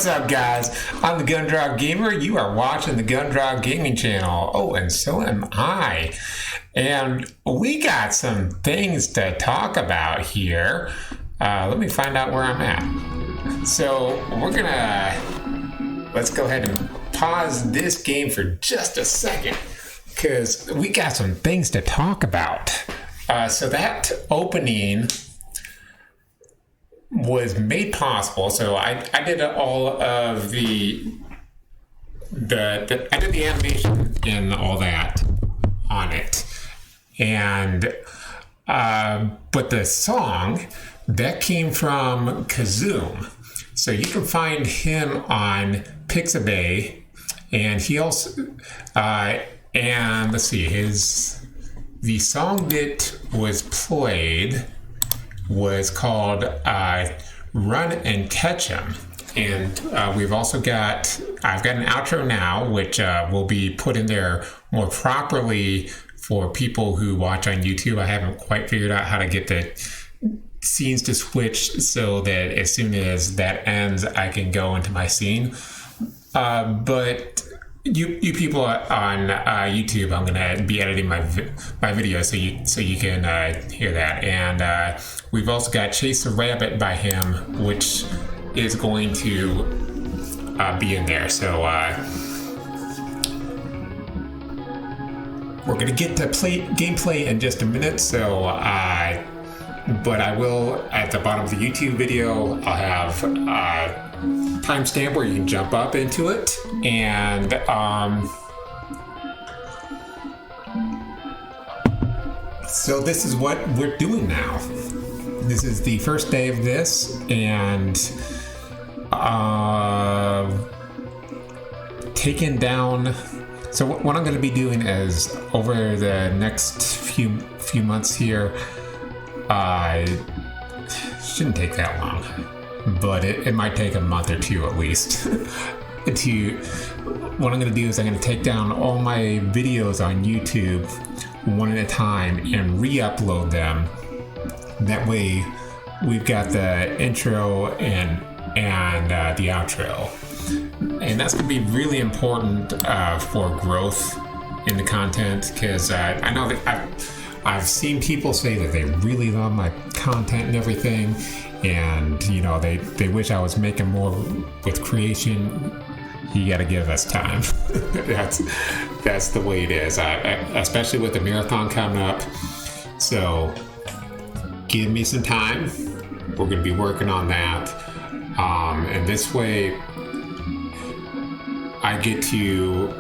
What's up, guys? I'm the Gundrog Gamer. You are watching the Gundrog Gaming channel. Oh, and so am I. And we got some things to talk about here. Let me find out where I'm at. So let's go ahead and pause this game for just a second, because we got some things to talk about. So that opening was made possible. So I did all of the I did the animation and all that on it, and but the song that came from Kazoom. So you can find him on Pixabay, and he also and let's see, the song that was played was called Run and Catch 'Em. And I've got an outro now, which will be put in there more properly for people who watch on YouTube. I haven't quite figured out how to get the scenes to switch so that as soon as that ends, I can go into my scene. But you people on YouTube, I'm gonna be editing my video so you can hear that. And we've also got Chase the Rabbit by him, which is going to be in there. So we're gonna get to gameplay in just a minute. So but I will, at the bottom of the YouTube video, I'll have timestamp where you can jump up into it. And so this is what we're doing now. This is the first day of this, and taking down. So what I'm going to be doing is, over the next few months here, shouldn't take that long, but it might take a month or two at least. What I'm going to do is I'm going to take down all my videos on YouTube one at a time and re-upload them. That way we've got the intro and the outro, and that's going to be really important for growth in the content, because I know that I've seen people say that they really love my content and everything, and you know, they wish I was making more with creation. You got to give us time. that's the way it is, especially with the marathon coming up. So give me some time. We're going to be working on that, and this way I get to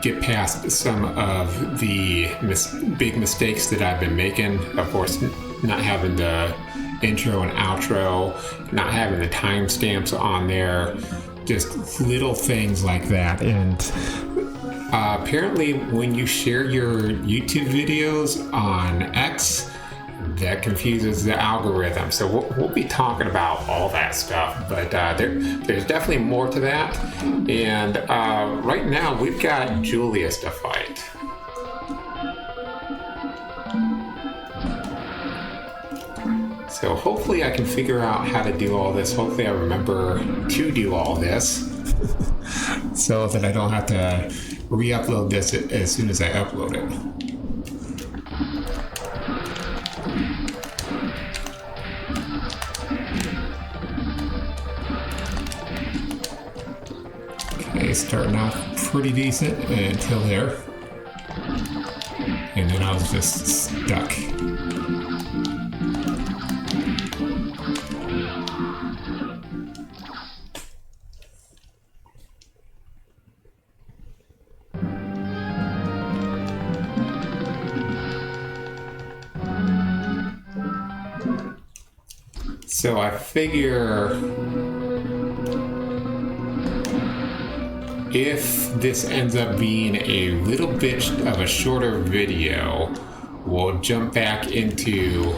get past some of the big mistakes that I've been making. Of course, not having the intro and outro, not having the timestamps on there, just little things like that. And apparently when you share your YouTube videos on X, that confuses the algorithm. So we'll be talking about all that stuff, but there's definitely more to that. And right now we've got Julius to fight. So hopefully I can figure out how to do all this. Hopefully I remember to do all this so that I don't have to re-upload this as soon as I upload it. Okay, starting off pretty decent until there, and then I was just stuck. So I figure if this ends up being a little bit of a shorter video, we'll jump back into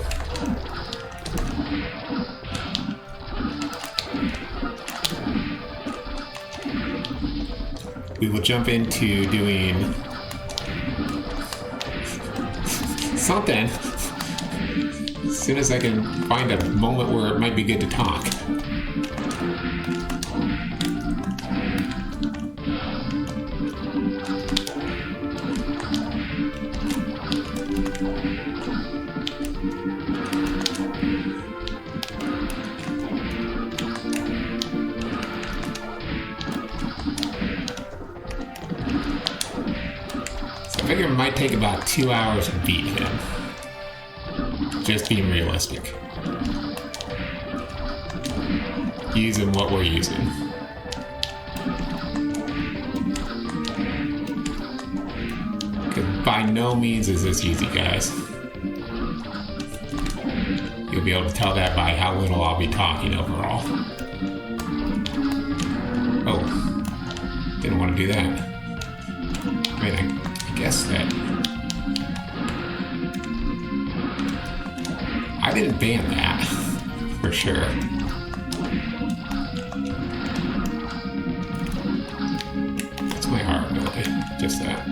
doing something as soon as I can find a moment where it might be good to talk. might take about 2 hours to beat him. Just being realistic. Using what we're using. Because by no means is this easy, guys. You'll be able to tell that by how little I'll be talking overall. Oh, didn't want to do that. I mean, I guess that... I didn't ban that, for sure. That's my heart ability, just that.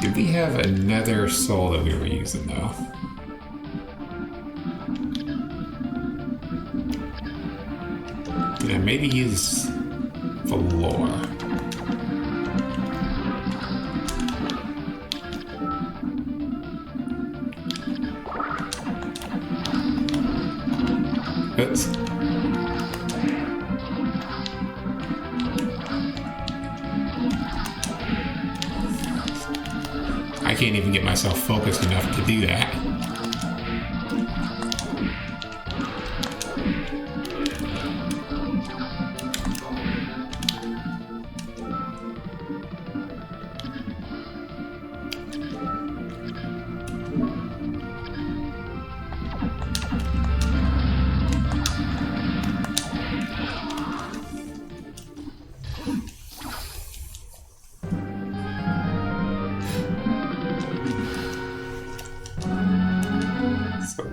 Did we have another soul that we were using, though? Did I maybe use Valor? Oops. I can't even get myself focused enough to do that.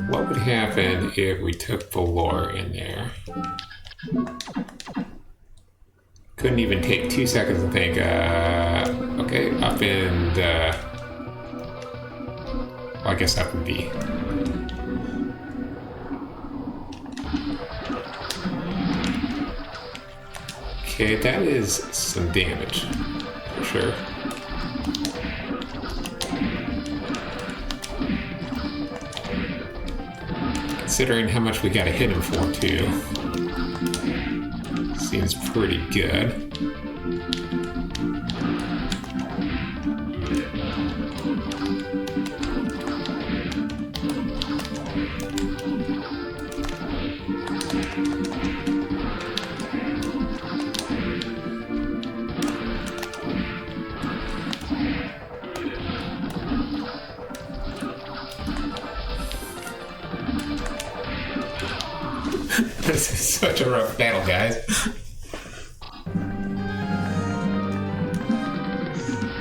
What would happen if we took Valor in there? Couldn't even take 2 seconds to think, okay, up in the... Well, I guess up in B. Okay, that is some damage, for sure. Considering how much we gotta hit him for, too. Seems pretty good. This is such a rough battle, guys.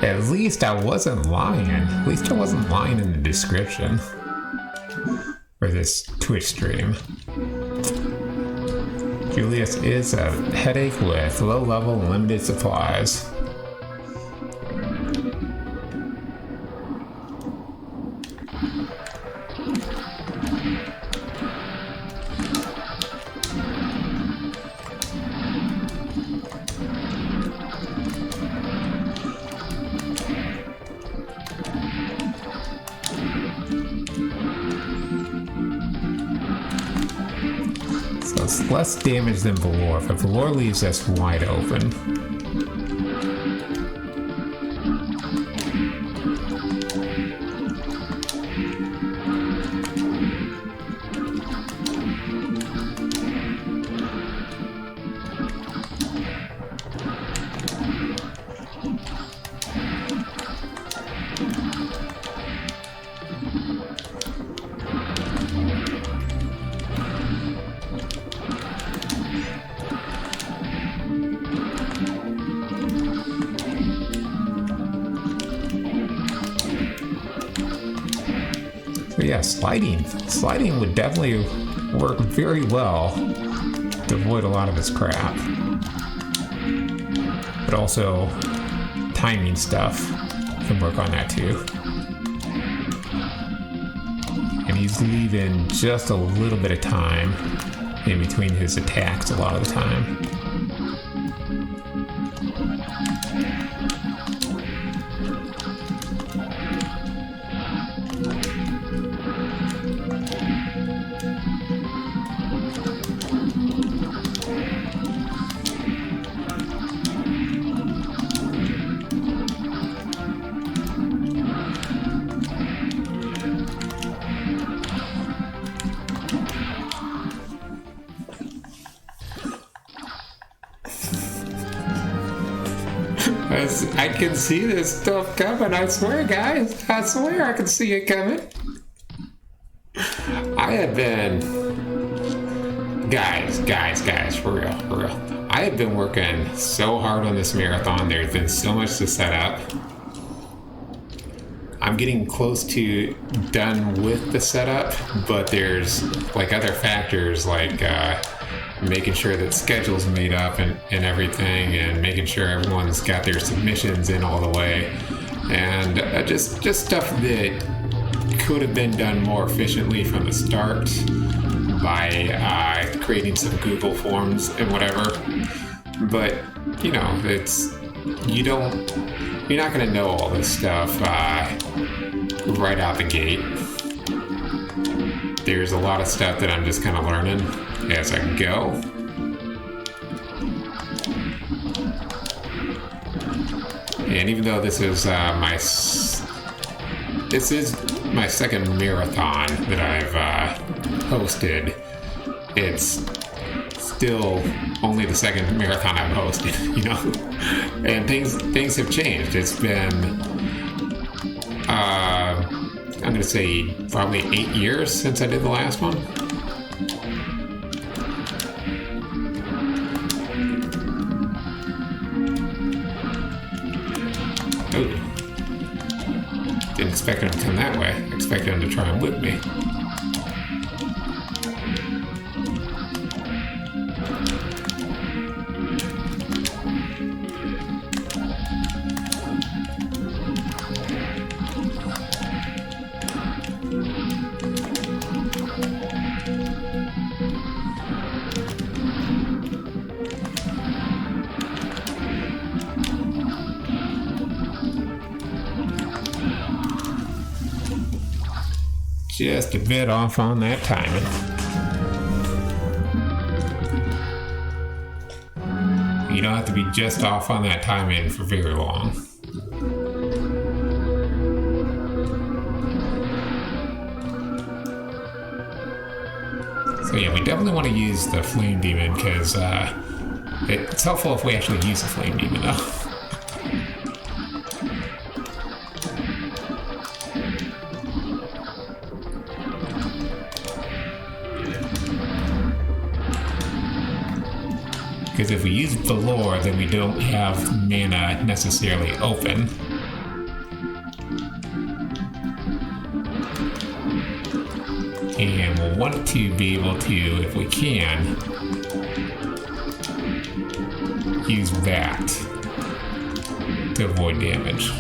At least I wasn't lying. At least I wasn't lying in the description for this Twitch stream. Julius is a headache with low level limited supplies. Less damage than Valor, but Valor leaves us wide open. Yeah, sliding would definitely work very well to avoid a lot of his crap. But also, timing stuff can work on that too. And he's leaving just a little bit of time in between his attacks a lot of the time. Because I can see this stuff coming. I swear, guys. I swear I can see it coming. I have been... Guys, for real. I have been working so hard on this marathon. There's been so much to set up. I'm getting close to done with the setup, but there's like other factors like making sure that schedule's made up and everything, and making sure everyone's got their submissions in all the way, and just stuff that could have been done more efficiently from the start by creating some Google forms and whatever. But you know, you're not going to know all this stuff right out the gate. There's a lot of stuff that I'm just kind of learning as I go. And even though this is my second marathon that I've hosted, it's still only the second marathon I've hosted, you know? And things have changed. It's been, I'm gonna say probably 8 years since I did the last one. Oh. Didn't expect him to come that way. Expected him to try and whip me. Just a bit off on that timing. You don't have to be just off on that timing for very long. So yeah, we definitely want to use the Flame Demon because it's helpful if we actually use the Flame Demon though. Because if we use Valor, then we don't have mana necessarily open. And we'll want to be able to, if we can, use that to avoid damage.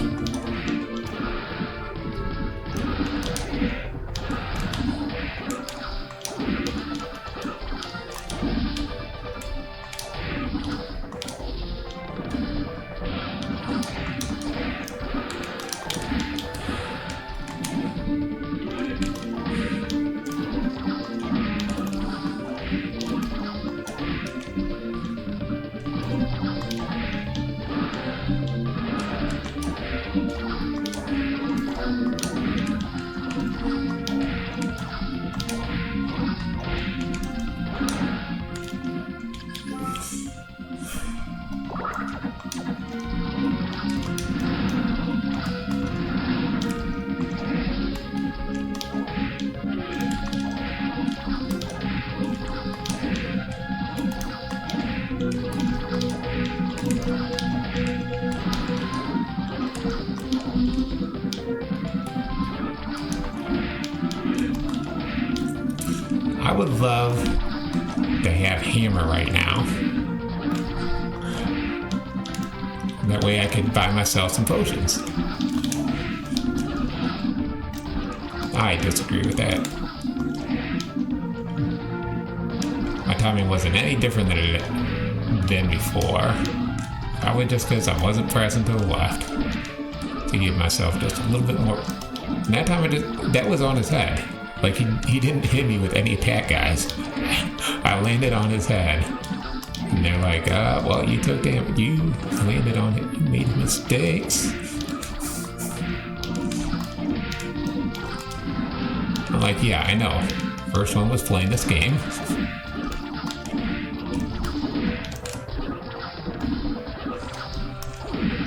I would love to have Hammer right now. That way I could buy myself some potions. I disagree with that. My timing wasn't any different than before. Probably just because I wasn't pressing to the left to give myself just a little bit more. And that time that was on his head. Like he didn't hit me with any attack, guys. I landed on his head. And they're like, well, you took damage. You landed on it. You made mistakes. I'm like, yeah, I know. First one was playing this game.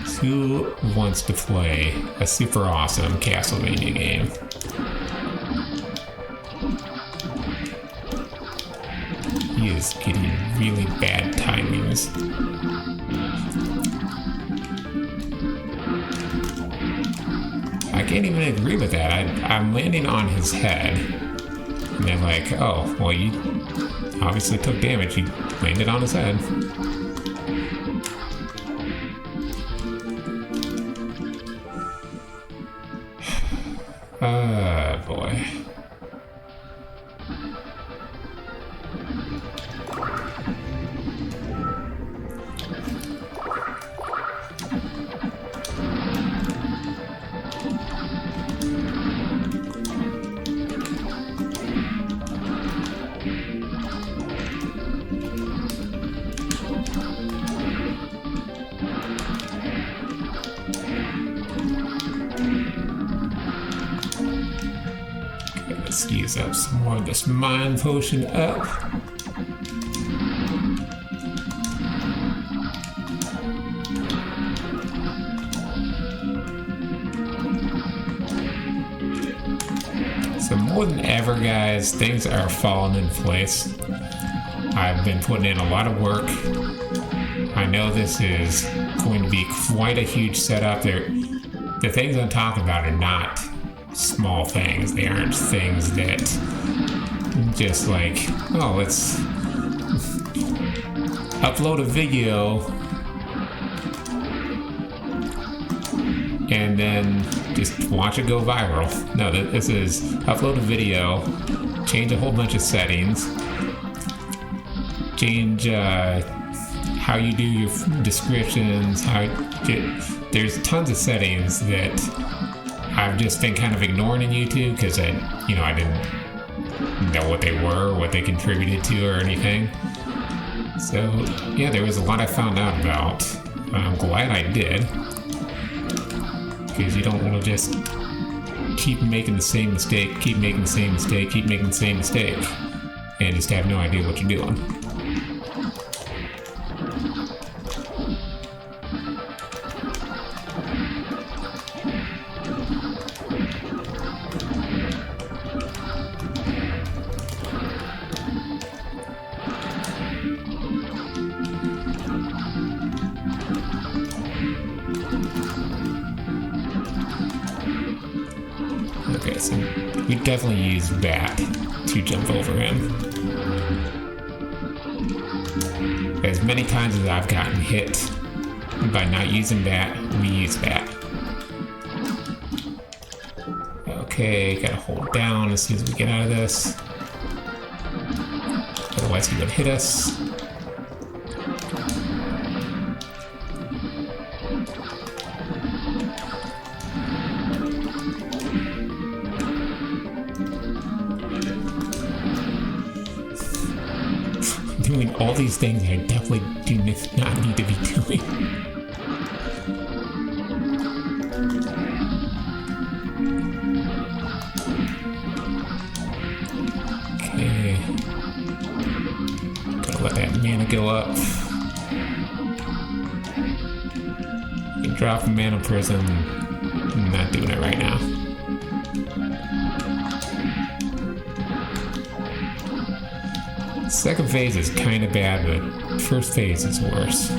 So who wants to play a super awesome Castlevania game? He is getting really bad timings. I can't even agree with that. I'm landing on his head. And they're like, oh, well, you obviously took damage. You landed on his head. Boy. Let's use up some more of this mind potion up. So more than ever, guys, things are falling in place. I've been putting in a lot of work. I know this is going to be quite a huge setup. The things I'm talking about are not small things. They aren't things that just like, oh, let's upload a video and then just watch it go viral. No, this is upload a video, change a whole bunch of settings, change how you do your descriptions, there's tons of settings that I've just been kind of ignoring in YouTube because I didn't know what they were or what they contributed to or anything. So yeah, there was a lot I found out about. I'm glad I did, because you don't want to just keep making the same mistake, keep making the same mistake, keep making the same mistake, and just have no idea what you're doing. Okay, so we definitely use Bat to jump over him. As many times as I've gotten hit by not using Bat, we use Bat. Okay, gotta hold down as soon as we get out of this. Otherwise he would hit us. Doing all these things I definitely do not need to be doing. Okay. Gotta let that mana go up. You can drop a mana prism. I'm not doing it right now. Second phase is kind of bad, but first phase is worse.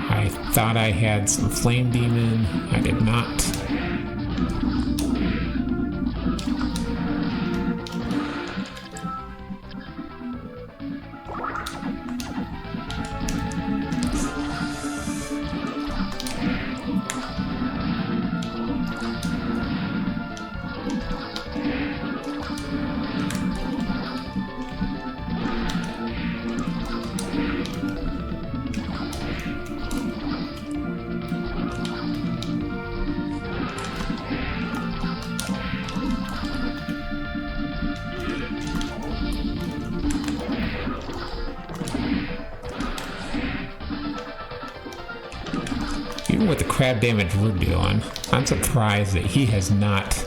I thought I had some flame demon. I did not. even with the crap damage we're doing, I'm surprised that he has not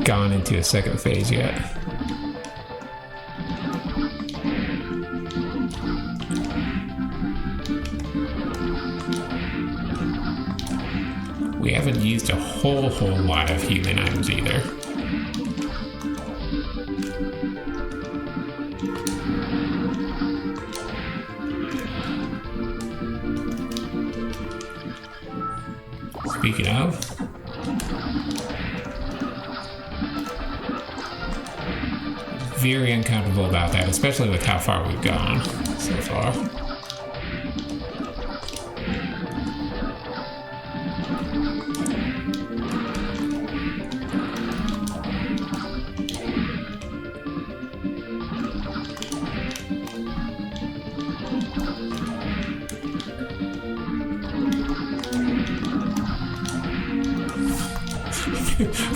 gone into a second phase yet. We haven't used a whole lot of healing items either. Speaking of, very uncomfortable about that, especially with how far we've gone so far.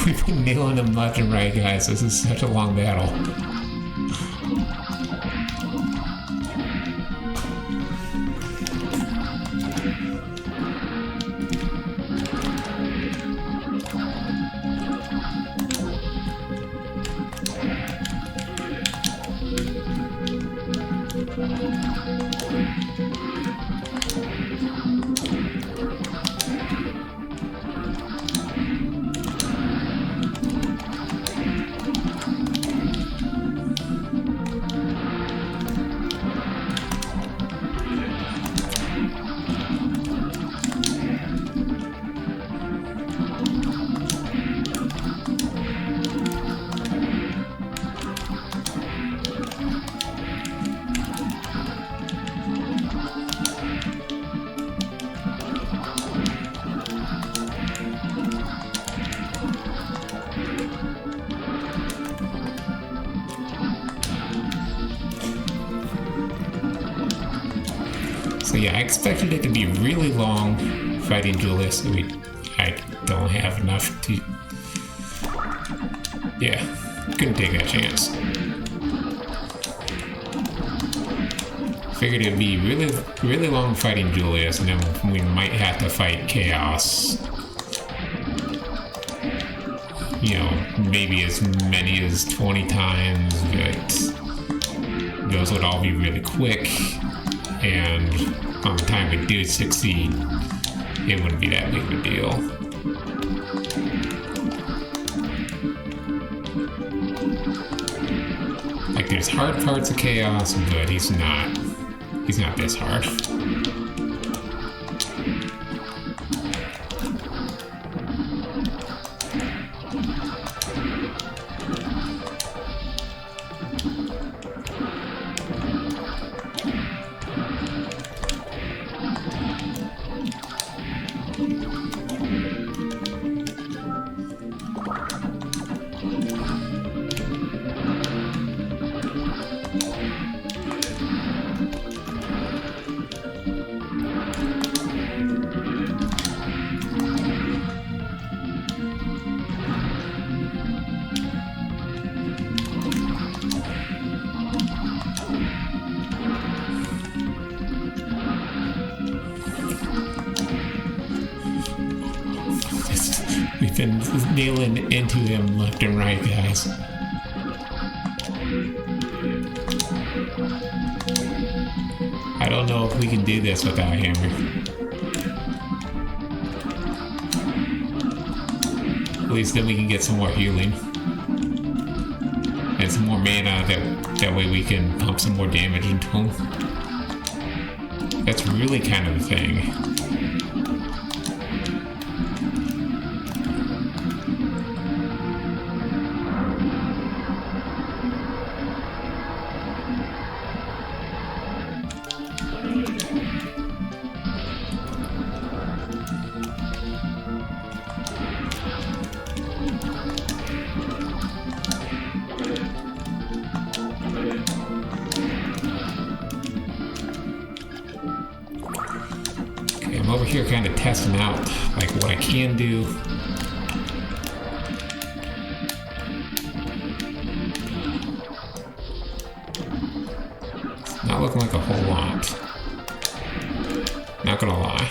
We've been nailing them left and right, guys. This is such a long battle. So yeah, I expected it to be really long fighting Julius. I don't have enough to... Yeah, couldn't take that chance. Figured it'd be really long fighting Julius, and then we might have to fight Chaos. You know, maybe as many as 20 times, but those would all be really quick. And on the time we do succeed, it wouldn't be that big of a deal. Like, there's hard parts of Chaos, but he's not this hard. We've been nailing into him left and right, guys. I don't know if we can do this without Hammer. At least then we can get some more healing. And some more mana, that way we can pump some more damage into him. That's really kind of the thing. I'm over here kind of testing out like what I can do. It's not looking like a whole lot. Not gonna lie.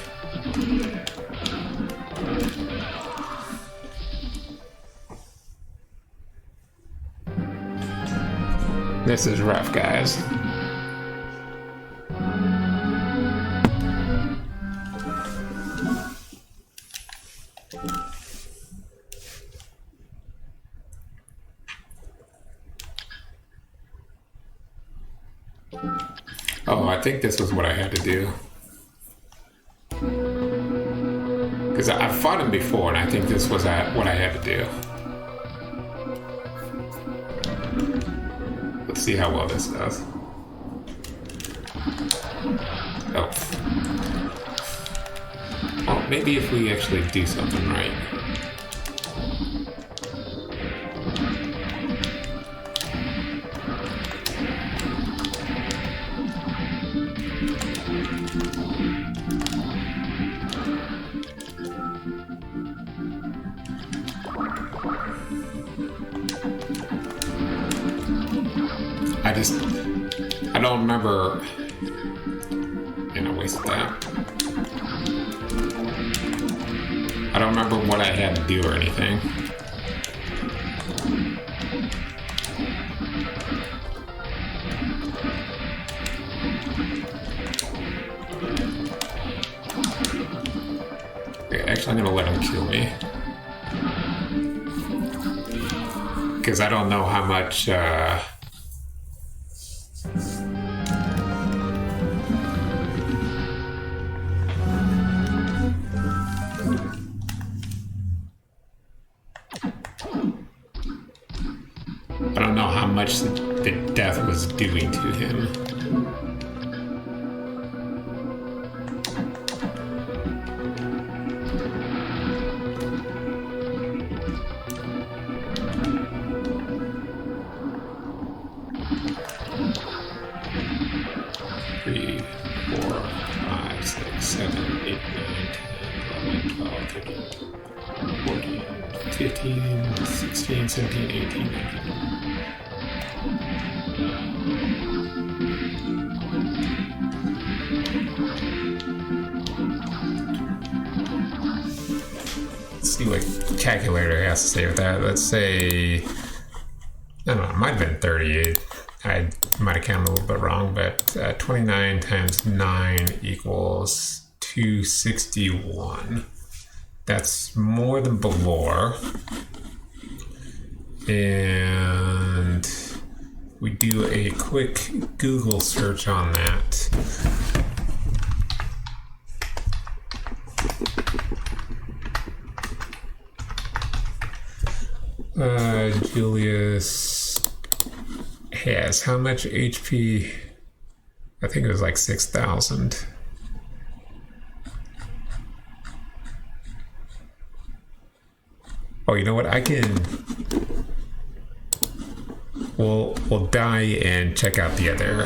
This is rough, guys. Oh, I think this was what I had to do. Because I've fought him before, and I think this was what I had to do. Let's see how well this does. Oh. Well, maybe if we actually do something right. I don't remember, and I wasted that. I don't remember what I had to do or anything. Okay, actually I'm gonna let him kill me. Because I don't know how much, the death was doing to him. Three, 4, 5, 6, 7, 8, 9, 10, 11, 12, 13, 14, 15, 16, 17, 18, 19. Let's see what calculator has to say with that. Let's say, I don't know, it might have been 38. I might have counted a little bit wrong, but 29 times 9 equals 261. That's more than before. And we do a quick Google search on that. Julius has how much HP? I think it was like 6,000. Oh, you know what? I can. We'll die and check out the other.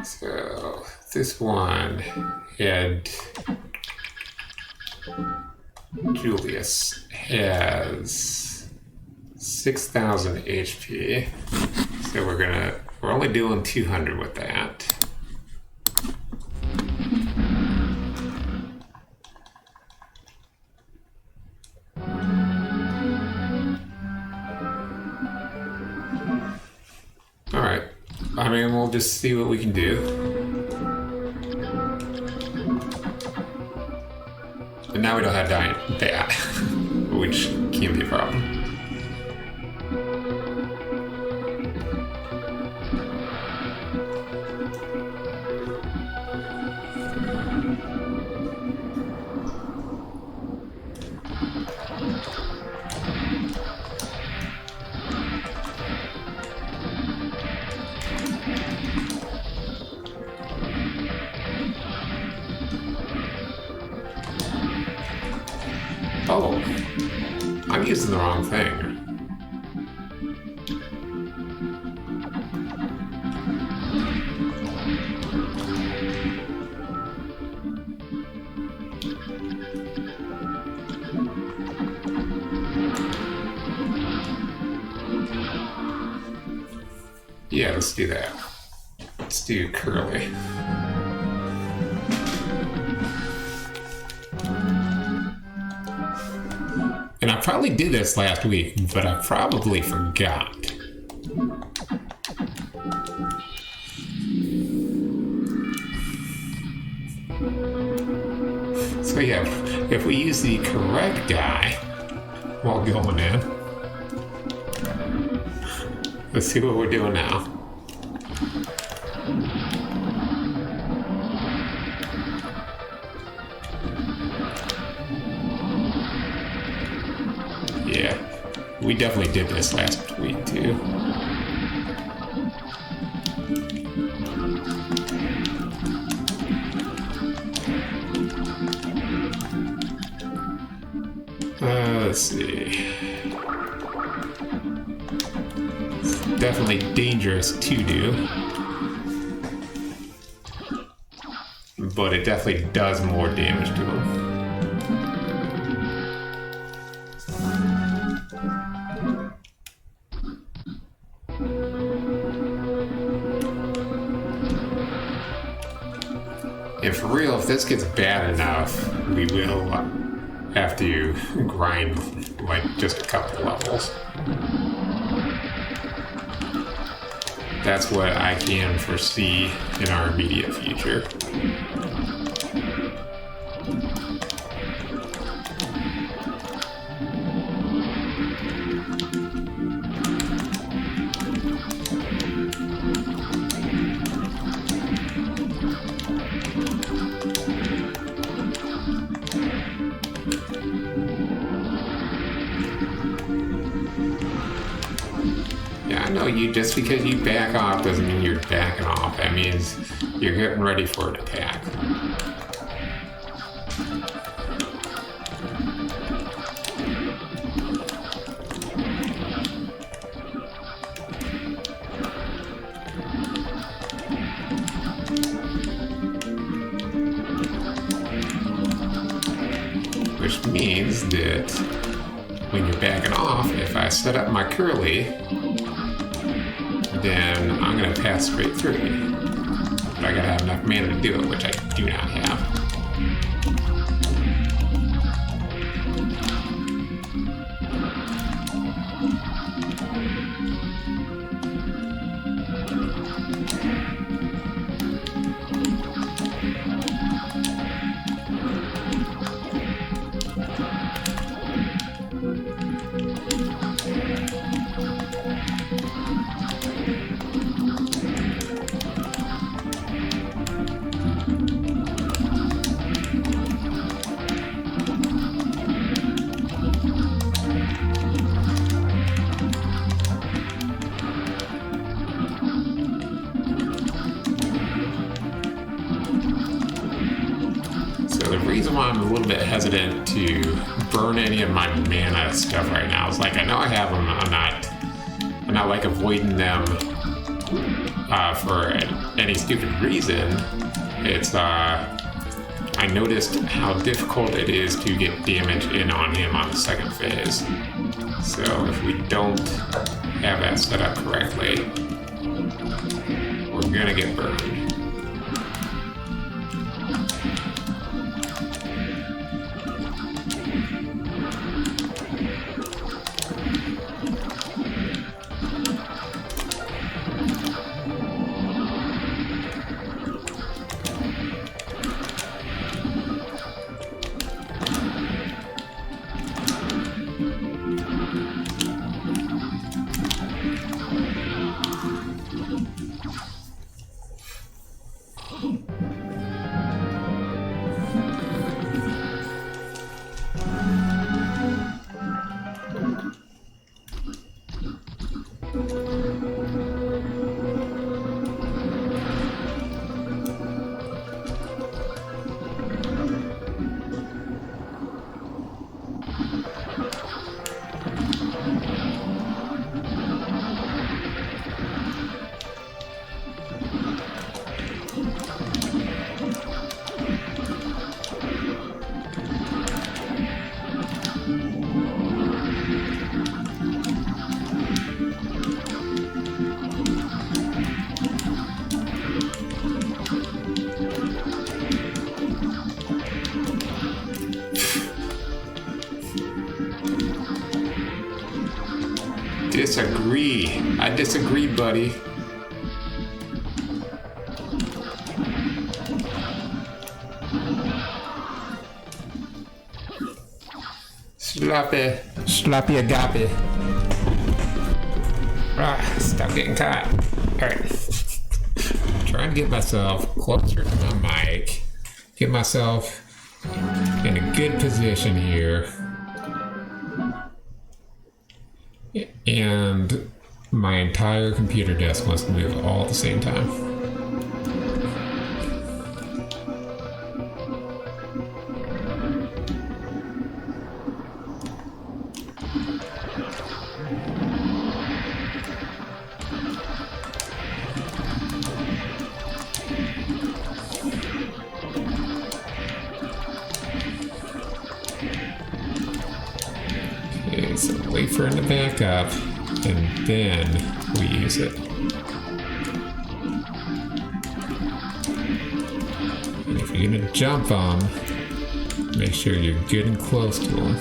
So this one had Julius has 6,000 HP. So we're only doing 200 with that. All right. I mean, we'll just see what we can do. And now we don't have that, which can be a problem. Oh, I'm using the wrong thing. Yeah, let's do that. Let's do curly. And I probably did this last week, but I probably forgot. So yeah, if we use the correct guy while going in, let's see what we're doing now. Yeah, we definitely did this last week too. Let's see. It's definitely dangerous to do, but it definitely does more damage to him. And for real, if this gets bad enough, we will have to grind like just a couple levels. That's what I can foresee in our immediate future. Yeah, I know you, just because you back off doesn't mean you're backing off. That means you're getting ready for an attack. Which means that when you're backing off, if I set up my curly, then I'm going to pass straight through you. But I got to have enough mana to do it, which I do not have. The reason why I'm a little bit hesitant to burn any of my mana stuff right now is, like, I know I have them. I'm not like avoiding them for any stupid reason. It's I noticed how difficult it is to get damage in on him on the second phase. So if we don't have that set up correctly, we're gonna get burned. disagree. I disagree, buddy. Sloppy agape. Ah, stop getting caught. Alright. Trying to get myself closer to my mic. Get myself in a good position here. And my entire computer desk wants to move all at the same time. Okay, so wait for it to back up, and then we use it. And if you're gonna jump them, make sure you're good and close to them.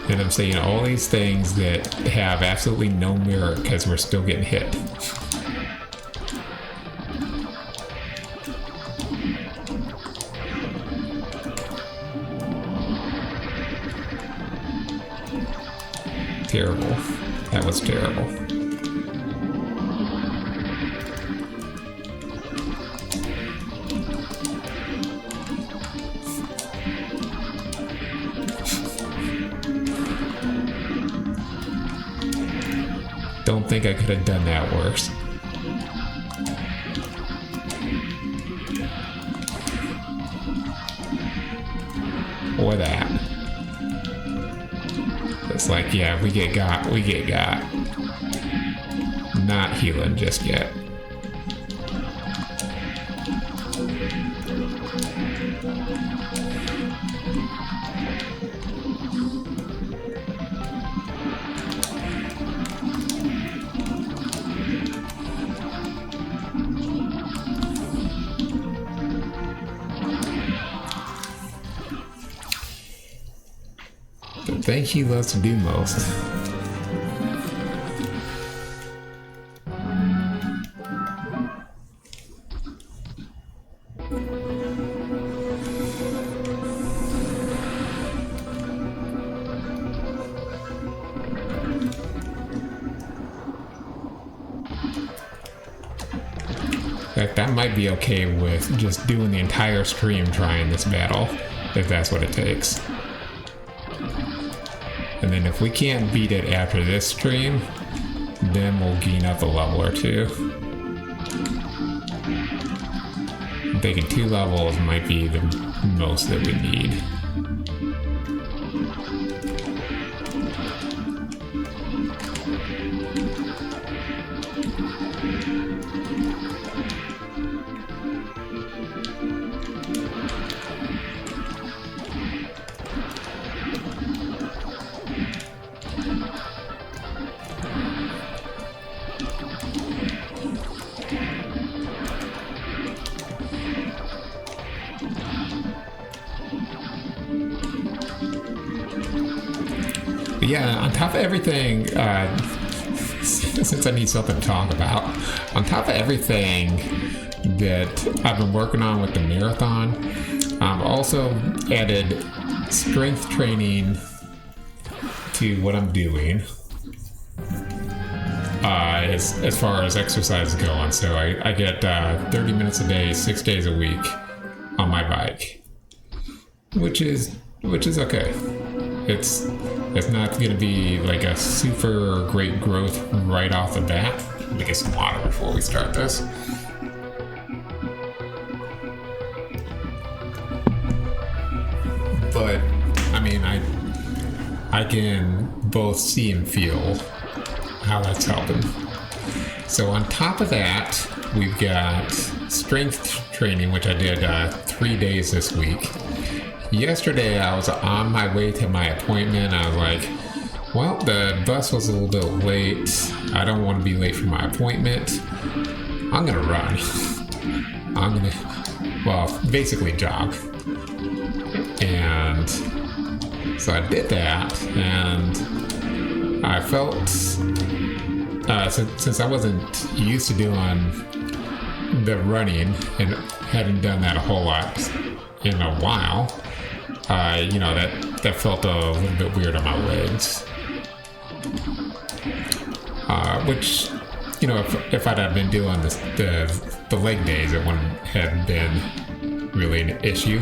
And I'm saying all these things that have absolutely no merit because we're still getting hit. Terrible. That was terrible. Don't think I could have done that worse. Or that. It's like, yeah, we get got. Not healing just yet. The thing he loves to do most. In fact, I might be okay with just doing the entire stream trying this battle, if that's what it takes. And then if we can't beat it after this stream, then we'll gain up a level or two. I'm thinking 2 levels might be the most that we need. But yeah, on top of everything, since I need something to talk about, on top of everything that I've been working on with the marathon, I've also added strength training to what I'm doing as far as exercise is going. So I get 30 minutes a day, 6 days a week on my bike, which is okay. It's not going to be like a super great growth right off the bat. Let me get some water before we start this. But I mean, I can both see and feel how that's helping. So on top of that, we've got strength training, which I did 3 days this week. Yesterday, I was on my way to my appointment. I was like, well, the bus was a little bit late. I don't want to be late for my appointment. I'm going to run. I'm going to, well, basically jog. And so I did that, and I felt, since I wasn't used to doing the running and hadn't done that a whole lot in a while, that felt a little bit weird on my legs. Which, if I'd have been doing the leg days, it wouldn't have been really an issue.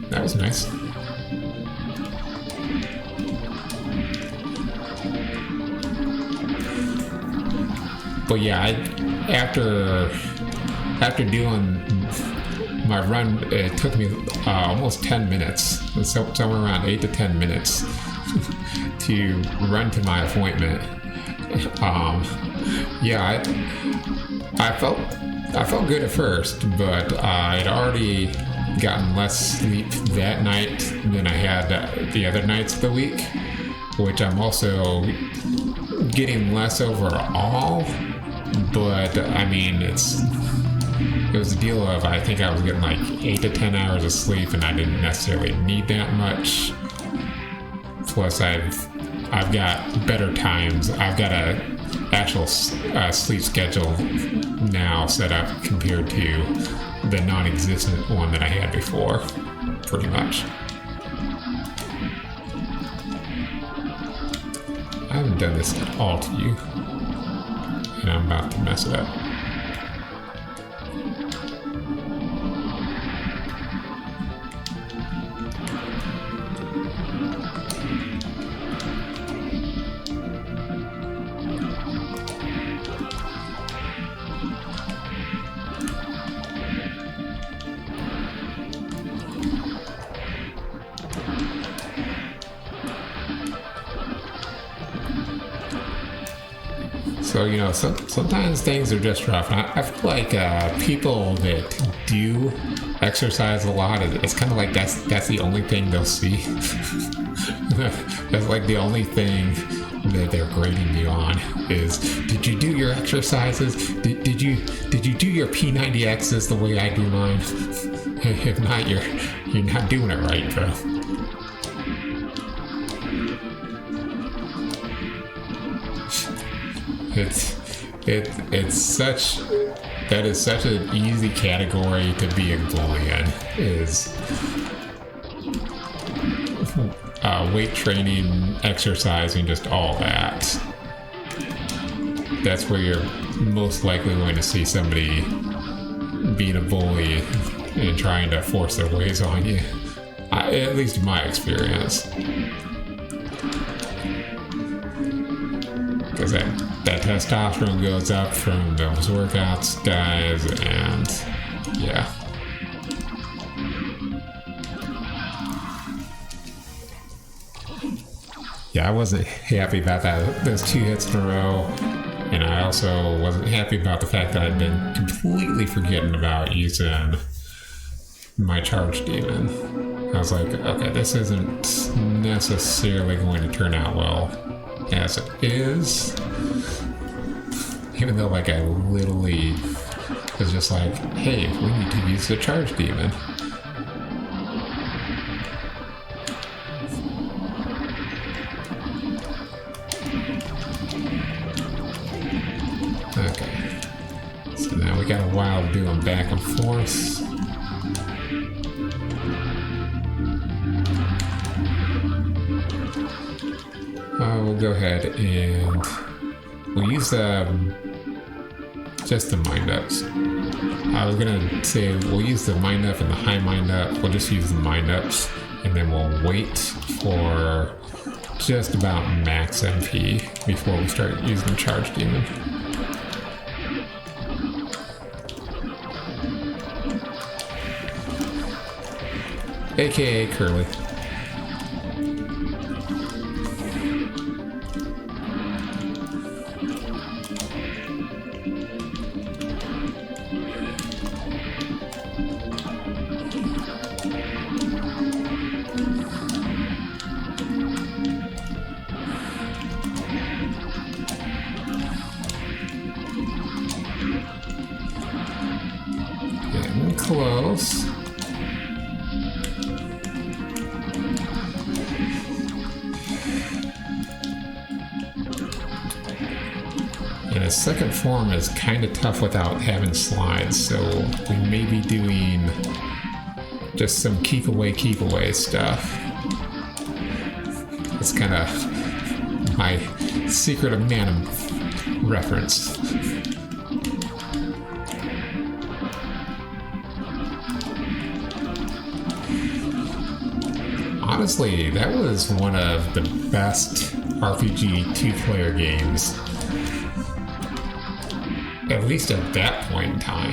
That was nice. But yeah, after doing my run, it took me almost 10 minutes, so somewhere around 8 to 10 minutes to run to my appointment. I felt good at first, but I'd already gotten less sleep that night than I had the other nights of the week, which I'm also getting less overall. But I mean, it was a deal of, I think I was getting like 8 to 10 hours of sleep, and I didn't necessarily need that much. Plus, I've got better times. I've got a actual sleep schedule now set up compared to the non-existent one that I had before, pretty much. I haven't done this at all to you, and I'm about to mess it up. So, sometimes things are just rough. And I feel like people that do exercise a lot, it's kind of like that's the only thing they'll see. That's like the only thing that they're grading you on is, did you do your exercises? Did you do your P90Xs the way I do mine? If not, you're not doing it right, bro. That is such an easy category to be a bully in, is weight training, exercising, just all that. That's where you're most likely going to see somebody being a bully and trying to force their ways on you. At least in my experience. Because that testosterone goes up from those workouts, guys, and yeah. Yeah, I wasn't happy about those 2 hits in a row, and I also wasn't happy about the fact that I'd been completely forgetting about using my charge demon. I was like, okay, this isn't necessarily going to turn out well as it is. Even though, like, I literally was just like, hey, we need to use the charge demon. Okay. So now we got a while to do them back and forth. We'll go ahead and we'll use just the mind ups. I was gonna say we'll use the mind up and the high mind up. We'll just use the mind ups, and then we'll wait for just about max MP before we start using the charge demon. AKA Curly. the second form is kind of tough without having slides, so we may be doing just some keep away stuff. It's kind of my Secret of Mana reference. Honestly, that was one of the best RPG two-player games, at least at that point in time.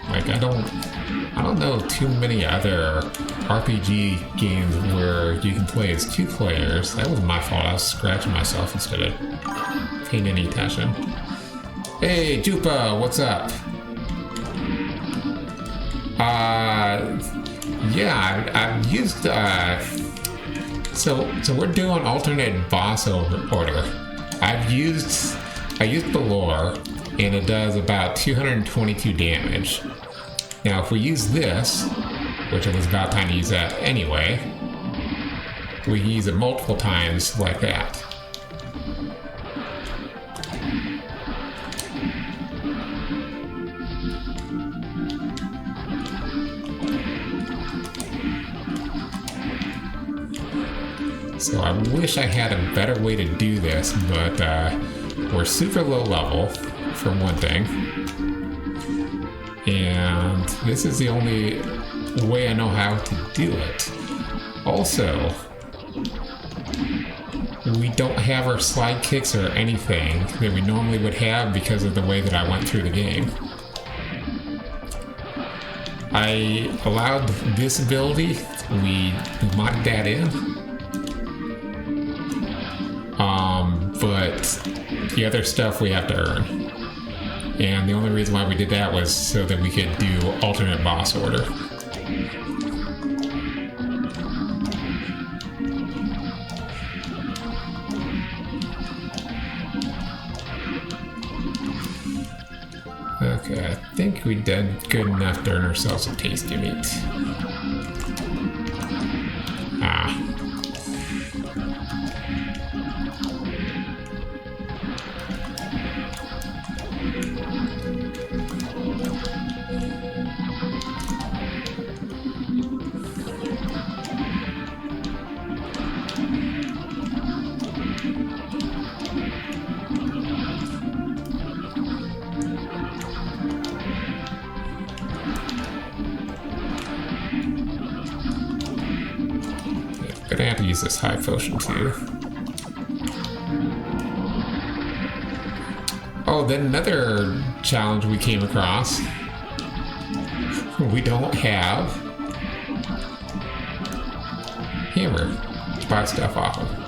Like, I don't know too many other RPG games where you can play as two players. That was my fault. I was scratching myself instead of paying any attention. Hey, Jupa, what's up? Yeah, I've used, so we're doing alternate boss order. I used Belore, and it does about 222 damage. Now, if we use this, which it was about time to use that anyway, we can use it multiple times like that. So I wish I had a better way to do this, but we're super low level, for one thing. And this is the only way I know how to do it. Also, we don't have our slide kicks or anything that we normally would have because of the way that I went through the game. I allowed this ability, we modded that in. But the other stuff we have to earn. And the only reason why we did that was so that we could do alternate boss order. Okay, I think we did good enough to earn ourselves a tasty meat. Gonna have to use this high potion too. Oh, then another challenge we came across. We don't have hammer to buy stuff off of.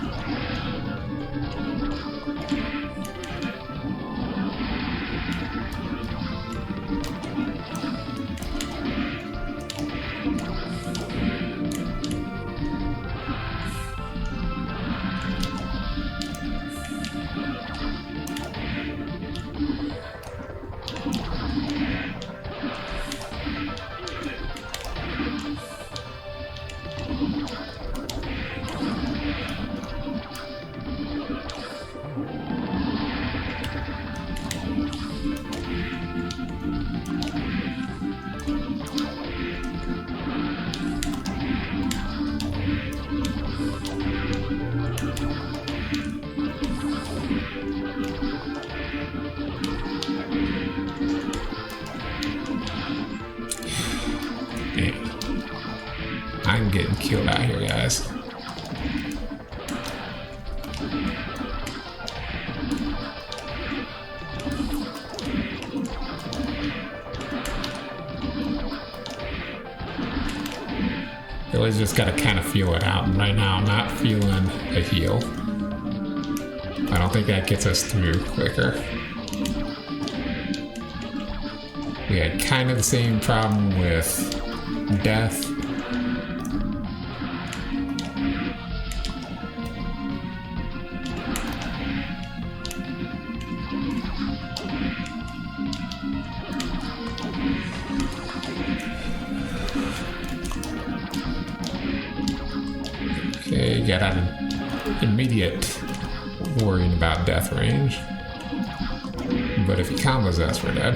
I'm getting killed out here, guys. You always just gotta kind of feel it out, and right now I'm not feeling a heal. I don't think that gets us through quicker. We had kind of the same problem with death. Okay, got out of immediate worrying about death range. but if he combos us, we're dead.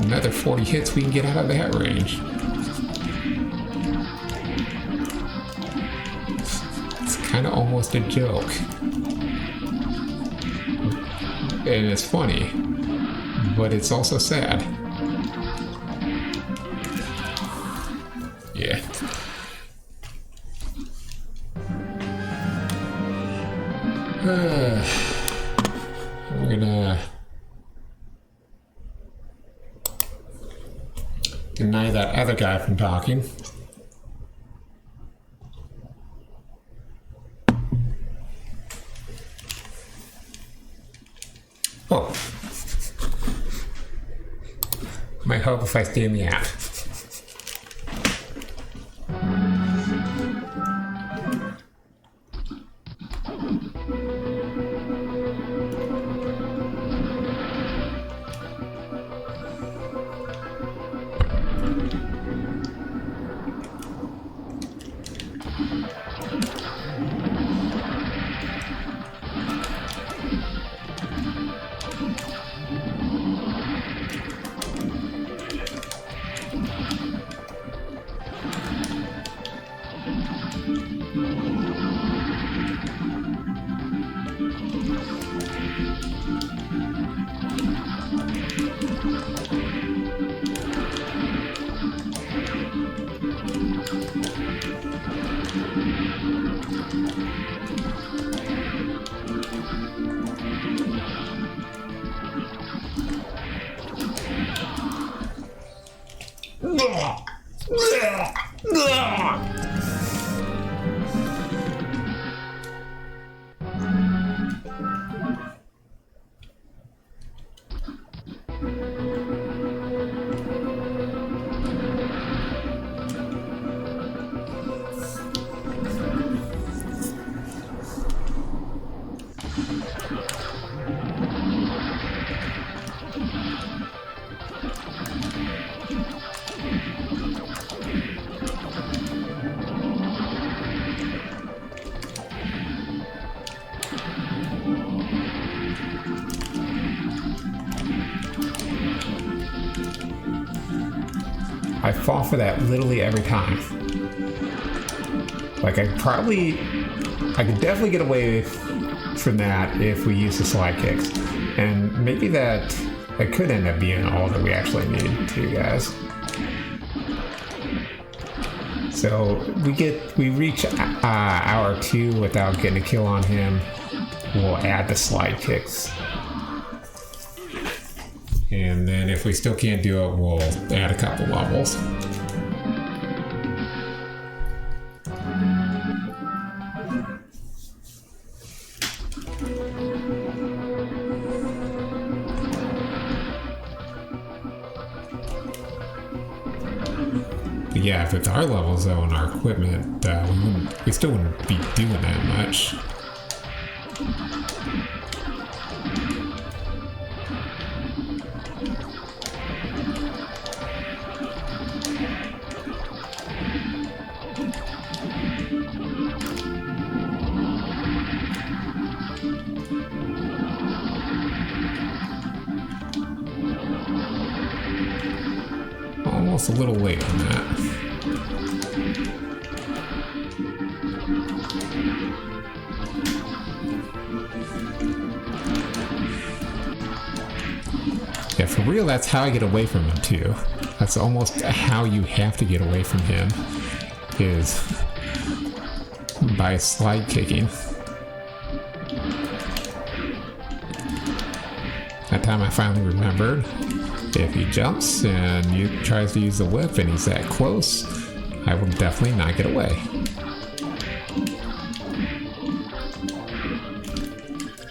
Another 40 hits we can get out of that range. It's kind of almost a joke. And it's funny, but it's also sad. Yeah. I'm gonna deny that other guy from talking. Oh. Might help if I stay in the app. I fall for that literally every time. Like I could definitely get away from that if we use the slide kicks. And maybe that could end up being all that we actually need too, guys. So we reach hour 2 without getting a kill on him. We'll add the slide kicks. And then if we still can't do it, we'll add a couple levels. But yeah, with our levels though and our equipment, we still wouldn't be doing that much. Almost a little late on that. Yeah, for real, that's how I get away from him too. That's almost how you have to get away from him, is by slide kicking. That time I finally remembered, if he jumps and tries to use the whip and he's that close, I will definitely not get away.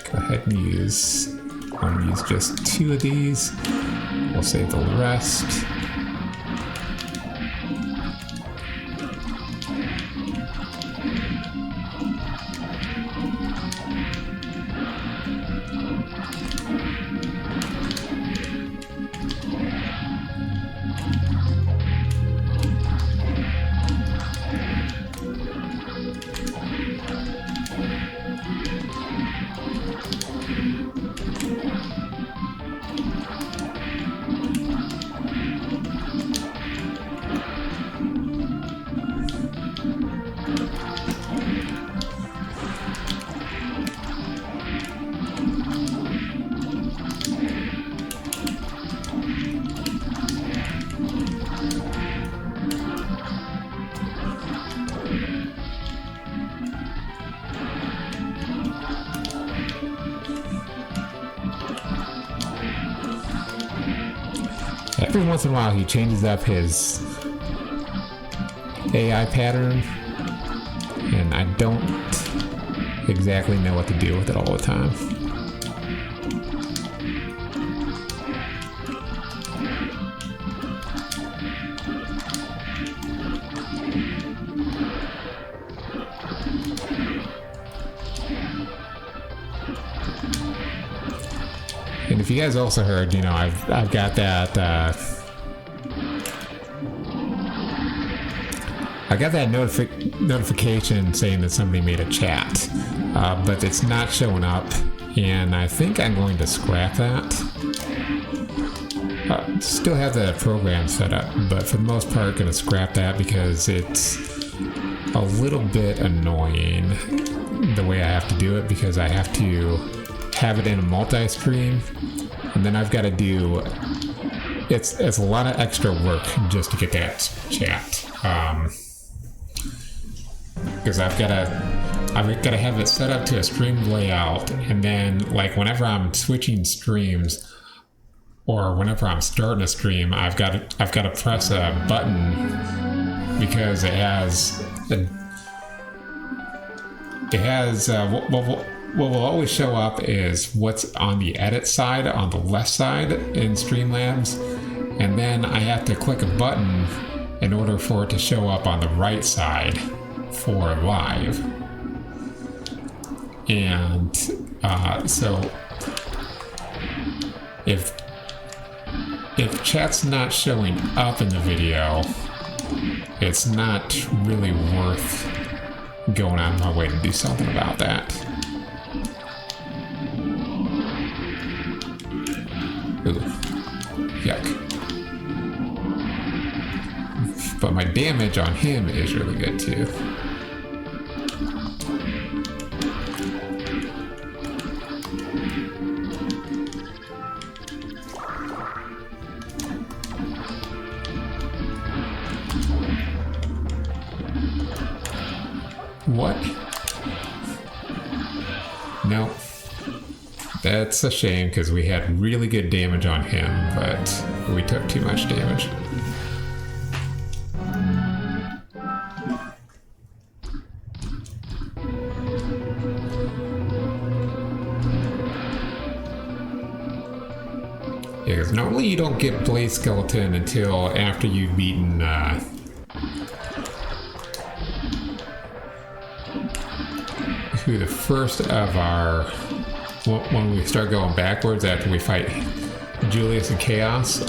Go ahead and use, I'm gonna use just 2 of these. We'll save the rest. every once in a while he changes up his AI pattern, and I don't exactly know what to do with it all the time. And if you guys also heard, you know, I've got that I got that notification saying that somebody made a chat, but it's not showing up, and I think I'm going to scrap that. Still have the program set up, but for the most part, going to scrap that because it's a little bit annoying the way I have to do it, because I have to have it in a multi-stream, and then I've got to do it's a lot of extra work just to get that chat, because I've got to have it set up to a stream layout, and then like whenever I'm switching streams or whenever I'm starting a stream, I've got to press a button because it has what will always show up is what's on the edit side, on the left side in Streamlabs, and then I have to click a button in order for it to show up on the right side for live. And so if chat's not showing up in the video, it's not really worth going out of my way to do something about that. Ooh, yuck. But my damage on him is really good too. What? No. That's a shame, because we had really good damage on him, but we took too much damage. Yeah, because normally you don't get Blade Skeleton until after you've beaten who the first of our, when we start going backwards after we fight Julius and Chaos.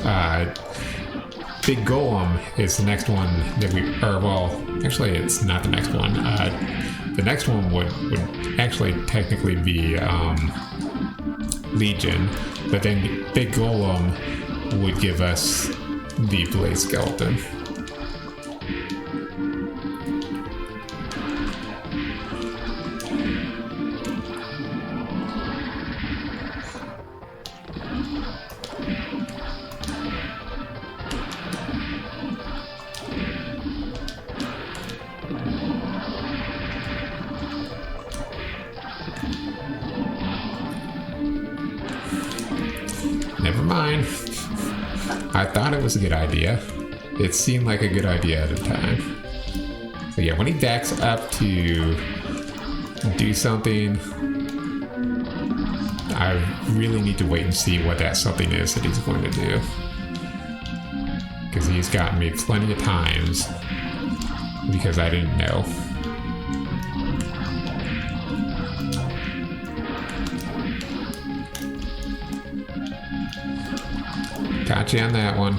Big Golem is the next one that we, or well, actually it's not the next one. The next one would actually technically be Legion, but then Big Golem would give us the Blade Skeleton. Never mind. I thought it was a good idea. It seemed like a good idea at the time. So yeah, when he backs up to do something, I really need to wait and see what that something is that he's going to do. Because he's gotten me plenty of times because I didn't know. Got you on that one.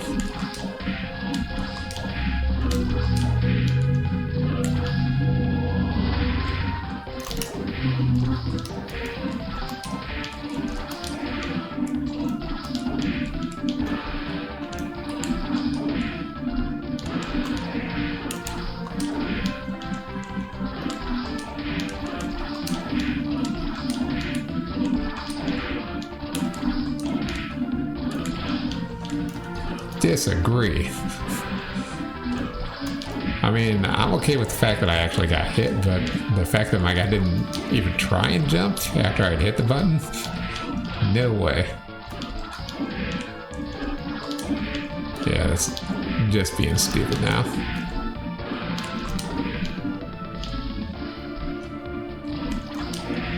Disagree. I mean, I'm okay with the fact that I actually got hit, but the fact that my guy didn't even try and jump after I'd hit the button? No way. Yeah, that's just being stupid now.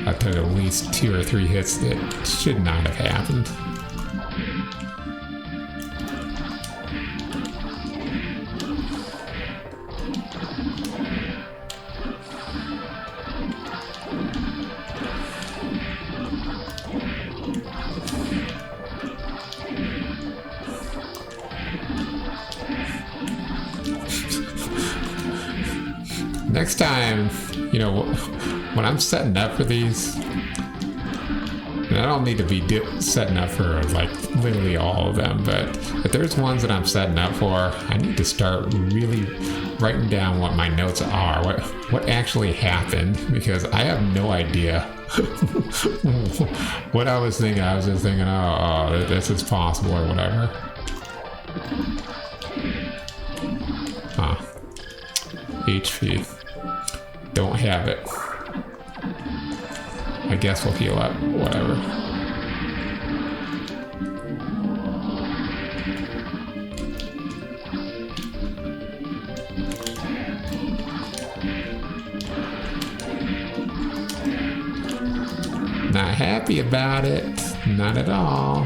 I took at least 2 or 3 hits that should not have happened. Next time, you know, when I'm setting up for these, and I don't need to be setting up for like literally all of them, but if there's ones that I'm setting up for, I need to start really writing down what my notes are, what actually happened, because I have no idea what I was thinking. I was just thinking, oh, this is possible or whatever. Huh. HP. Don't have it. I guess we'll heal up, whatever. Not happy about it. Not at all.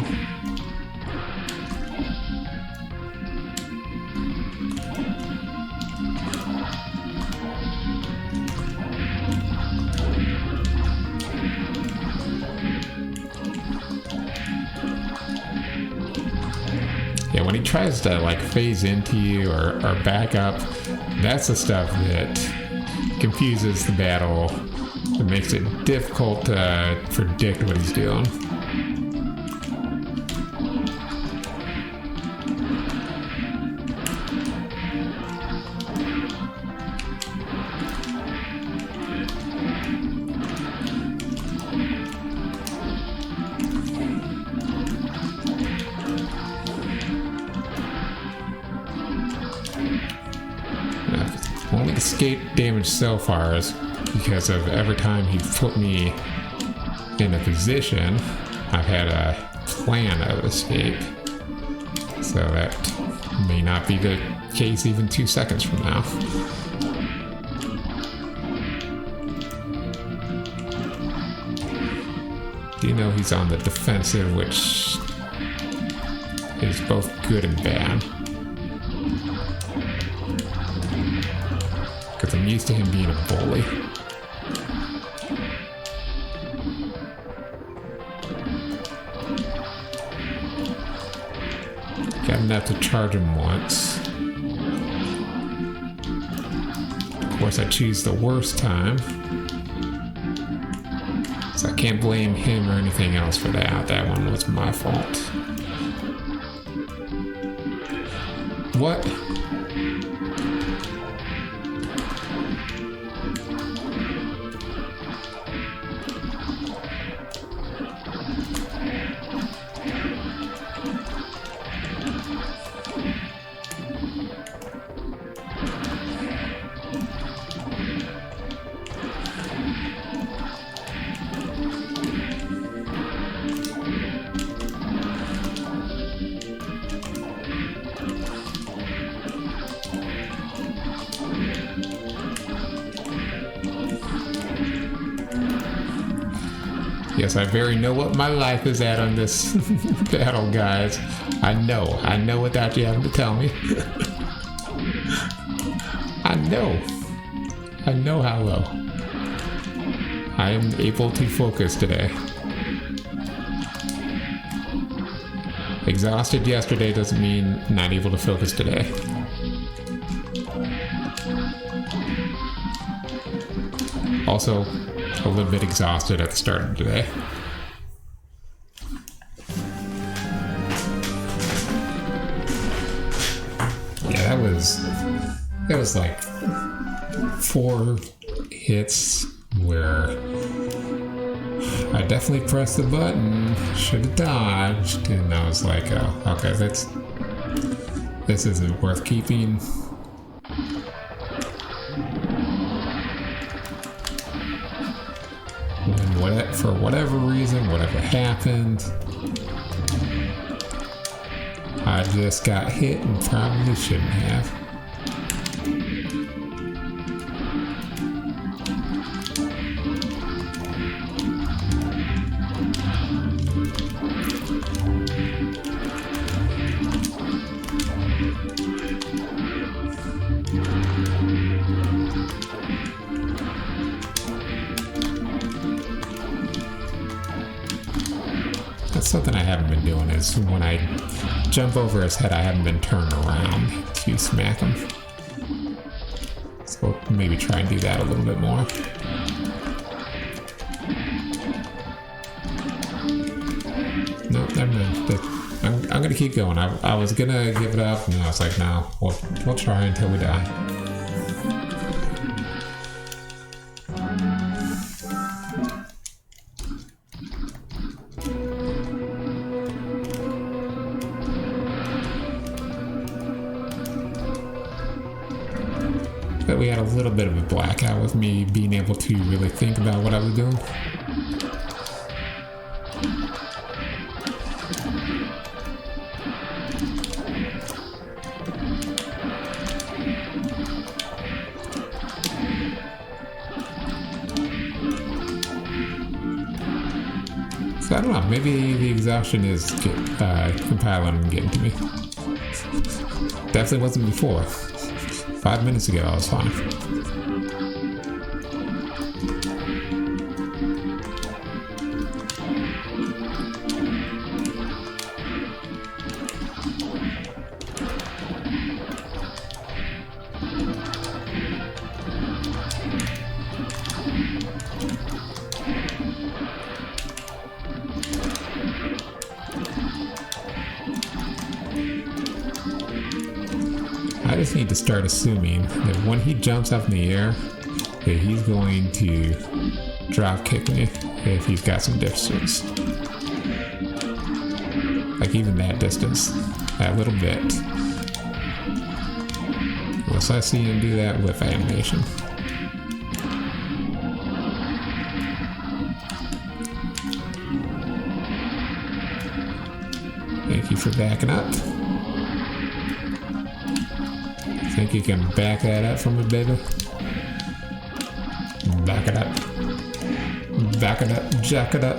Yeah, when he tries to like phase into you or back up, that's the stuff that confuses the battle. It makes it difficult to predict what he's doing. Only escape damage so far is because of every time he put me in a position, I've had a plan of escape. So that may not be the case even 2 seconds from now. You know he's on the defensive, which is both good and bad. Because I'm used to him being a bully. Got enough to charge him once. Of course, I choose the worst time. So I can't blame him or anything else for that. That one was my fault. What? Yes, I very know what my life is at on this battle, guys. I know without you having to tell me. I know how low. I am able to focus today. Exhausted yesterday doesn't mean not able to focus today. Also, a little bit exhausted at the start of today. Yeah, that was like 4 hits where I definitely pressed the button, should have dodged, and I was like, oh, okay, this isn't worth keeping. For whatever reason, whatever happened, I just got hit and probably shouldn't have. That's something I haven't been doing, is when I jump over his head, I haven't been turning around to smack him. So we'll maybe try and do that a little bit more. No, never mind. I'm gonna keep going. I was gonna give it up, and I was like, no, we'll try until we die. But we had a little bit of a blackout with me being able to really think about what I was doing. So I don't know, maybe the exhaustion is compiling and getting to me. Definitely wasn't before. 5 minutes ago, I was fine. I just need to start assuming that when he jumps up in the air, that he's going to drop kick me if he's got some distance. Like even that distance, that little bit. Once I see him do that with animation. Thank you for backing up. Think you can back that up from me, baby? Back it up. Back it up. Jack it up.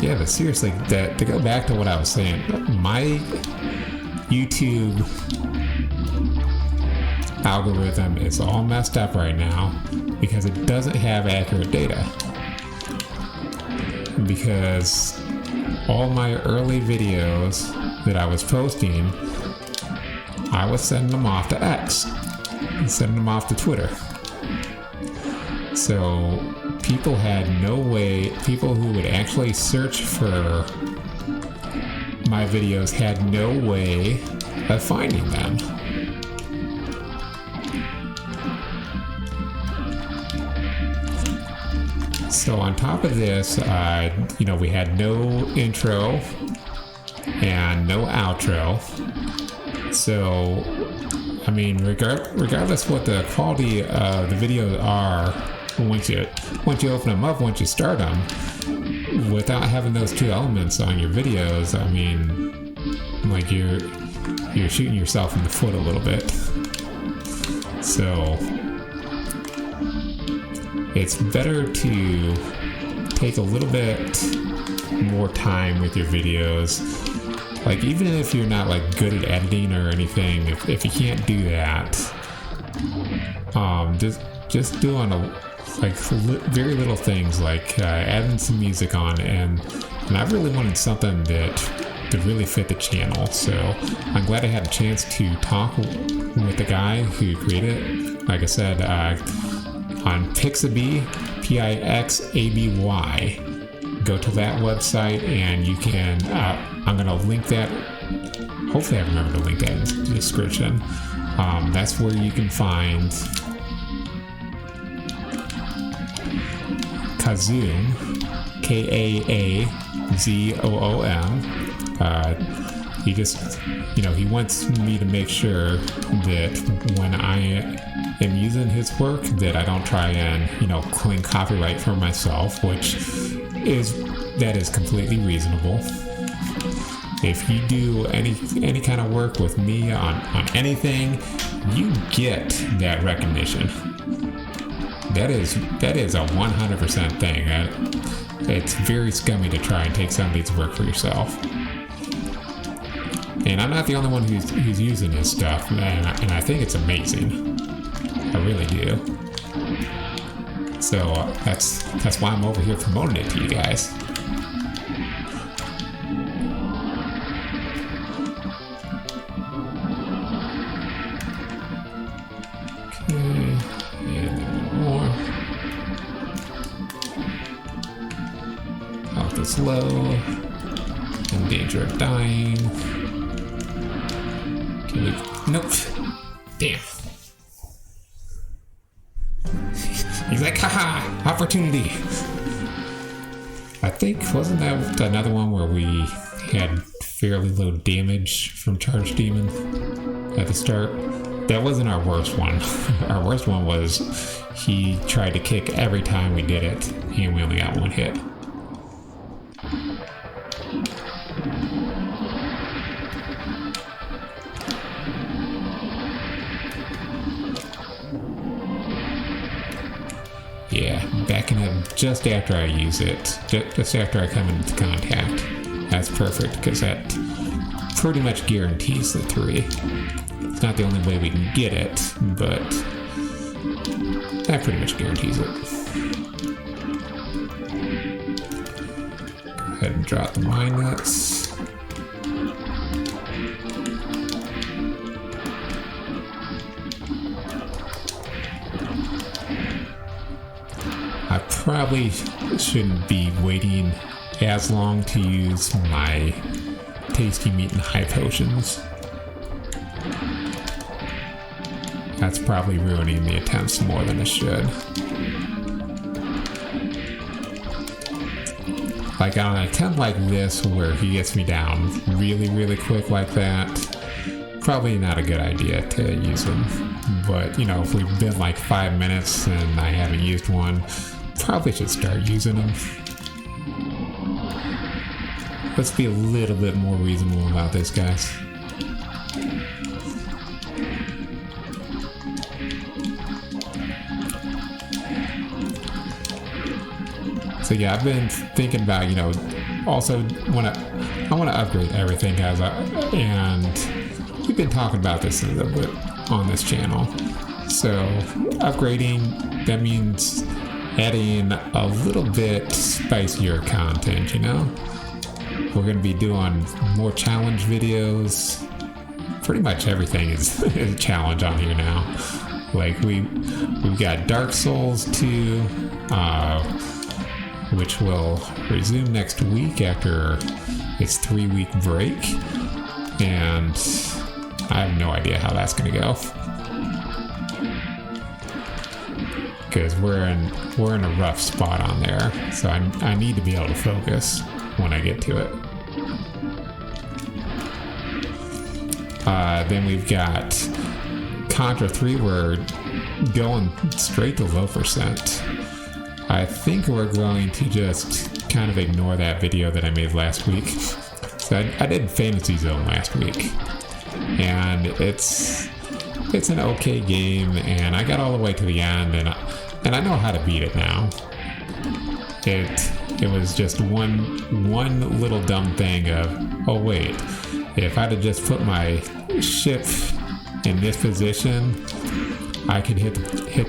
Yeah, but seriously, to go back to what I was saying, my YouTube algorithm is all messed up right now because it doesn't have accurate data. Because all my early videos that I was posting, I was sending them off to X and sending them off to Twitter. So people had no way, people who would actually search for my videos had no way of finding them. So on top of this, we had no intro and no outro. So, I mean, regardless what the quality of the videos are, once you open them up, once you start them, without having those two elements on your videos, I mean, like you're shooting yourself in the foot a little bit. So it's better to take a little bit more time with your videos. Like, even if you're not like good at editing or anything, if you can't do that, just do on very little things like adding some music on, and I really wanted something that really fit the channel. So I'm glad I had a chance to talk with the guy who created it. Like I said, on Pixabay, Pixaby. Go to that website and you can, I'm going to link that, hopefully I remember to link that in the description. That's where you can find Kazoom, Kaazzoom. He just, he wants me to make sure that when I am using his work, that I don't try and, claim copyright for myself, which that is completely reasonable. If you do any kind of work with me on anything, you get that recognition. That is a 100% thing. It's very scummy to try and take somebody's work for yourself. And I'm not the only one who's using this stuff, and I think it's amazing. I really do. So that's why I'm over here promoting it to you guys. Is low, in danger of dying. Can we? Nope. Damn. He's like, haha, opportunity. I think, wasn't that another one where we had fairly low damage from Charged Demon at the start? That wasn't our worst one. Our worst one was he tried to kick every time we did it, and we only got one hit. Yeah, backing up just after I use it, just after I come into contact. That's perfect, because that pretty much guarantees the 3. It's not the only way we can get it, but that pretty much guarantees it. Go ahead and drop the mine nuts. I probably shouldn't be waiting as long to use my tasty meat and high potions. That's probably ruining the attempts more than it should. Like on an attempt like this where he gets me down really, really quick like that, probably not a good idea to use them. But, if we've been like 5 minutes and I haven't used one, probably should start using them. Let's be a little bit more reasonable about this, guys. So yeah, I've been thinking about, also I want to upgrade everything, guys, and we've been talking about this a little bit on this channel. So upgrading, that means adding a little bit spicier content, We're going to be doing more challenge videos. Pretty much everything is a challenge on here now. Like we've got Dark Souls 2, which will resume next week after its 3-week break. And I have no idea how that's going to go. Because we're in a rough spot on there, so I need to be able to focus when I get to it. Then we've got Contra 3. We're going straight to low percent. I think we're going to just kind of ignore that video that I made last week. So I did Fantasy Zone last week, and it's an okay game, and I got all the way to the end, and I know how to beat it now. It was just one little dumb thing of, oh wait, if I'd have just put my ship in this position, I could hit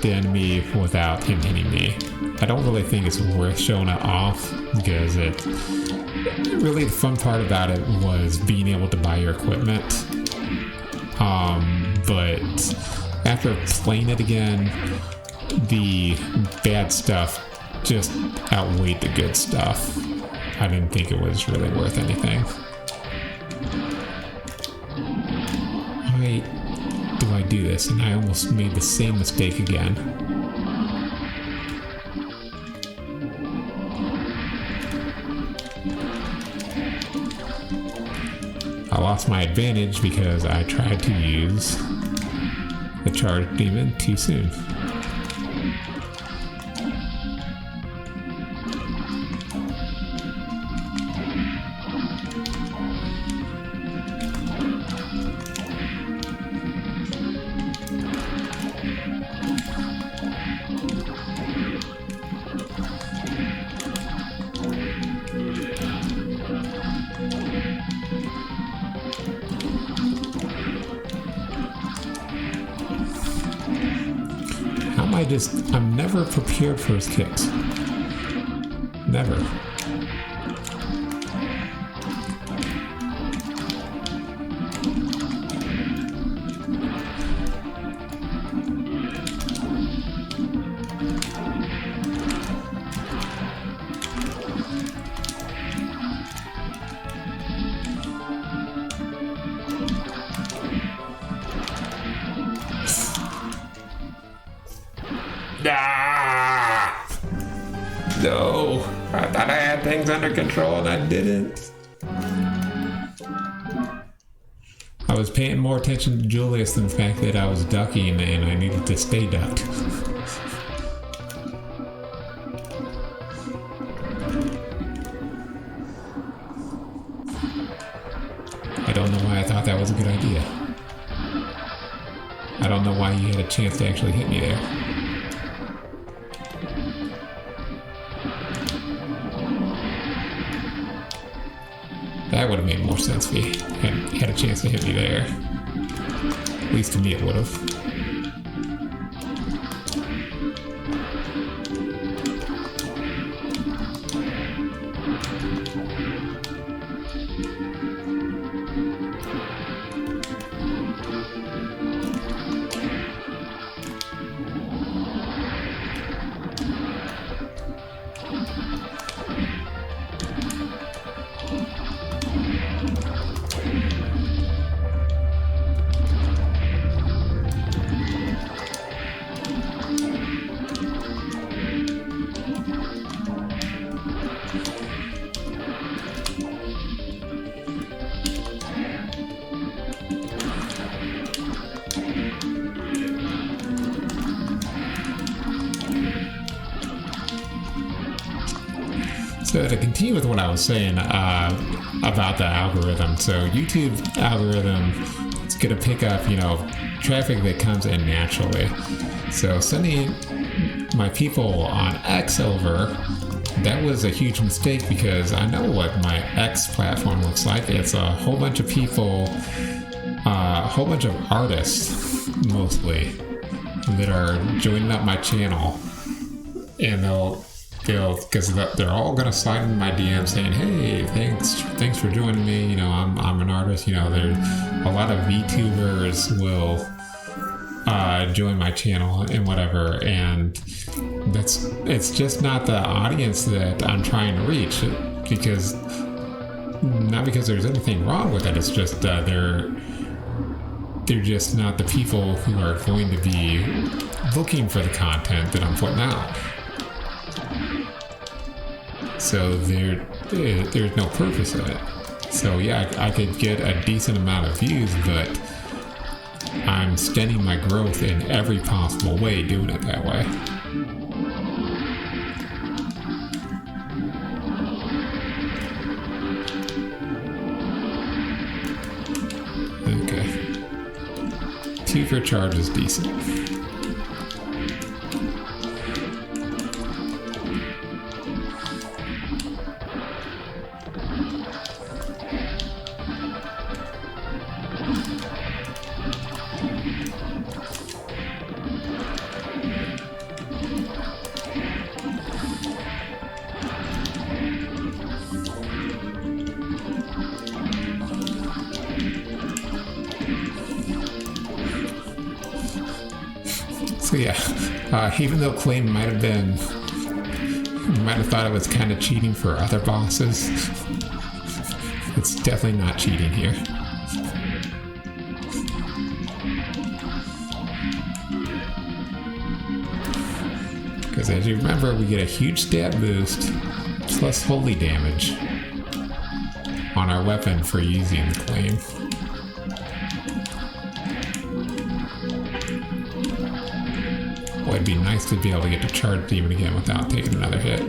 the enemy without him hitting me. I don't really think it's worth showing it off, because really the fun part about it was being able to buy your equipment. But after playing it again, the bad stuff just outweighed the good stuff. I didn't think it was really worth anything. Why do I do this? And I almost made the same mistake again. I lost my advantage because I tried to use the charged demon too soon. I'm never prepared for his kicks. Never. Ah! No, I thought I had things under control and I didn't. I was paying more attention to Julius than the fact that I was ducking and I needed to stay ducked. I don't know why I thought that was a good idea. I don't know why you had a chance to actually hit me there. That would have made more sense if he had a chance to hit me there. At least to me it would have. So to continue with what I was saying about the algorithm, so YouTube algorithm, it's going to pick up, traffic that comes in naturally. So sending my people on X over, that was a huge mistake because I know what my X platform looks like. It's a whole bunch of people, a whole bunch of artists, mostly, that are joining up my channel, and they'll because they're all gonna slide in my DM saying, "Hey, thanks for joining me. I'm an artist." There's a lot of VTubers will join my channel and whatever, and it's just not the audience that I'm trying to reach. Not because there's anything wrong with it. It's just they're just not the people who are going to be looking for the content that I'm putting out. So there's no purpose in it. So yeah, I could get a decent amount of views, but I'm stunting my growth in every possible way doing it that way. Okay. 2 for charge is decent. So yeah, even though Claim might have thought it was kind of cheating for other bosses, it's definitely not cheating here. Because as you remember, we get a huge stat boost plus holy damage on our weapon for using the claim. Well, it'd be nice to be able to get to Charge Demon again without taking another hit.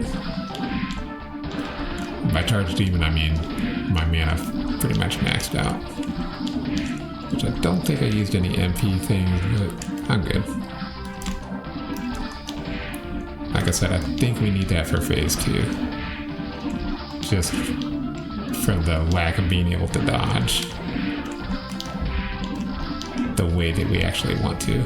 By Charge Demon, I mean my mana pretty much maxed out. Which I don't think I used any MP things, but I'm good. Like I said, I think we need that for phase 2. Just for the lack of being able to dodge the way that we actually want to.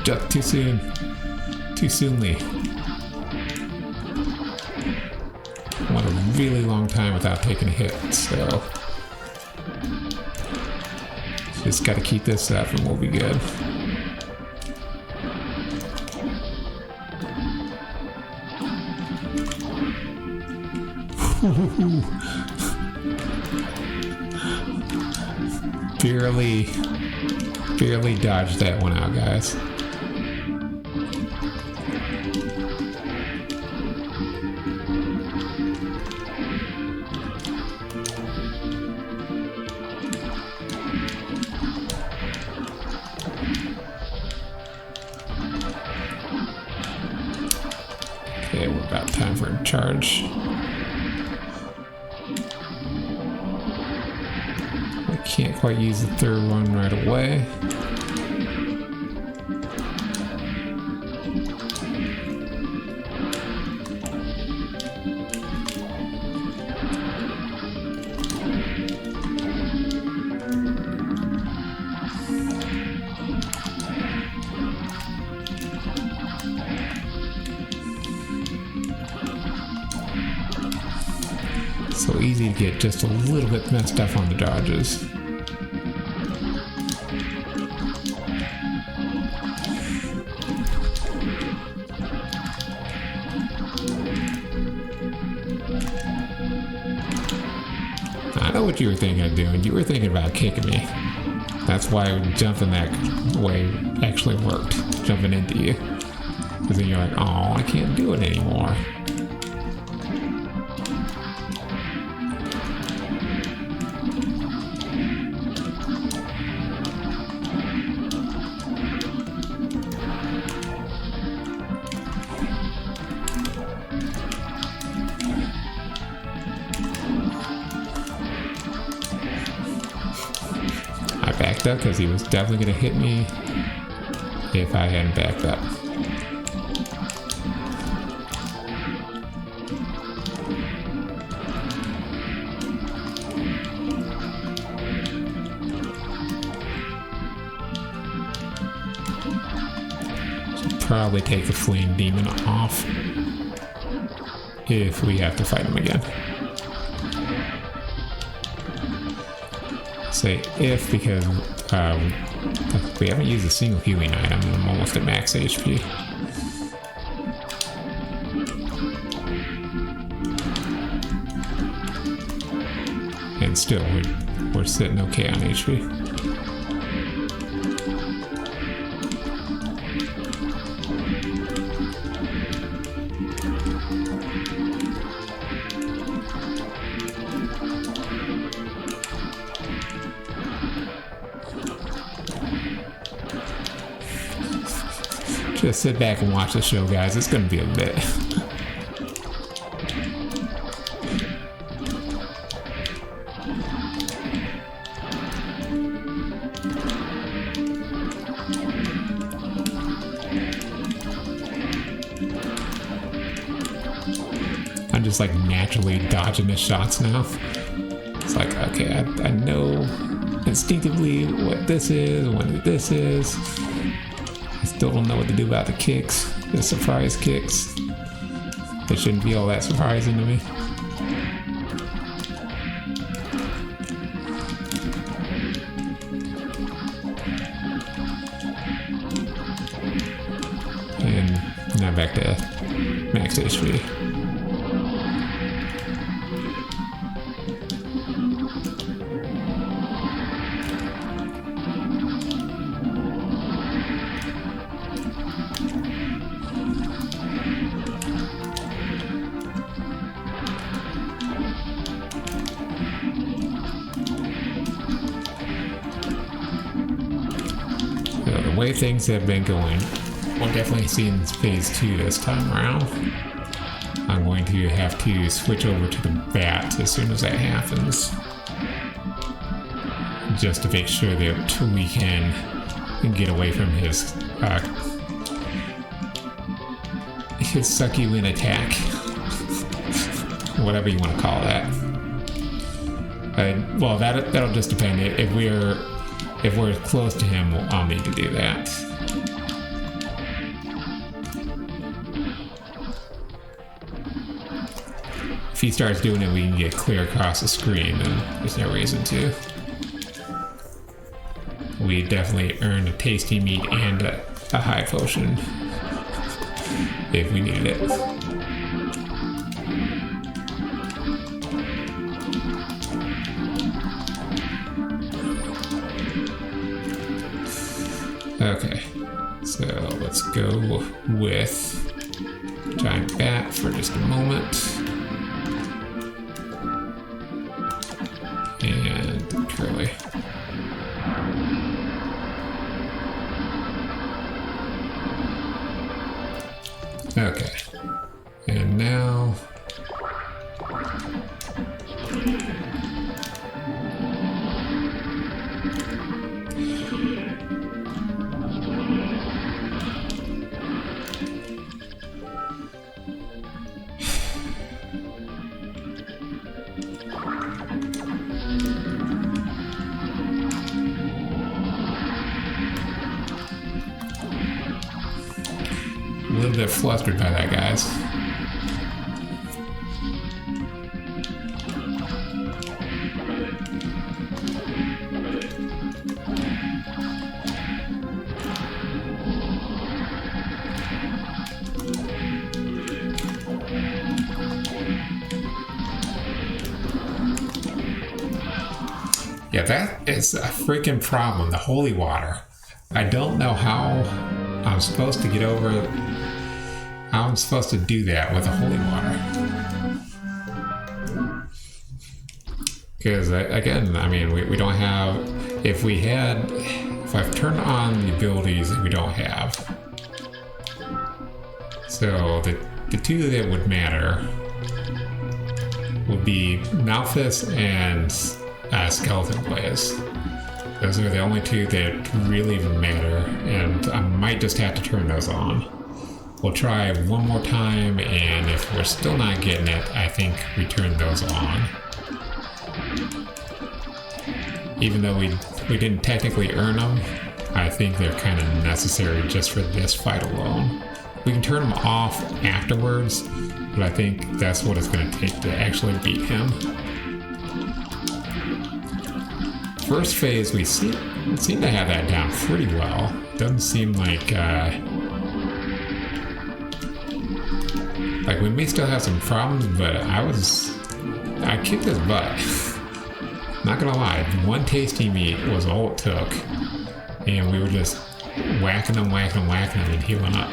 Just too soon. Too soonly. Went a really long time without taking a hit, so just gotta keep this up and we'll be good. Barely dodged that one out, guys. Okay, we're about time for a charge. I can't quite use the third one right away. So easy to get just a little bit messed up on the dodges. I know what you were thinking of doing. You were thinking about kicking me. That's why jumping that way actually worked. Jumping into you. Because then you're like, oh, I can't do it anymore. Backed up because he was definitely going to hit me if I hadn't backed up. Should probably take the Flame Demon off if we have to fight him again. Say if because we haven't used a single healing item and I'm almost at max HP. And still we're sitting okay on HP. Just sit back and watch the show, guys. It's gonna be a bit. I'm just like naturally dodging the shots now. It's like, okay, I know instinctively what this is, what this is. Still don't know what to do about the kicks, the surprise kicks. They shouldn't be all that surprising to me. I'm back to max HP. The way things have been going, we'll definitely see in phase 2 this time around. I'm going to have to switch over to the bat as soon as that happens, just to make sure that we can get away from his succulent attack, whatever you want to call that. Well, that'll just depend. If we're close to him, I'll need to do that. If he starts doing it, we can get clear across the screen, and there's no reason to. We definitely earned a tasty meat and a high potion if we needed it. Okay, so let's go with Giant Bat for just a moment. And Curly. Okay, and now a little bit flustered by that, guys. Yeah, that is a freaking problem, the holy water. I don't know how I'm supposed to get over how I'm supposed to do that with the holy water. Because, again, I mean, we don't have... If I've turned on the abilities that we don't have. So, the two that would matter would be malphas and skeleton blaze. Those are the only two that really matter, and I might just have to turn those on. We'll try one more time, and if we're still not getting it, I think we turn those on. Even though we didn't technically earn them, I think they're kind of necessary just for this fight alone. We can turn them off afterwards, but I think that's what it's going to take to actually beat him. First phase, we seem to have that down pretty well. Doesn't seem like we may still have some problems, but I kicked his butt. Not gonna lie, one tasty meat was all it took, and we were just whacking him, and healing up.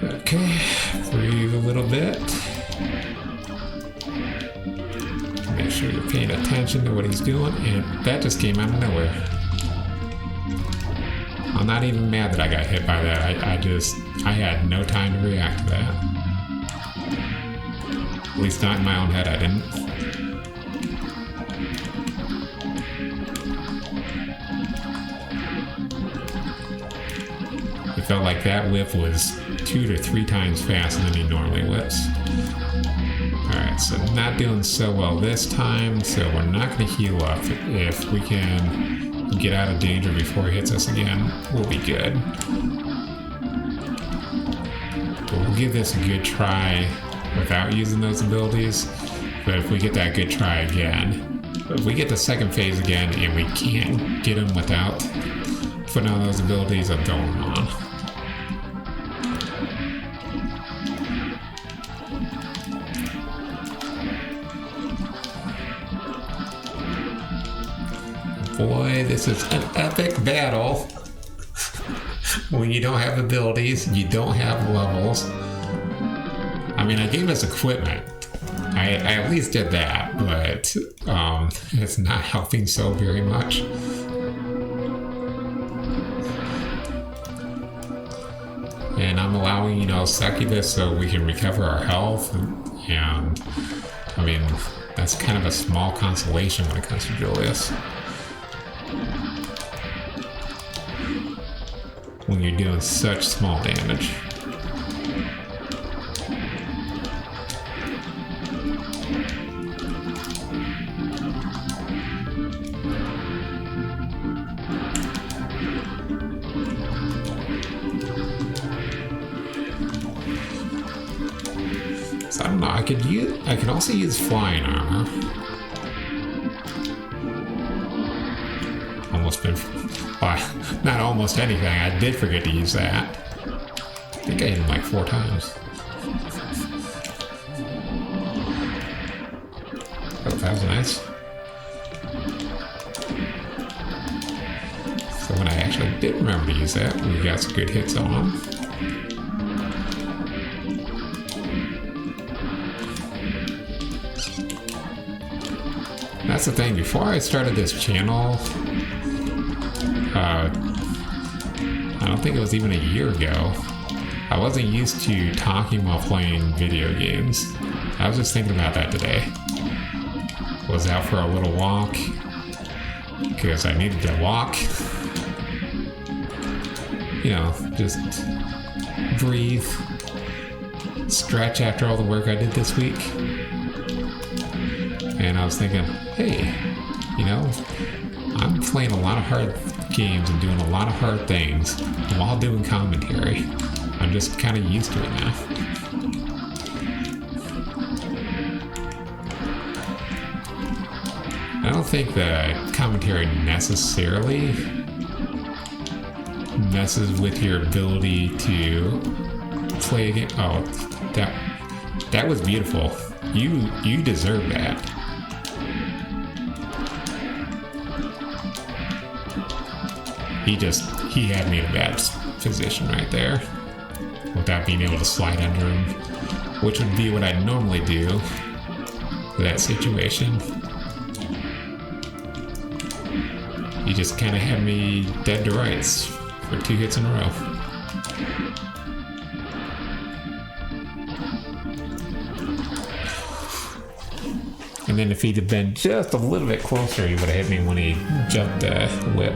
Okay, breathe a little bit. Make sure you're paying attention to what he's doing, and that just came out of nowhere. I'm not even mad that I got hit by that. I had no time to react to that. At least not in my own head, I didn't. It felt like that whip was 2 to 3 times faster than he normally whips. Alright, so not doing so well this time, so we're not going to heal up. If we can get out of danger before he hits us again, we'll be good. give this a good try without using those abilities. But if we get that good try again, if we get the second phase again and we can't get them without putting on those abilities, I'm throwing them on. Boy, this is an epic battle. When you don't have abilities, you don't have levels. I mean, I gave us equipment. I at least did that, but it's not helping so very much. And I'm allowing, succubus so we can recover our health. And I mean, that's kind of a small consolation when it comes to Julius. When you're doing such small damage. So I don't know, I can also use flying armor. Almost been, not almost anything, I did forget to use that. I think I hit him like 4 times. Oh, that was nice. So when I actually did remember to use that, we got some good hits on him. That's the thing, before I started this channel, I don't think it was even a year ago, I wasn't used to talking while playing video games. I was just thinking about that today. Was out for a little walk, because I needed to walk. Just breathe, stretch after all the work I did this week. And I was thinking, hey, I'm playing a lot of hard games and doing a lot of hard things while doing commentary. I'm just kind of used to it now. I don't think the commentary necessarily messes with your ability to play a game. Oh, that was beautiful. You deserve that. He had me in a bad position right there without being able to slide under him, which would be what I normally do for that situation. He just kind of had me dead to rights for 2 hits in a row. And then if he'd have been just a little bit closer, he would have hit me when he jumped the whip.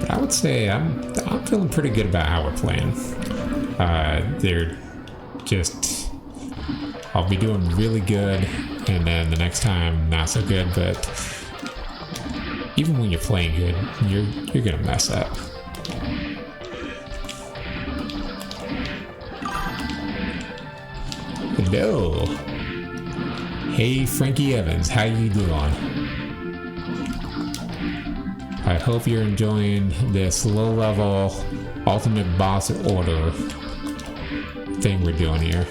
I would say I'm feeling pretty good about how we're playing. They're just, I'll be doing really good, and then the next time not so good. But even when you're playing good, you're gonna mess up. Hello. Hey, Frankie Evans, how you doing? I hope you're enjoying this low-level ultimate boss order thing we're doing here,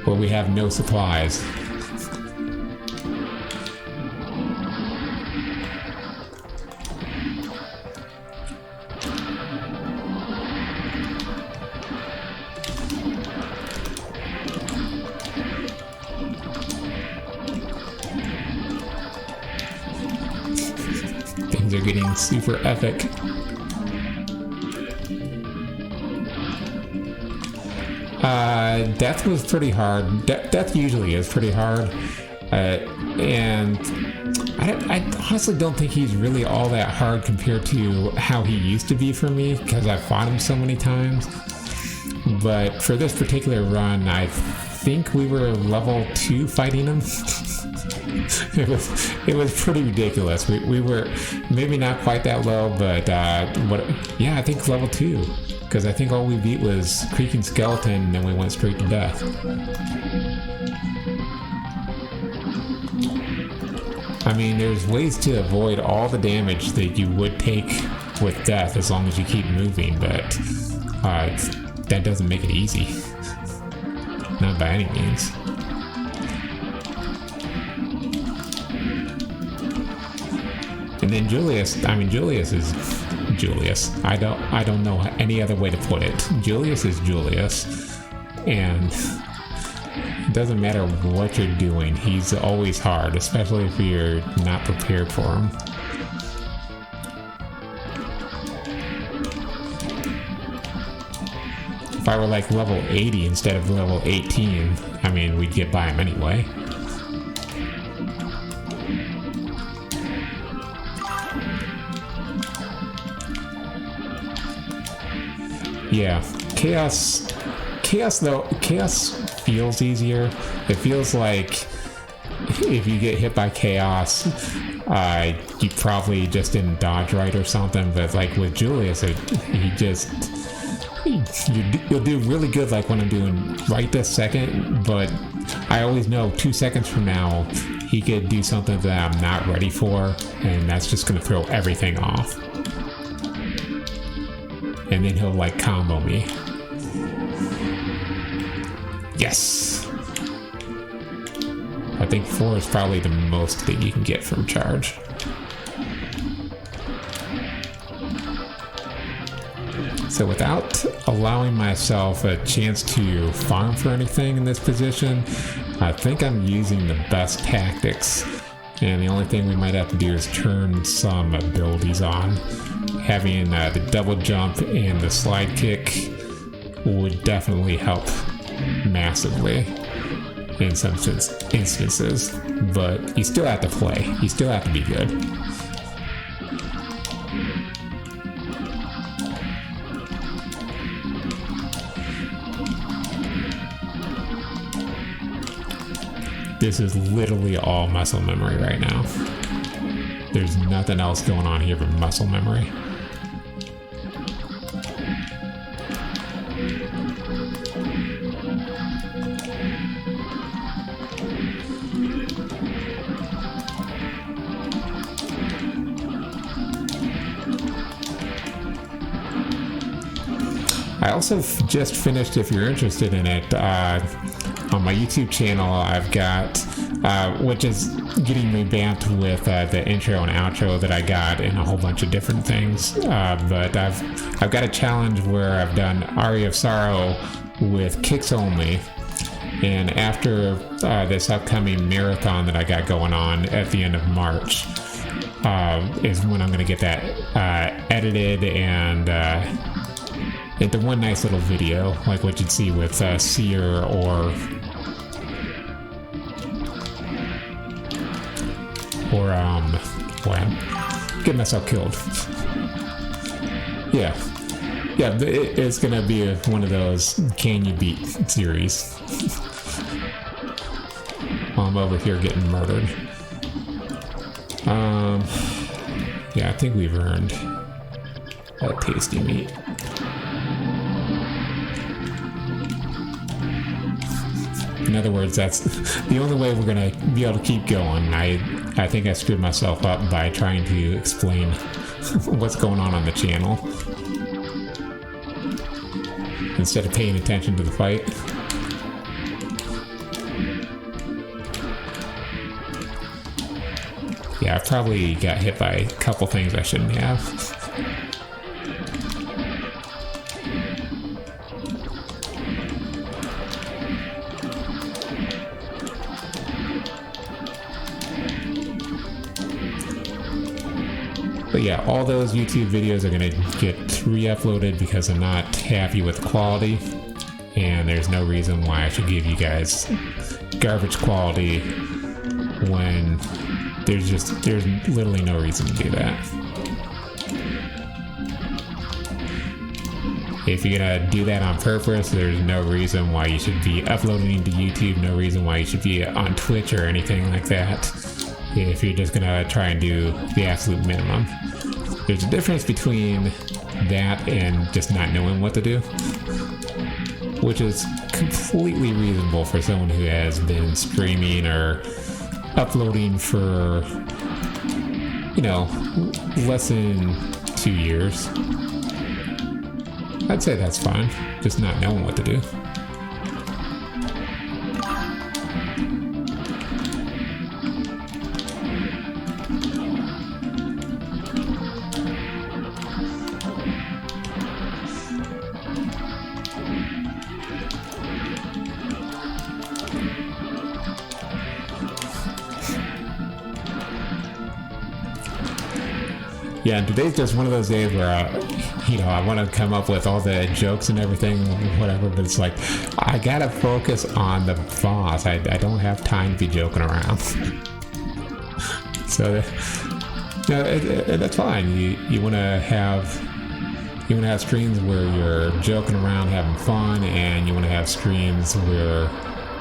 where we have no supplies. Things are getting super epic. Death was pretty hard. Death usually is pretty hard. And I honestly don't think he's really all that hard compared to how he used to be for me, because I've fought him so many times. But for this particular run, I think we were level 2 fighting him. It was pretty ridiculous. We were maybe not quite that low, but I think level 2. Because I think all we beat was Creaking Skeleton, and then we went straight to death. I mean, there's ways to avoid all the damage that you would take with death as long as you keep moving, but that doesn't make it easy. Not by any means. And then Julius is Julius. I don't know any other way to put it. Julius is Julius, and it doesn't matter what you're doing, he's always hard, especially if you're not prepared for him. If I were like level 80 instead of level 18, I mean, we'd get by him anyway. Yeah, Chaos feels easier. It feels like if you get hit by Chaos, you probably just didn't dodge right or something, but like with Julius, you'll do really good like when I'm doing right this second, but I always know 2 seconds from now, he could do something that I'm not ready for, and that's just gonna throw everything off. And then he'll like combo me. Yes! I think 4 is probably the most that you can get from charge. So without allowing myself a chance to farm for anything in this position, I think I'm using the best tactics. And the only thing we might have to do is turn some abilities on. Having the double jump and the slide kick would definitely help massively in some instances, but you still have to play. You still have to be good. This is literally all muscle memory right now. There's nothing else going on here but muscle memory. I also just finished, if you're interested in it, on my YouTube channel, I've got, which is getting revamped with the intro and outro that I got and a whole bunch of different things. But I've got a challenge where I've done Aria of Sorrow with kicks only. And after this upcoming marathon that I got going on at the end of March, is when I'm going to get that edited and into one nice little video, like what you'd see with Seer or get myself killed. Yeah, it's gonna be one of those can you beat series. While I'm over here getting murdered. Yeah, I think we've earned a tasty meat. In other words, that's the only way we're gonna be able to keep going. I think I screwed myself up by trying to explain what's going on the channel instead of paying attention to the fight. Yeah, I probably got hit by a couple things I shouldn't have. But yeah, all those YouTube videos are going to get re-uploaded because I'm not happy with the quality, and there's no reason why I should give you guys garbage quality when there's literally no reason to do that. If you're gonna do that on purpose, there's no reason why you should be uploading to YouTube, no reason why you should be on Twitch or anything like that. If you're just gonna try and do the absolute minimum. There's a difference between that and just not knowing what to do, which is completely reasonable for someone who has been streaming or uploading for, you know, less than 2 years. I'd say that's fine, just not knowing what to do. Yeah, and today's just one of those days where, you know, I want to come up with all the jokes and everything, whatever, but it's like, I gotta focus on the boss. I don't have time to be joking around. So, you know, that's fine. You want to have streams where you're joking around, having fun, and you want to have streams where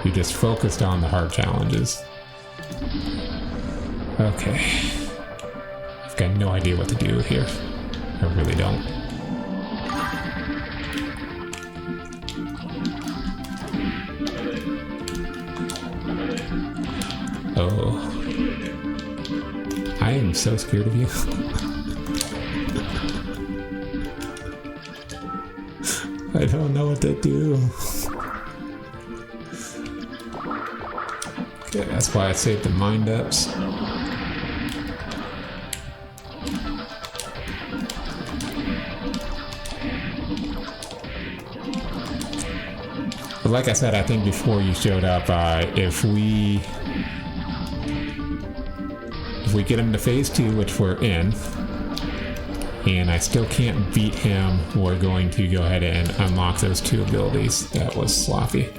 you're just focused on the hard challenges. Okay. I've got no idea what to do here. I really don't. Oh. I am so scared of you. I don't know what to do. Okay, that's why I saved the mind ups. But like I said, I think before you showed up, if we get him to phase 2, which we're in, and I still can't beat him, we're going to go ahead and unlock those 2 abilities. That was sloppy.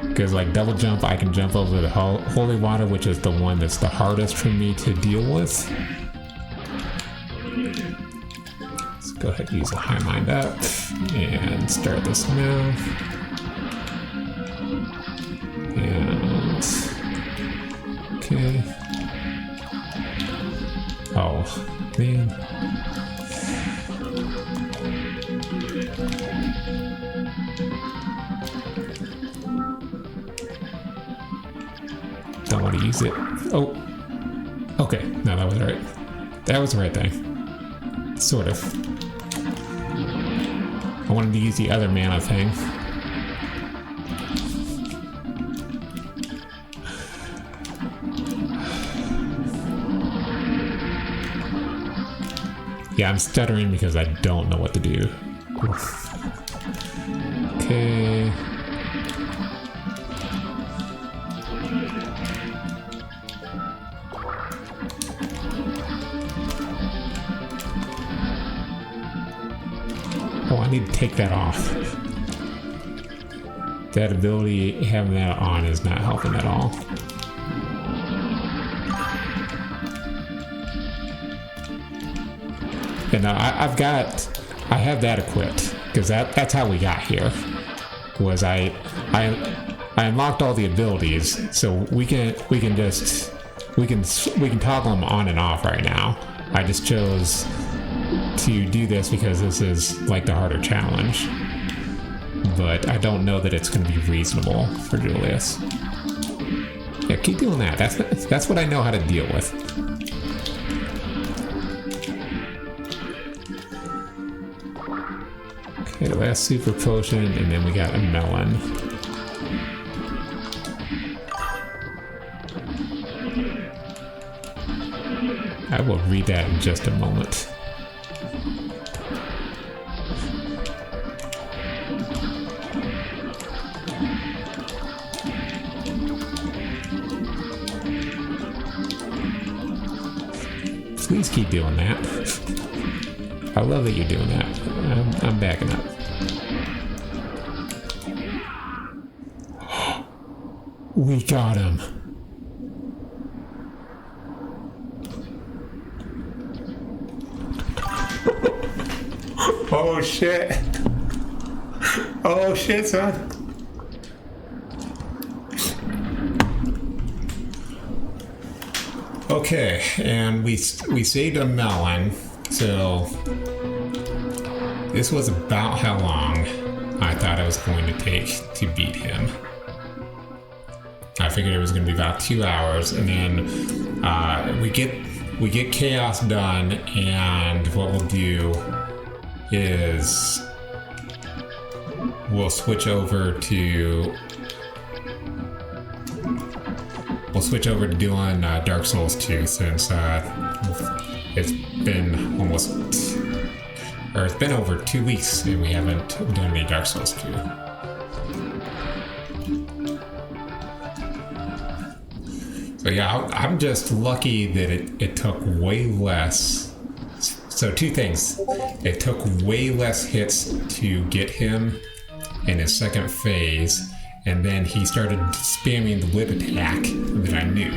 Because like double jump, I can jump over the holy water, which is the one that's the hardest for me to deal with. Let's go ahead and use a high mind up and start this now. And okay. Oh man. Don't want to use it. Oh. Okay. No, that was right. That was the right thing. Sort of. I wanted to use the other mana thing. Yeah, I'm stuttering because I don't know what to do. Okay. Oh, I need to take that off. That ability, having that on is not helping at all. And I have that equipped because that's how we got here. Was I unlocked all the abilities, so we can toggle them on and off right now. I just chose to do this because this is like the harder challenge, but I don't know that it's going to be reasonable for Julius. Yeah, keep doing that. That's what I know how to deal with. Okay, the last super potion, and then we got a melon. I will read that in just a moment. Please keep doing that. I love that you're doing that. I'm backing up. We got him. Oh shit. Oh shit, son. Okay, and we saved a melon, so this was about how long I thought it was going to take to beat him. I figured it was going to be about 2 hours, and then we get chaos done, and what we'll do is we'll switch over to doing Dark Souls 2 since it's been it's been over 2 weeks and we haven't done any Dark Souls 2. So yeah, I'm just lucky that it took way less. So two things. It took way less hits to get him in his second phase, and then he started spamming the whip attack that I knew.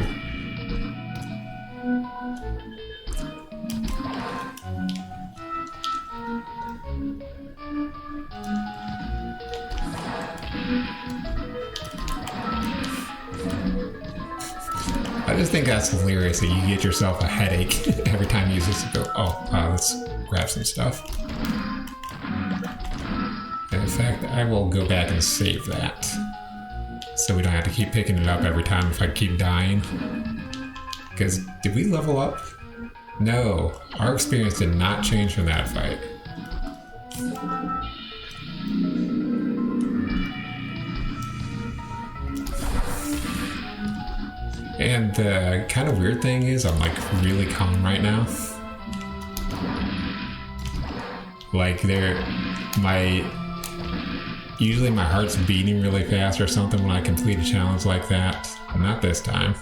I just think that's hilarious that you get yourself a headache every time you use this to go, let's grab some stuff. And in fact, I will go back and save that, so we don't have to keep picking it up every time if I keep dying. Because, did we level up? No, our experience did not change from that fight. And the kind of weird thing is I'm like really calm right now. Like usually my heart's beating really fast or something when I complete a challenge like that. Not this time.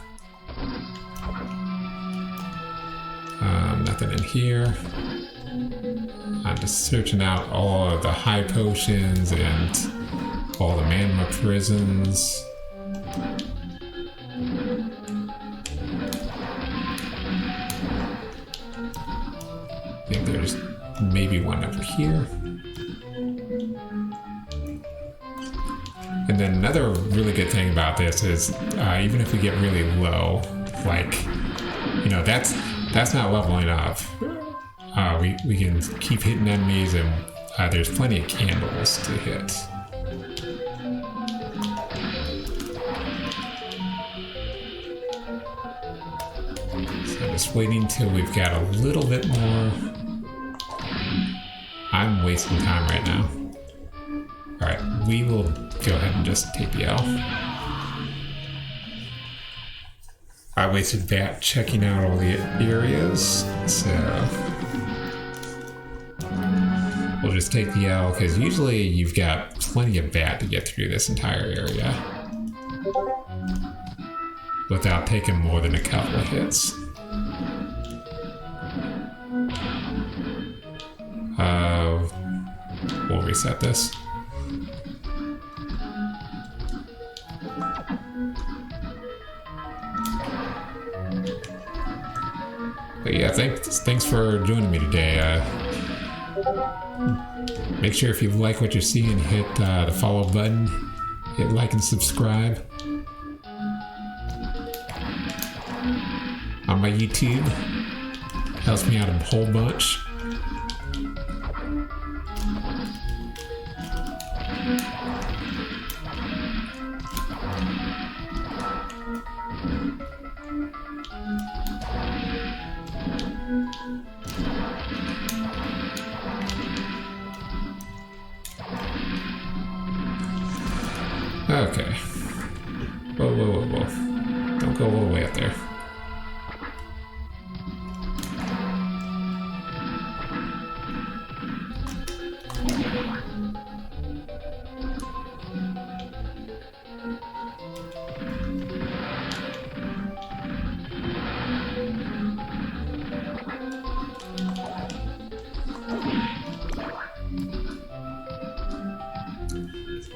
Nothing in here. I'm just searching out all of the high potions and all the magma prisons. I think there's maybe one over here. And then another really good thing about this is even if we get really low, like, you know, that's not leveling up. We can keep hitting enemies, and there's plenty of candles to hit. So I'm just waiting till we've got a little bit more. I'm wasting time right now. Alright, we will go ahead and just take the L. I wasted that checking out all the areas, so we'll just take the L, because usually you've got plenty of bat to get through this entire area without taking more than a couple of hits. We'll reset this. But yeah, thanks for joining me today. Make sure if you like what you're seeing, hit the follow button, hit like and subscribe on my YouTube. Helps me out a whole bunch. Okay. Whoa, whoa, whoa, whoa. Don't go all the way up there.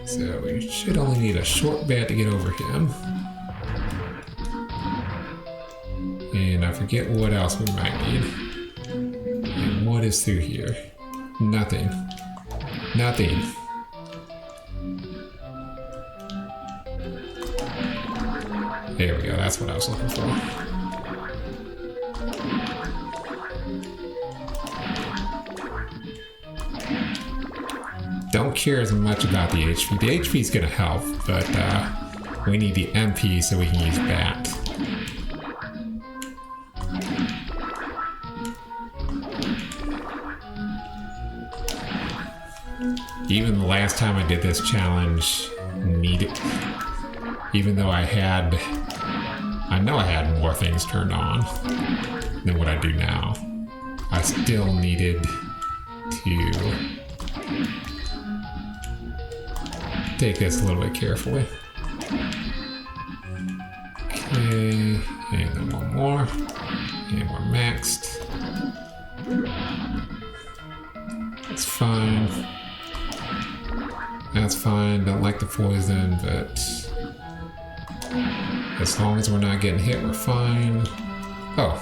So we should only need a short bat to get over him. And I forget what else we might need. And what is through here? Nothing. Nothing. There we go, that's what I was looking for. Don't care as much about the HP. The HP is gonna help, but we need the MP so we can use that. Even the last time I did this challenge, even though I know I had more things turned on than what I do now, I still needed to take this a little bit carefully. Okay, and then one more, and we're maxed. That's fine. That's fine, don't like the poison, but as long as we're not getting hit, we're fine. Oh.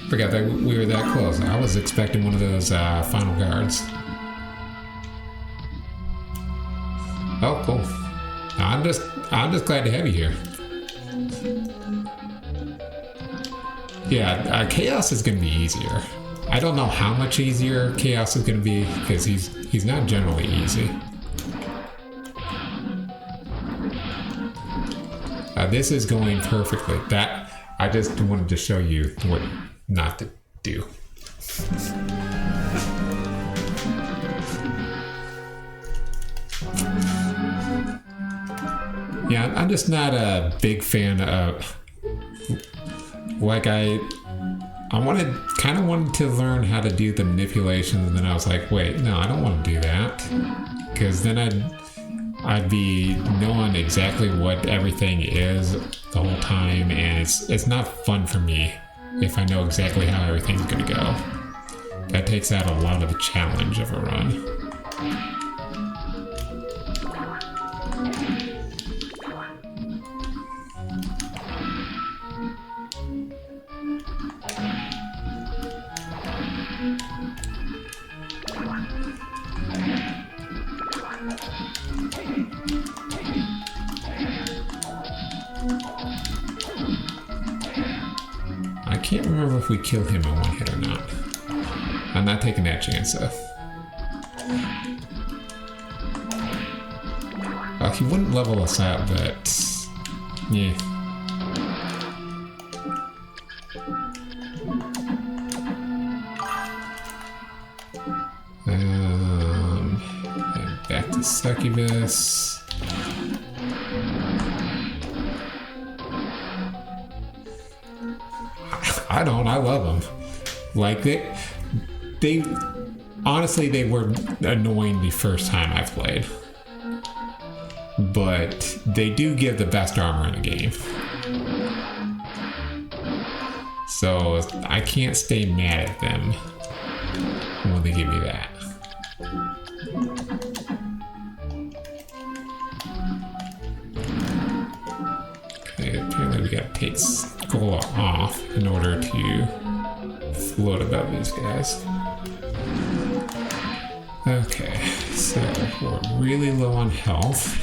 Forgot that we were that close. I was expecting one of those final guards. Oh, cool. I'm just glad to have you here. Yeah, Chaos is gonna be easier. I don't know how much easier Chaos is gonna be because he's not generally easy. This is going perfectly. That I just wanted to show you what not to do. Yeah, I'm just not a big fan of like I kind of wanted to learn how to do the manipulations, and then I was like, wait, no, I don't want to do that, because then I'd be knowing exactly what everything is the whole time, and it's not fun for me if I know exactly how everything's gonna go. That takes out a lot of the challenge of a run. I can't remember if we killed him in one hit or not. I'm not taking that chance though. He wouldn't level us out, but yeah. And back to Succubus. I love them. Like they honestly, they were annoying the first time I played, but they do give the best armor in the game, so I can't stay mad at them when they give me that. Okay, apparently we gotta take Skull off in order to float above these guys. Okay, so we're really low on health.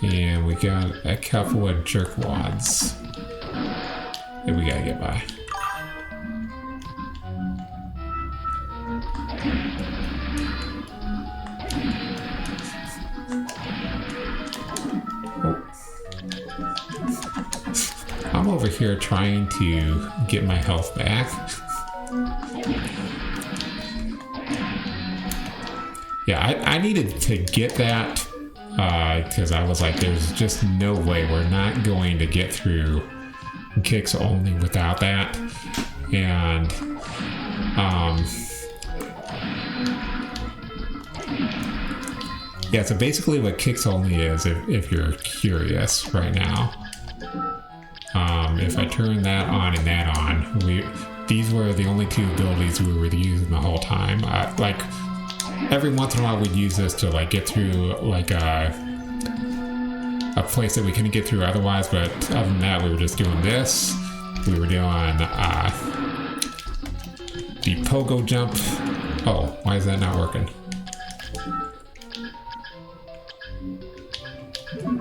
And we got a couple of jerkwads that we gotta get by. I'm over here trying to get my health back. Yeah, I needed to get that because I was like, there's just no way we're not going to get through kicks only without that. And yeah, so basically what kicks only is, if you're curious right now, if I turn that on and that on, these were the only two abilities we were using the whole time. Like every once in a while we'd use this to like get through like a place that we couldn't get through otherwise, but other than that we were just doing this we were doing the pogo jump. Oh, why is that not working?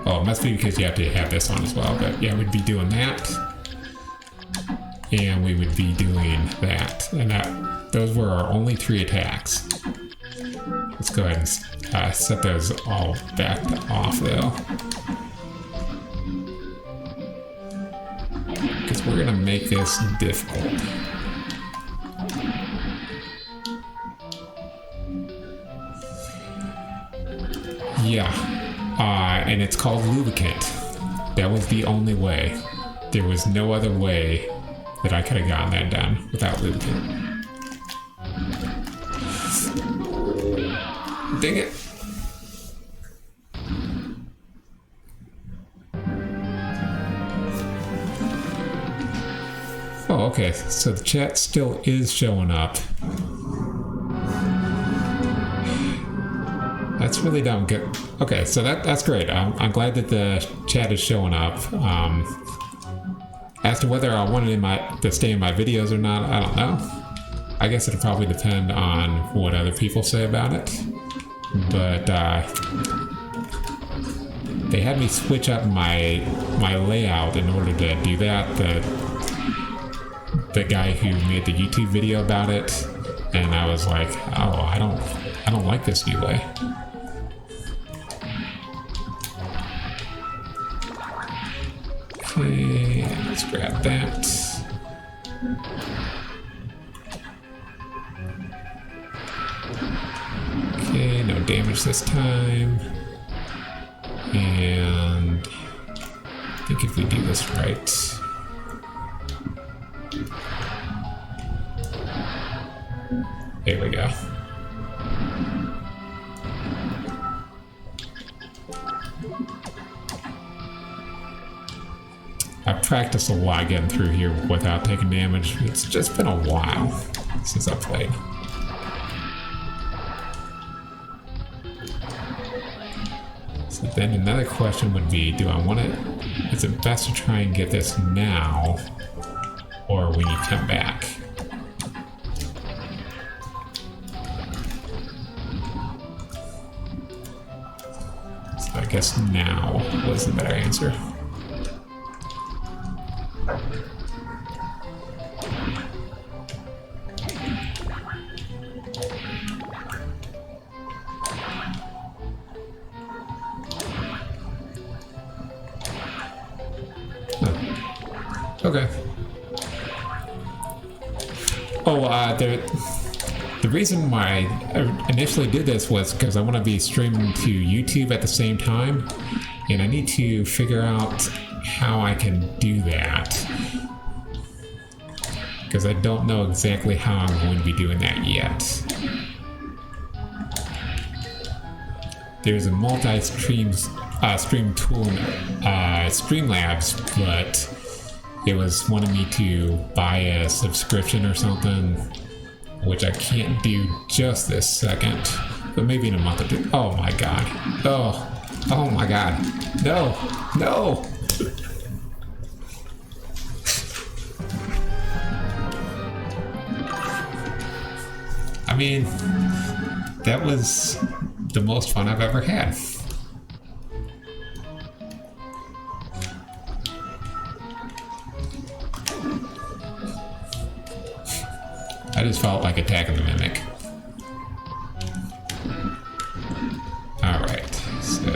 Oh, it must be because you have to have this on as well. But yeah, we'd be doing that. And we would be doing that. And those were our only 3 attacks. Let's go ahead and set those all back off though. Because we're gonna make this difficult. Yeah, and it's called lubricant. That was the only way. There was no other way that I could have gotten that done without lubricant. Dang it. Oh, okay, so the chat still is showing up. That's really dumb. Good. Okay, so that's great. I'm glad that the chat is showing up. As to whether I wanted to stay in my videos or not, I don't know. I guess it'll probably depend on what other people say about it. But they had me switch up my layout in order to do that. The guy who made the YouTube video about it, and I was like, oh, I don't like this new way. Okay, let's grab that. Okay, no damage this time. And I think if we do this right. There we go. I've practiced a lot getting through here without taking damage. It's just been a while since I played. So then another question would be, do I want to... Is it best to try and get this now, or when you come back? So I guess now was the better answer. Okay. Oh, the reason why I initially did this was because I want to be streaming to YouTube at the same time, and I need to figure out how I can do that. Because I don't know exactly how I'm going to be doing that yet. There's a multi-stream tool in Streamlabs, but it was wanting me to buy a subscription or something, which I can't do just this second, but maybe in a month or two. Oh my god. Oh my god. No. No. I mean, that was the most fun I've ever had. I just felt like attacking the mimic. Alright, so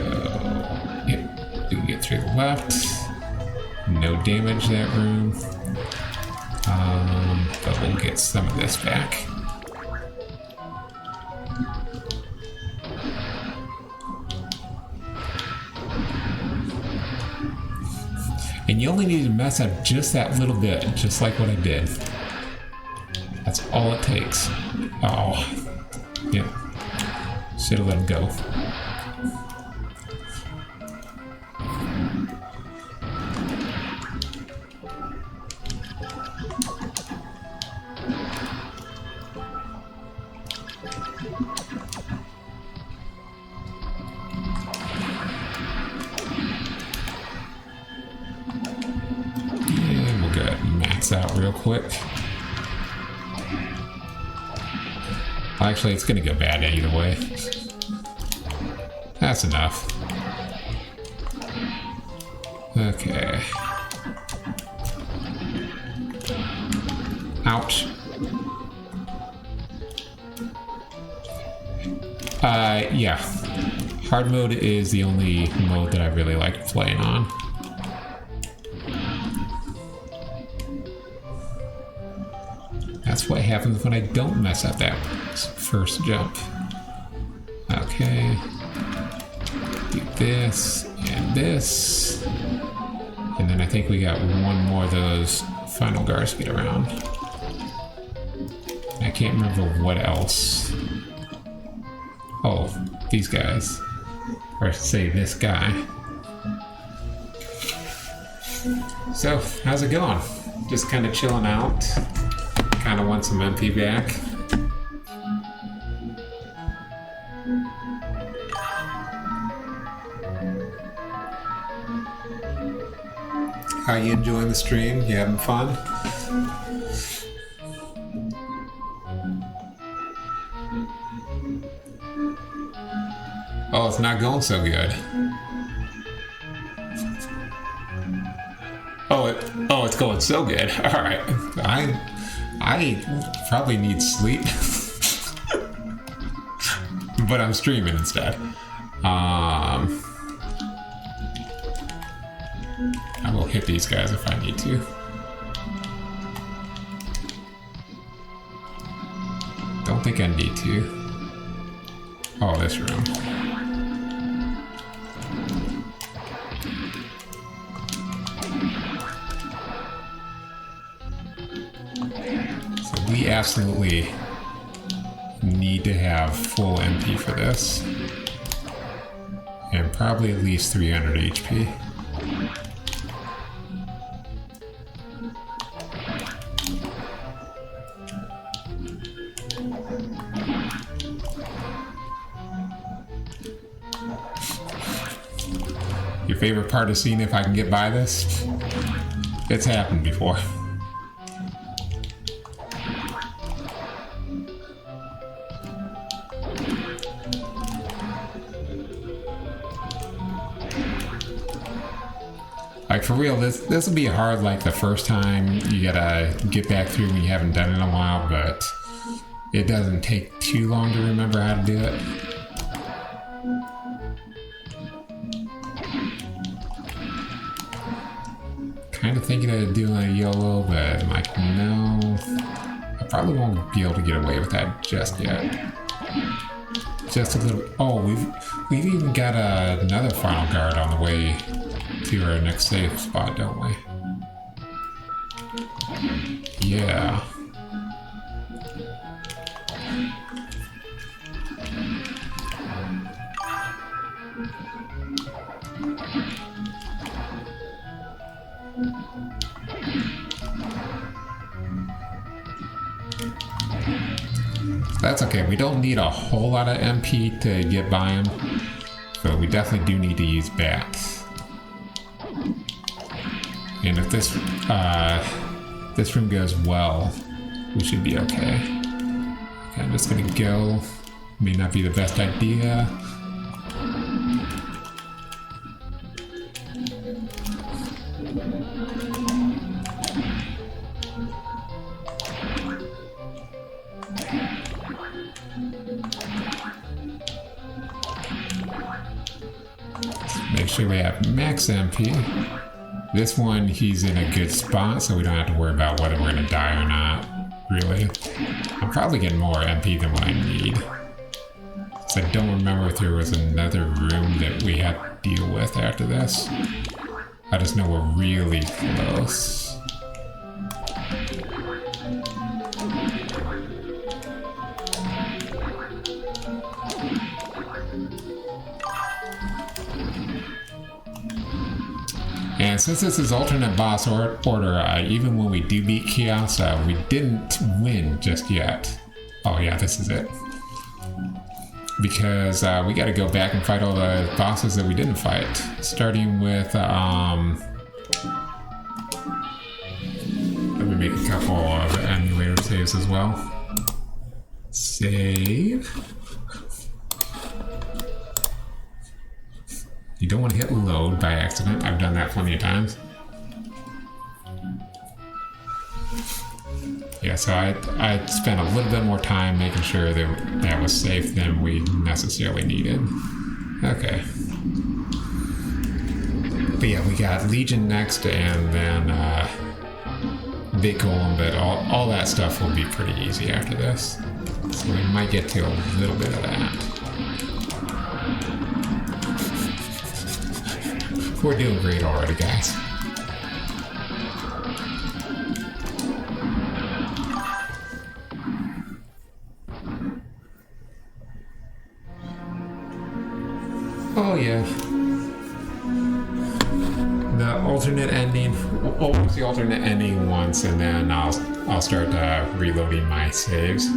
yep, we can get through the left. No damage that room. But we'll get some of this back. And you only need to mess up just that little bit, just like what I did. That's all it takes. Oh, yeah. Should have let him go. this out real quick. Actually, it's gonna go bad either way. That's enough. Okay. Ouch. Yeah. Hard mode is the only mode that I really like playing on. That's what happens when I don't mess up that first jump. Okay. Do this and this. And then I think we got one more of those final guards to get around. I can't remember what else. Oh, these guys. Or say this guy. So, how's it going? Just kind of chilling out. Kind of want some MP back. How you enjoying the stream? You having fun? Oh, it's not going so good. Oh, it's going so good. All right, I probably need sleep, but I'm streaming instead. I will hit these guys if I need to. Don't think I need to. Oh, this room. So we absolutely need to have full MP for this. And probably at least 300 HP. Your favorite part of seeing if I can get by this? It's happened before. Like for real, this will be hard like the first time you gotta get back through when you haven't done it in a while, but it doesn't take too long to remember how to do it. Kind of thinking of doing a YOLO, but I'm like, no, I probably won't be able to get away with that just yet. Just a little. Oh, we've even got another final guard on the way to our next safe spot, don't we? Yeah. That's okay, we don't need a whole lot of MP to get by him, but we definitely do need to use bats. And if this room goes well, we should be okay. Okay, I'm just gonna go. May not be the best idea. Make sure we have max MP. This one, he's in a good spot, so we don't have to worry about whether we're gonna die or not, really. I'm probably getting more MP than what I need. So I don't remember if there was another room that we had to deal with after this. I just know we're really close. And since this is alternate boss order, even when we do beat Chaos, we didn't win just yet. Oh yeah, this is it. Because we gotta go back and fight all the bosses that we didn't fight. Starting with, let me make a couple of emulator saves as well. Save. You don't want to hit load by accident. I've done that plenty of times. Yeah, so I spent a little bit more time making sure that that was safe than we necessarily needed. Okay. But yeah, we got Legion next, and then Big Golem, but all that stuff will be pretty easy after this. So we might get to a little bit of that. We're doing great already, guys. Oh yeah. The alternate ending. We'll watch the alternate ending once, and then I'll start reloading my saves.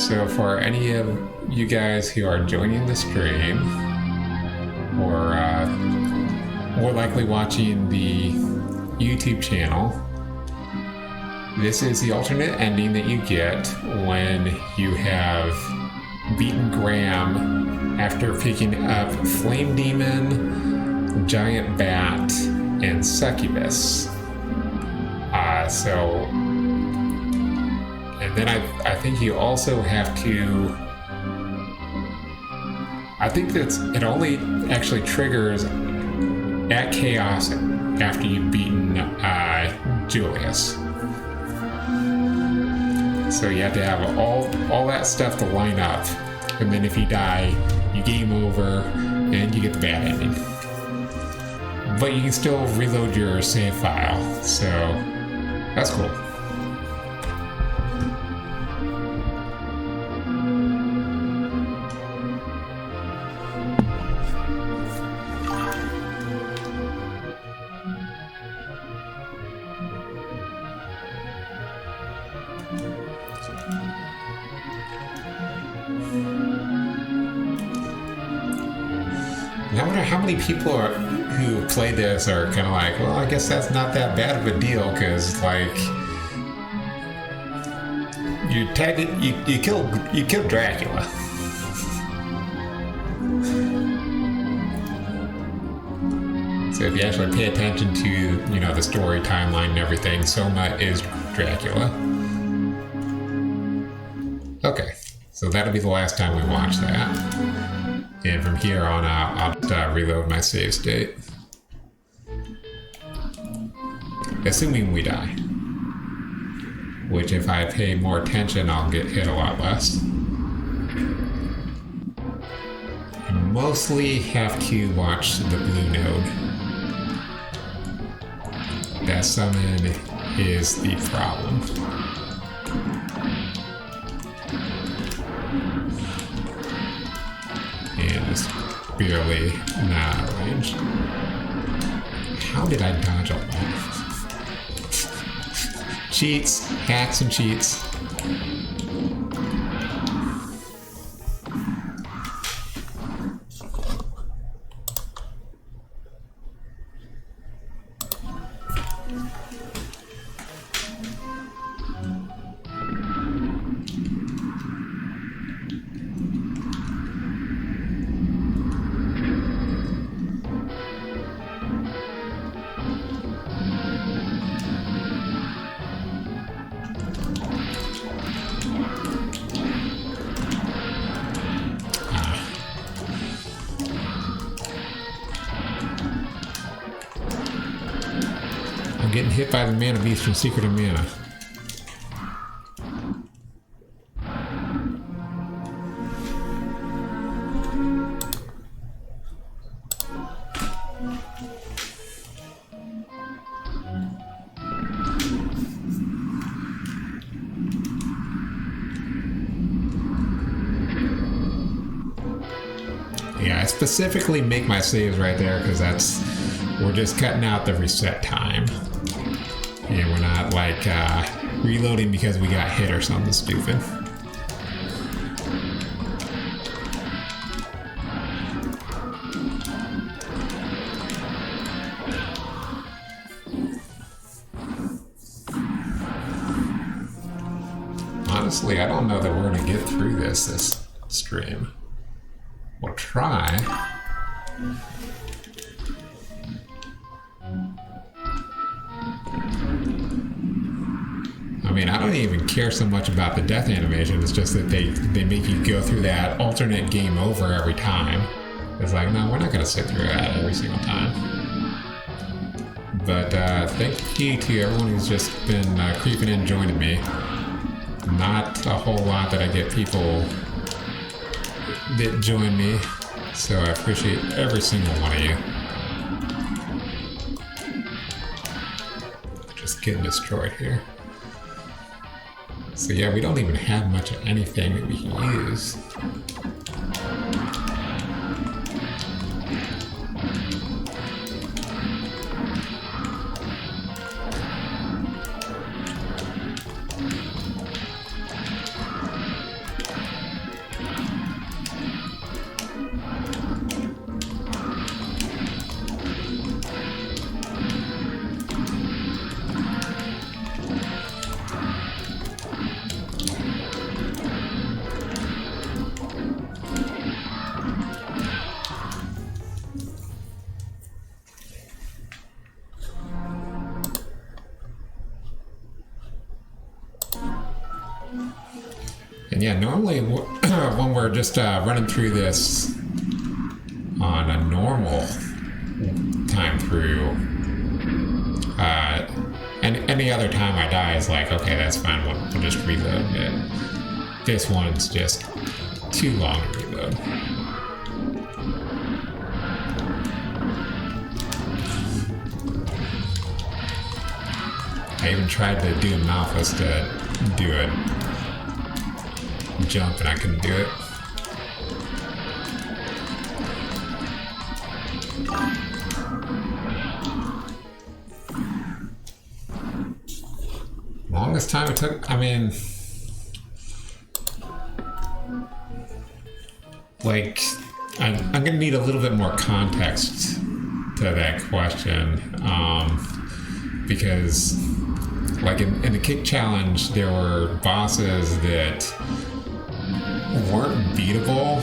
So for any of you guys who are joining the stream, or more likely watching the YouTube channel, this is the alternate ending that you get when you have beaten Graham after picking up Flame Demon, Giant Bat, and Succubus. And then I think you also have to. I think it only actually triggers at Chaos after you've beaten Julius. So you have to have all that stuff to line up, and then if you die, you game over, and you get the bad ending. But you can still reload your save file, so that's cool. I wonder how many people who play this are kind of like, well, I guess that's not that bad of a deal, because like you killed Dracula. So if you actually pay attention to the story timeline and everything, Soma is Dracula. Okay, so that'll be the last time we watch that. And from here on out, I'll just reload my save state. Assuming we die. Which, if I pay more attention, I'll get hit a lot less. I mostly have to watch the blue node. That summon is the problem. And it's barely not range. How did I dodge all that? Cheats, hacks and cheats. Getting hit by the mana beast from Secret of Mana. Yeah, I specifically make my saves right there because we're just cutting out the reset time. And we're not like reloading because we got hit or something stupid. honestly, I don't know that we're gonna get through this stream. We'll try. I mean, I don't even care so much about the death animation. It's just that they make you go through that alternate game over every time. It's like, no, we're not going to sit through that every single time. But thank you to everyone who's just been creeping in joining me. Not a whole lot that I get people that join me. So I appreciate every single one of you. Just getting destroyed here. So yeah, we don't even have much of anything that we can use. And yeah, normally when we're just running through this on a normal time through, and any other time I die is like, okay, that's fine, we'll just reload it. This one's just too long to reload. I even tried to do malphas to do it. Jump and I couldn't do it. Longest time it took, I mean, like, I'm gonna need a little bit more context to that question, because like in the kick challenge there were bosses that weren't beatable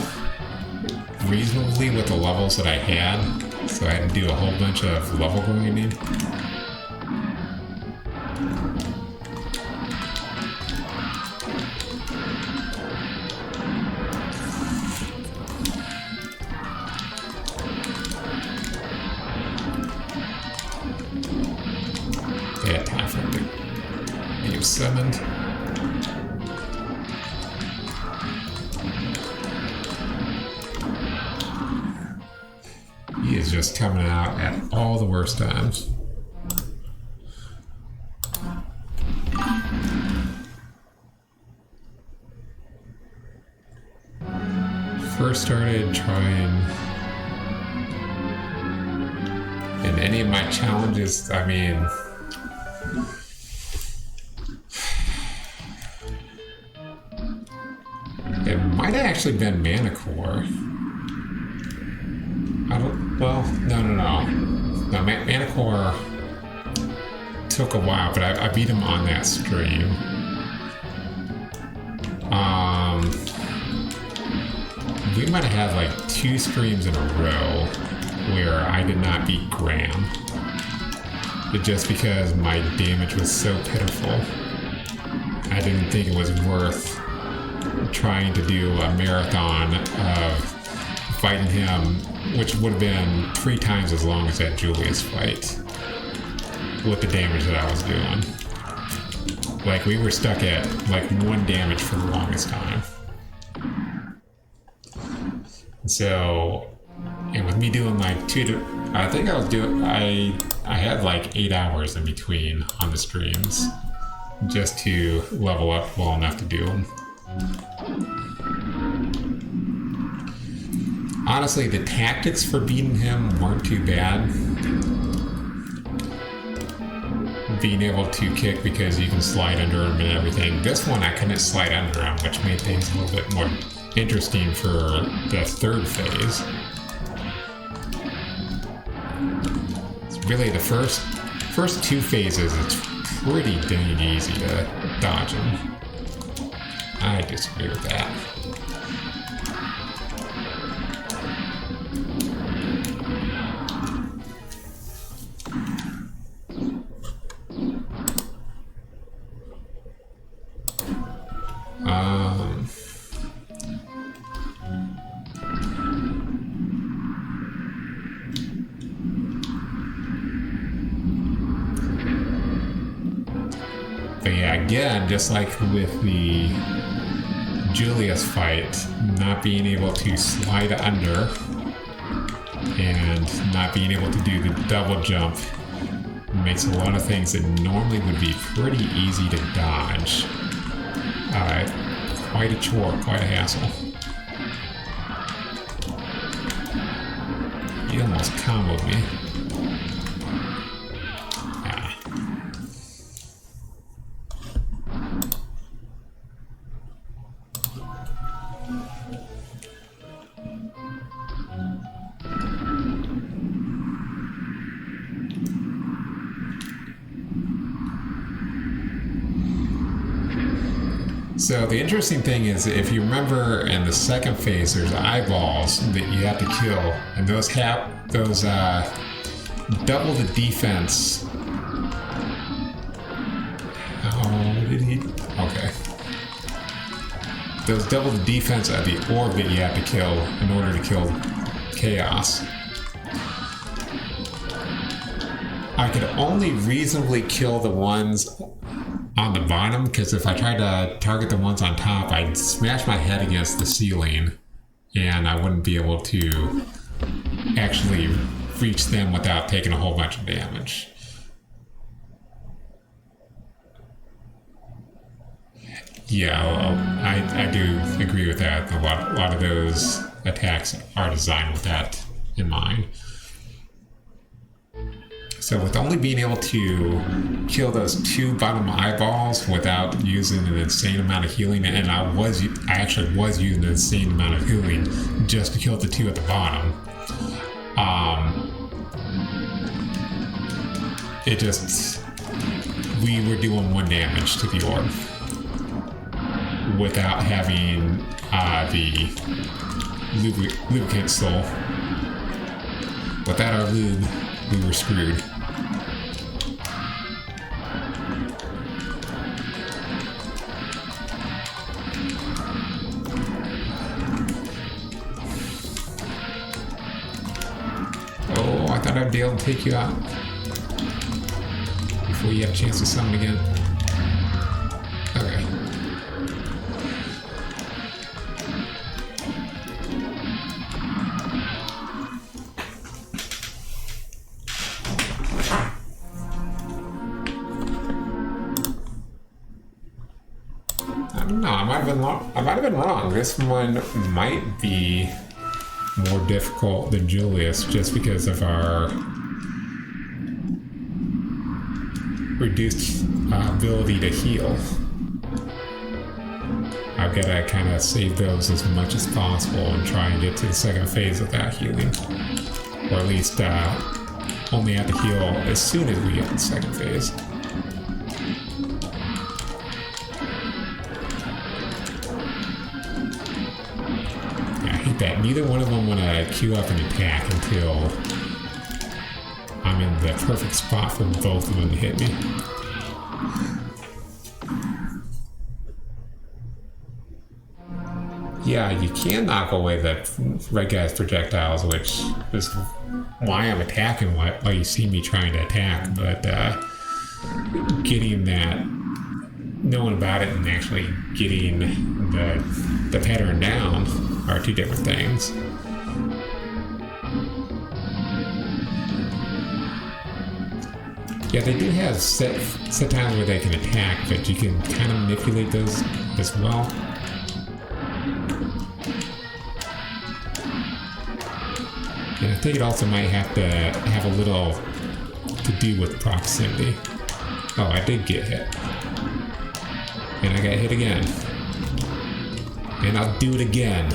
reasonably with the levels that I had, so I had to do a whole bunch of level grinding. They had time for it to be summoned. He is just coming out at all the worst times. First started trying, in any of my challenges, I mean, it might have actually been Manicore. Well, no. No, Manicore took a while, but I beat him on that stream. We might have had like 2 streams in a row where I did not beat Graham. But just because my damage was so pitiful, I didn't think it was worth trying to do a marathon of fighting him, which would have been 3 times as long as that Julius fight with the damage that I was doing. Like, we were stuck at like 1 damage for the longest time. So, and with me doing like I think I was doing, I had like 8 hours in between on the streams just to level up well enough to do them. Honestly, the tactics for beating him weren't too bad. Being able to kick because you can slide under him and everything. This one I couldn't slide under him, which made things a little bit more interesting for the 3rd phase. It's really the first 2 phases, it's pretty dang easy to dodge him. I disagree with that. But yeah, again, just like with the Julius fight, not being able to slide under and not being able to do the double jump makes a lot of things that normally would be pretty easy to dodge. Quite a chore, quite a hassle. He almost comboed me. So the interesting thing is, if you remember in the second phase, there's eyeballs that you have to kill, and those double the defense. Oh, did he? Okay. Those double the defense of the orb that you have to kill in order to kill Chaos. I could only reasonably kill the ones on the bottom, because if I tried to target the ones on top, I'd smash my head against the ceiling and I wouldn't be able to actually reach them without taking a whole bunch of damage. Yeah, I do agree with that. A lot of those attacks are designed with that in mind. So with only being able to kill those two bottom eyeballs without using an insane amount of healing, and I actually was using an insane amount of healing just to kill the two at the bottom. We were doing 1 damage to the orb without having the lubricant soul. Without our lube, we were screwed. Oh, I thought I'd be able to take you out before you have a chance to summon again. Okay. I don't know, I might have been wrong. This one might be more difficult than Julius just because of our reduced ability to heal. I've got to kind of save those as much as possible and try and get to the second phase without healing. Or at least only have to heal as soon as we get to the second phase. That neither one of them want to queue up an attack until I'm in the perfect spot for both of them to hit me. Yeah, you can knock away the red guy's projectiles, which is why I'm attacking while you see me trying to attack, but getting that, knowing about it and actually getting the pattern down are two different things. Yeah, they do have set times where they can attack, but you can kind of manipulate those as well. And I think it also might have to have a little to do with proximity. Oh, I did get hit. And I got hit again. And I'll do it again.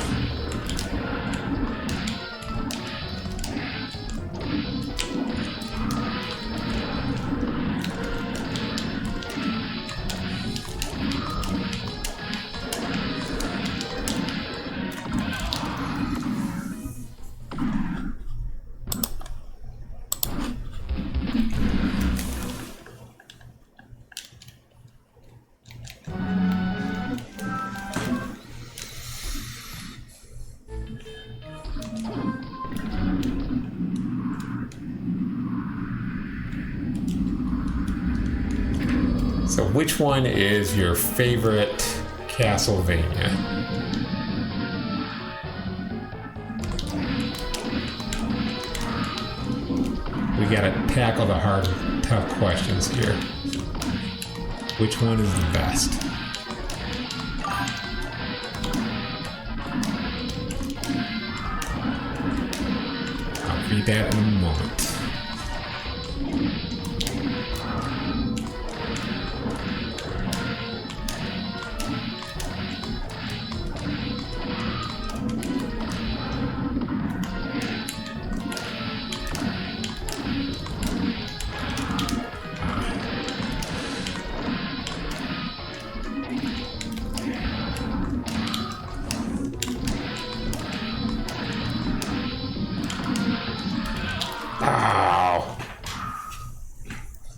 So which one is your favorite Castlevania? We gotta tackle the hard, tough questions here. Which one is the best? I'll read that in a moment.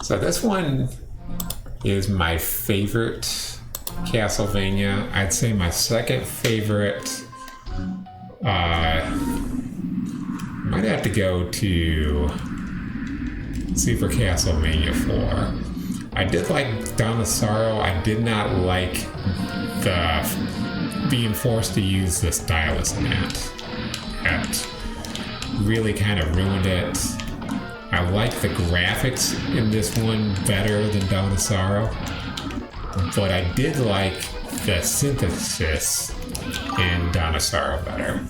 So this one is my favorite Castlevania. I'd say my second favorite might have to go to Super Castlevania 4. I did like Dawn of Sorrow. I did not like the being forced to use the stylus in that. That really kind of ruined it. I like the graphics in this one better than Dawn of Sorrow, but I did like the synthesis in Dawn of Sorrow better.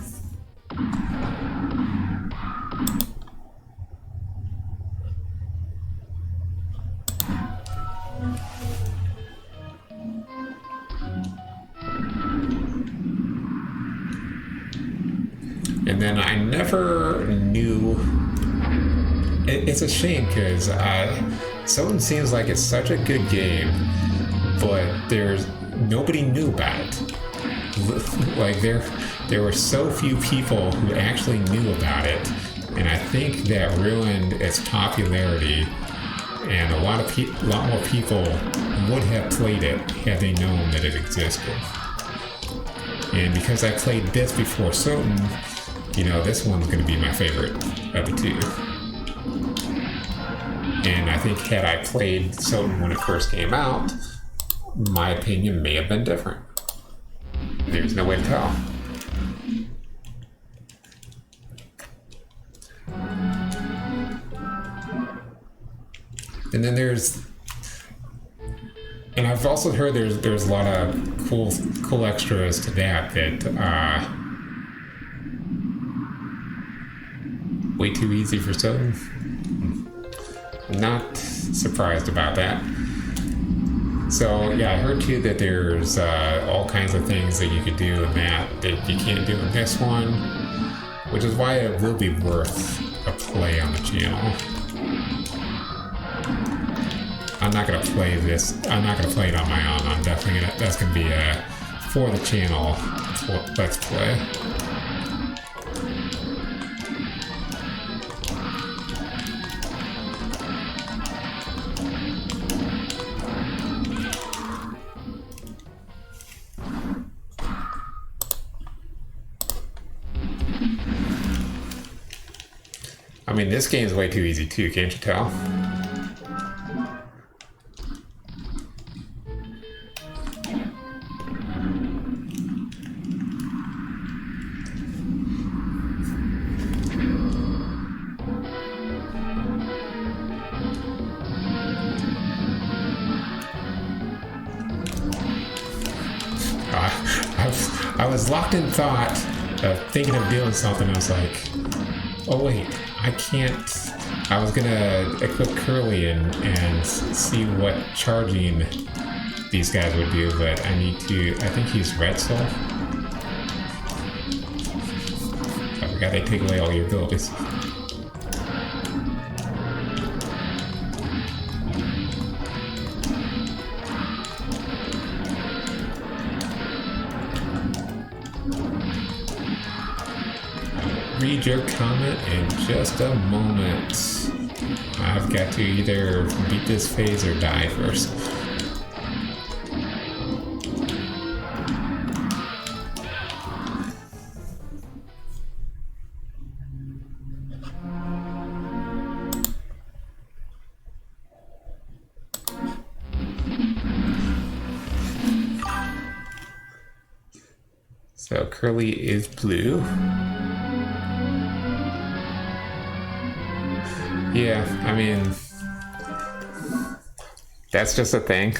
And then I never knew. It's a shame because Soma seems like it's such a good game, but nobody knew about it. Like there were so few people who actually knew about it, and I think that ruined its popularity. And a lot more people would have played it had they known that it existed. And because I played this before Soma, this one's going to be my favorite of the two. And I think had I played Soma when it first came out, my opinion may have been different. There's no way to tell. And then and I've also heard there's a lot of cool extras to that way too easy for Soma. Not surprised about that. So yeah, I heard too that there's all kinds of things that you could do in that you can't do in this one, which is why it will be worth a play on the channel. I'm not gonna play this. I'm not gonna play it on my own. I'm definitely that's gonna be a for the channel let's play. I mean, this game's way too easy too, can't you tell? I was locked in thought, thinking of doing something. I was like, oh wait, I can't. I was gonna equip Curly and see what charging these guys would do, but I need to. I think he's Red Soul. I forgot they take away all your abilities. Read your comment in just a moment. I've got to either beat this phase or die first. Curly is blue. Yeah, I mean, that's just a thing.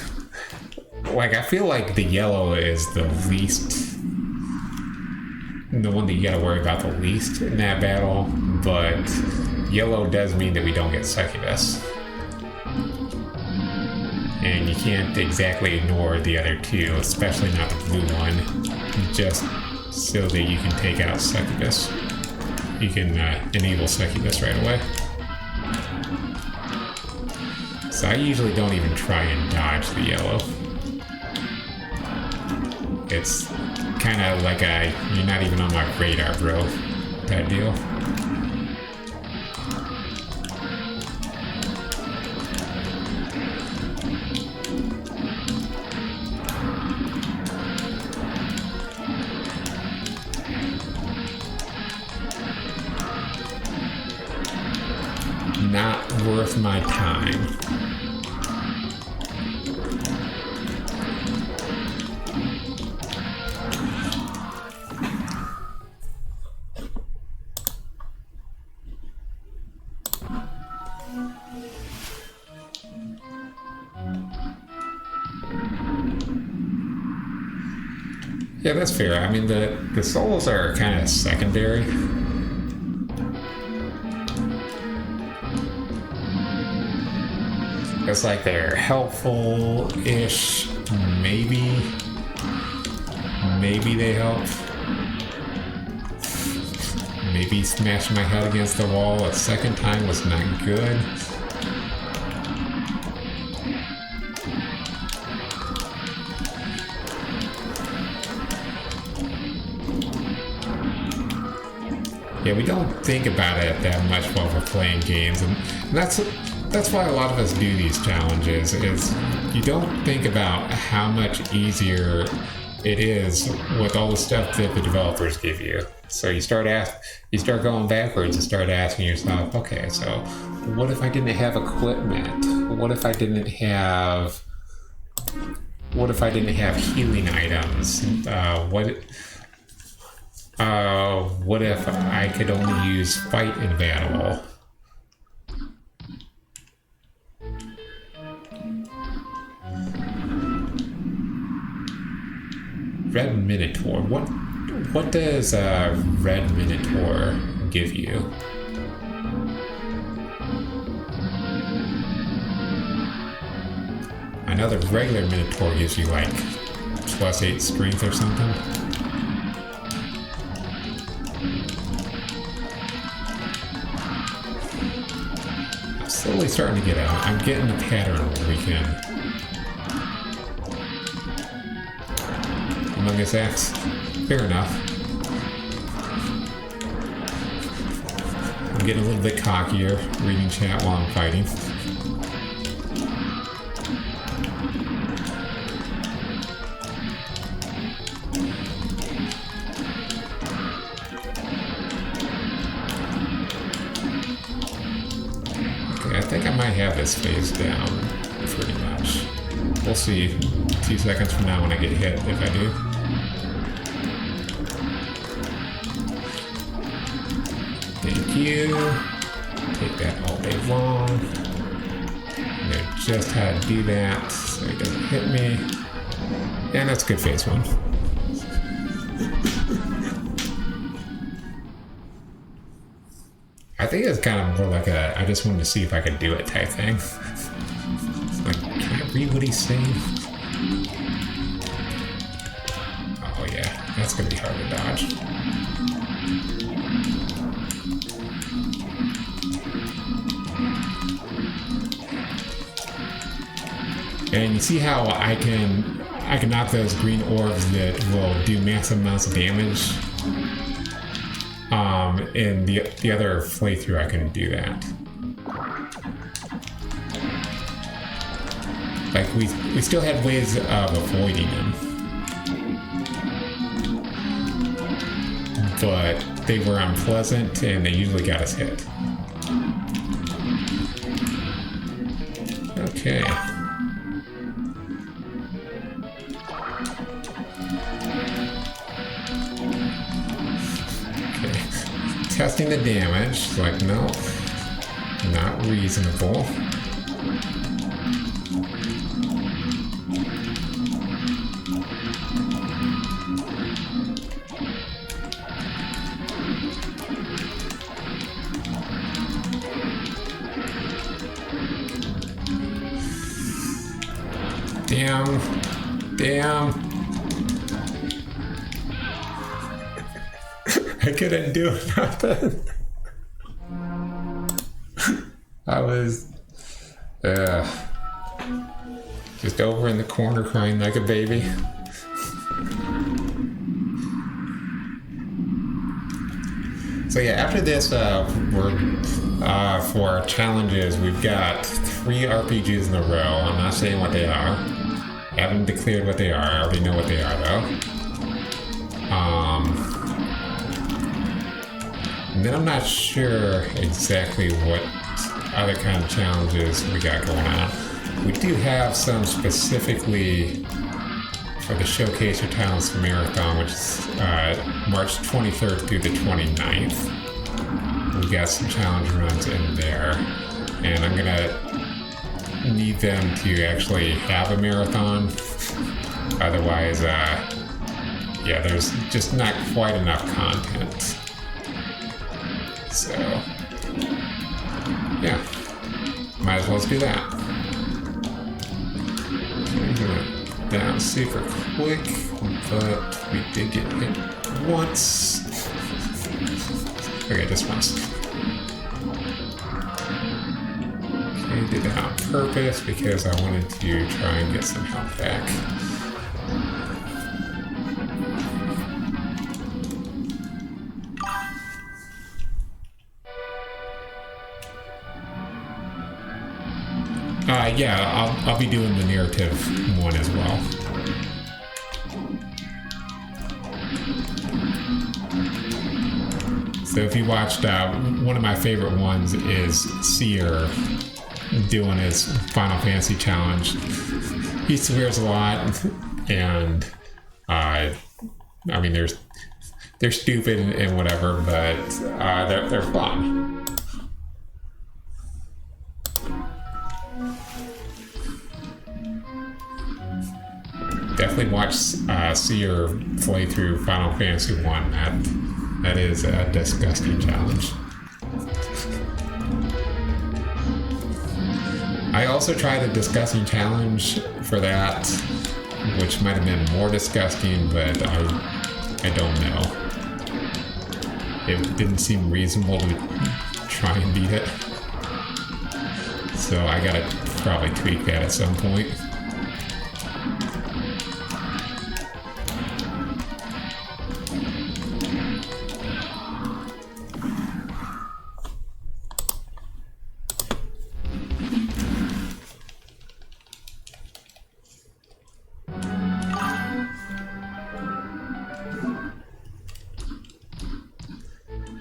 Like, I feel like the yellow is the one that you gotta worry about the least in that battle, but yellow does mean that we don't get succubus. And you can't exactly ignore the other two, especially not the blue one, just so that you can take out succubus. You can enable succubus right away. So I usually don't even try and dodge the yellow. It's kind of like you're not even on my radar, bro, type deal. Not worth my time. Yeah, that's fair. I mean, the souls are kind of secondary. It's like they're helpful-ish, maybe. Maybe they help. Maybe smashing my head against the wall a second time was not good. Yeah, we don't think about it that much while we're playing games, and that's why a lot of us do these challenges, is you don't think about how much easier it is with all the stuff that the developers give you. So you start going backwards and start asking yourself, okay, so what if I didn't have equipment? What if I didn't have healing items? What if I could only use fight in battle? Red Minotaur. What does Red Minotaur give you? I know the regular Minotaur gives you like +8 strength or something. I'm slowly starting to get out. I'm getting the pattern where we can. Humongous axe. Fair enough. I'm getting a little bit cockier reading chat while I'm fighting. Okay, I think I might have this phase down pretty much. We'll see 2 seconds from now when I get hit, if I do. Thank you. Take that all day long. I know just how to do that so he doesn't hit me. And that's good phase 1. I think it's kind of more like I just wanted to see if I could do it type thing. Like, can I read what he's saying? Oh yeah, that's gonna be hard to dodge. And you see how I can knock those green orbs that will do massive amounts of damage. In the other playthrough, I couldn't do that. Like we still had ways of avoiding them, but they were unpleasant and they usually got us hit. Okay. testing the damage. It's like, no, not reasonable. Damn. I couldn't do nothing. I was just over in the corner crying like a baby. So yeah, after this, we're for our challenges, we've got 3 RPGs in a row. I'm not saying what they are. I haven't declared what they are. I already know what they are, though. And then I'm not sure exactly what other kind of challenges we got going on. We do have some specifically for the Showcase Your Talents Marathon, which is March 23rd through the 29th. We got some challenge runs in there, and I'm gonna need them to actually have a marathon. Otherwise, yeah, there's just not quite enough content. So, yeah, might as well do that. Okay, I'm gonna down super quick, but we did get hit once. Okay, just once. Okay, did that on purpose because I wanted to try and get some health back. Yeah, I'll be doing the narrative one as well. So if you watched, one of my favorite ones is Seer doing his Final Fantasy challenge. He swears a lot, and I mean they're stupid and whatever, but they're fun. Definitely watch Seer play through Final Fantasy 1. That is a disgusting challenge. I also tried a disgusting challenge for that, which might have been more disgusting, but I don't know. It didn't seem reasonable to try and beat it. So I gotta probably tweak that at some point.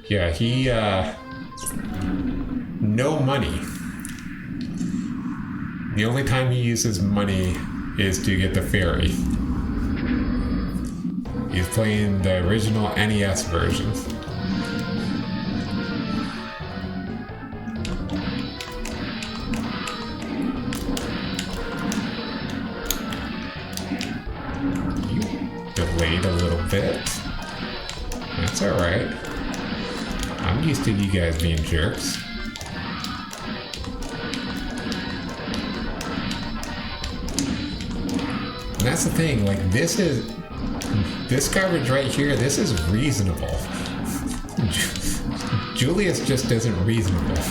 Yeah, he, no money. The only time he uses money is to get the ferry. He's playing the original NES version. You delayed a little bit. That's alright. I'm used to you guys being jerks. And that's the thing, like this coverage right here, this is reasonable. Julius just isn't reasonable.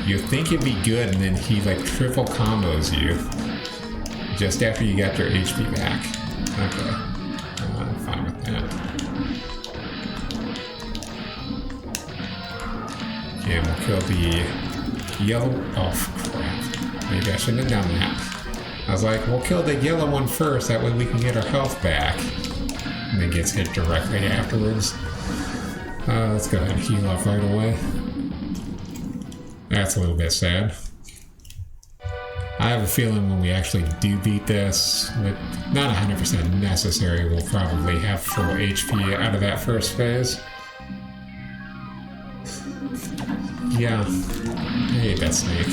You think it'd be good, and then he like triple combos you just after you got your HP back. Okay, I'm fine with that. Okay, we'll kill the yellow. Oh crap! Maybe I shouldn't have done that. I was like, we'll kill the yellow one first. That way we can get our health back. And then gets hit directly afterwards. Let's go ahead and heal up right away. That's a little bit sad. I have a feeling when we actually do beat this, with not 100% necessary, we'll probably have full HP out of that first phase. Yeah, I hate that snake.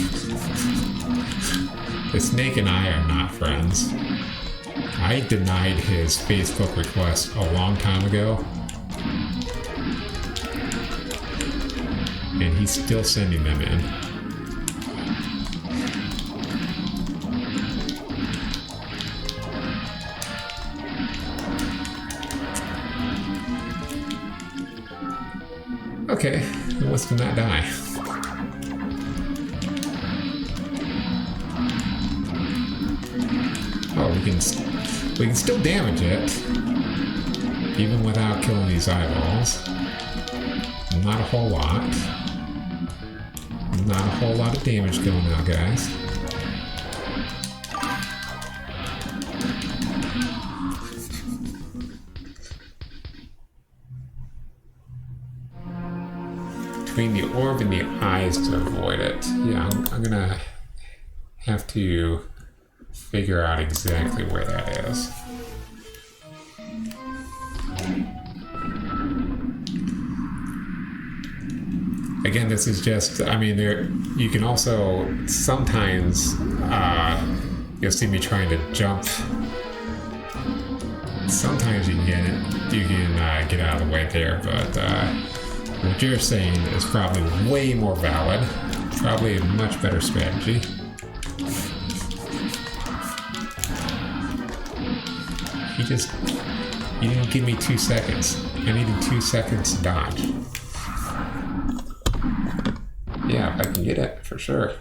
The snake and I are not friends. I denied his Facebook request a long time ago. And he's still sending them in. Okay, who wants to not die? Oh, we can still damage it, even without killing these eyeballs. Not a whole lot. Not a whole lot of damage going out, guys. Between the orb and the eyes to avoid it. Yeah, I'm gonna have to figure out exactly where that is. Again, this is just, I mean, you can also sometimes, you'll see me trying to jump. Sometimes you can get out of the way there, but what you're saying is probably way more valid, probably a much better strategy. You didn't give me 2 seconds. I needed 2 seconds to dodge. Yeah, I can get it, for sure.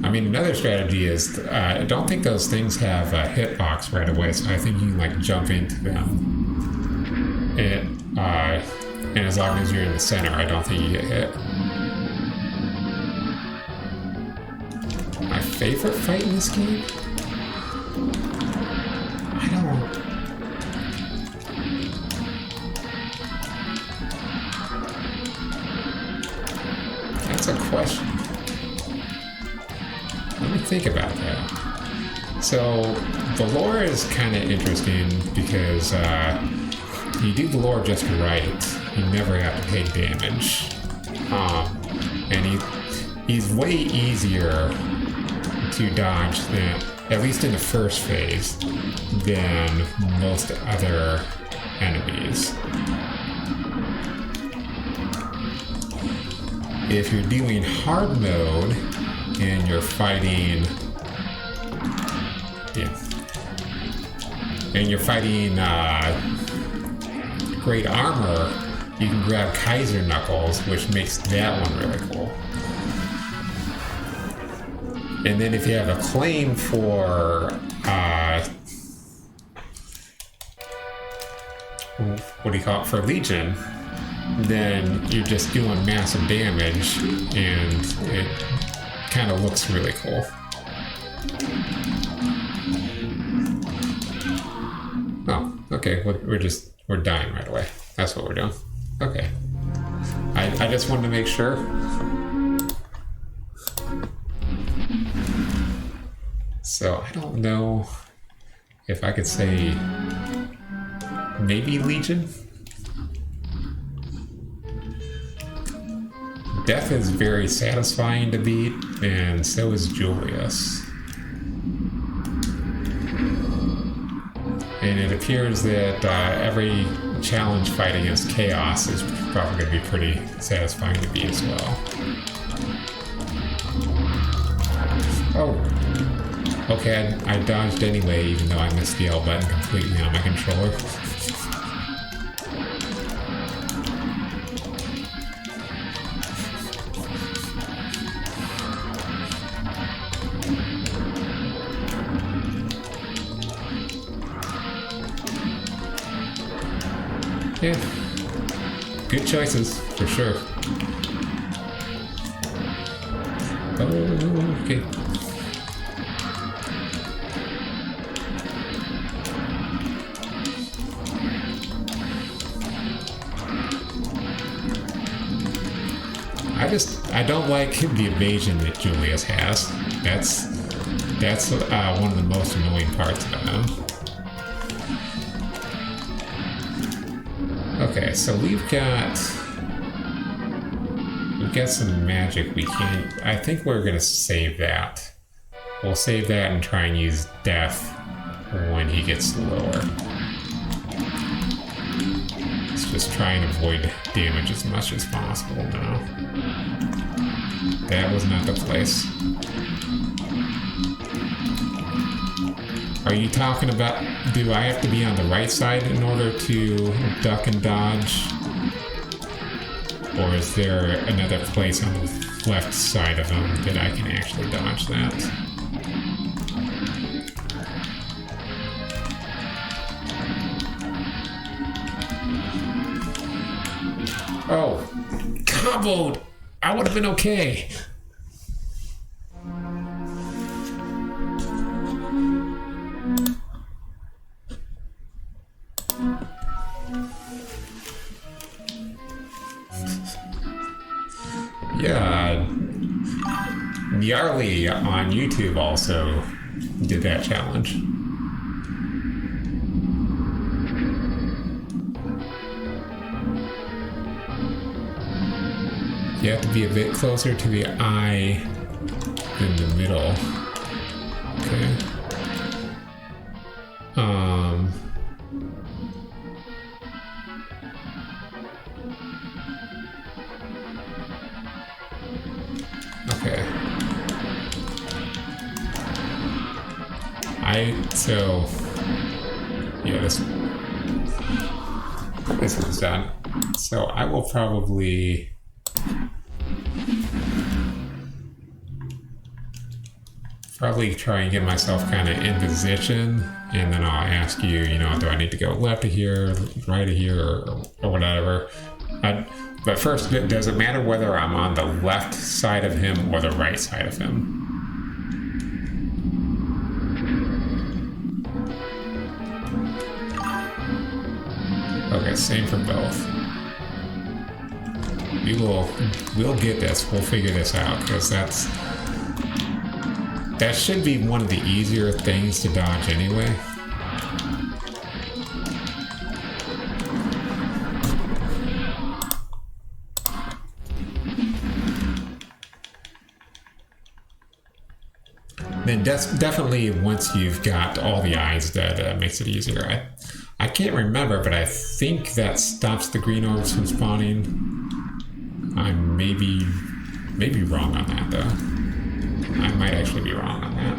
I mean, another strategy is, I don't think those things have a hitbox right away, so I think you can, like, jump into them. And as long as you're in the center, I don't think you get hit. My favorite fight in this game? I don't... That's a question. Let me think about that. So, the lore is kind of interesting because you do the lore just right. You never have to take damage. And he's way easier to dodge than, at least in the first phase, than most other enemies. If you're doing hard mode and you're fighting, great armor, you can grab Kaiser Knuckles, which makes that one really cool. And then if you have a claim for, what do you call it, for Legion, then you're just doing massive damage, and it kind of looks really cool. Oh, okay, we're dying right away. That's what we're doing. Okay. I just wanted to make sure. So I don't know if I could say maybe Legion. Death is very satisfying to beat, and so is Julius. And it appears that every challenge fight against Chaos is probably going to be pretty satisfying to beat as well. Oh. Okay, I dodged anyway, even though I missed the L button completely on my controller. Yeah, good choices, for sure. Oh, okay. I don't like the evasion that Julius has. That's one of the most annoying parts about him. Okay, so we've got some magic we can't. I think we're gonna save that. We'll save that and try and use death when he gets lower. Let's just try and avoid damage as much as possible now. That was not the place. Are you talking about, do I have to be on the right side in order to duck and dodge? Or is there another place on the left side of him that I can actually dodge that? Oh, comboed! I would have been okay. Yeah, Yarly on YouTube also did that challenge. You have to be a bit closer to the eye than the middle. Okay. Okay. So yeah, this one's done. So I will probably try and get myself kind of in position, and then I'll ask you, you know, do I need to go left of here, right of here, or whatever. But first, does it matter whether I'm on the left side of him or the right side of him? Okay, same for both. We'll get this. We'll figure this out, because that should be one of the easier things to dodge anyway. Then definitely once you've got all the eyes, that makes it easier. I can't remember, but I think that stops the green orbs from spawning. I'm maybe wrong on that though. I might actually be wrong on that.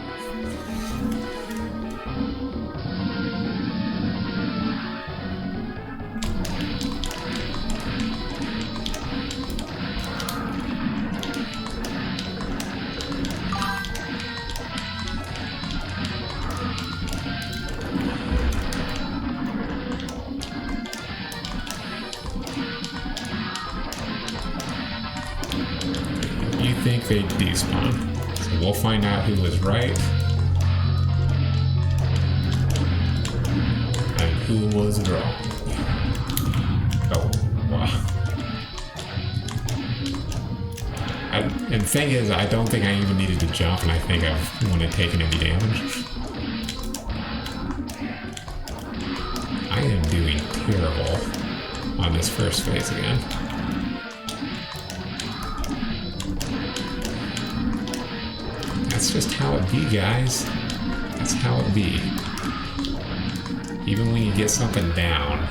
You think they despawn? So we'll find out who was right and who was wrong. Oh, wow. And the thing is, I don't think I even needed to jump, and I think I wouldn't have taken any damage. I am doing terrible on this first phase again. That's just how it be, guys. That's how it be. Even when you get something down,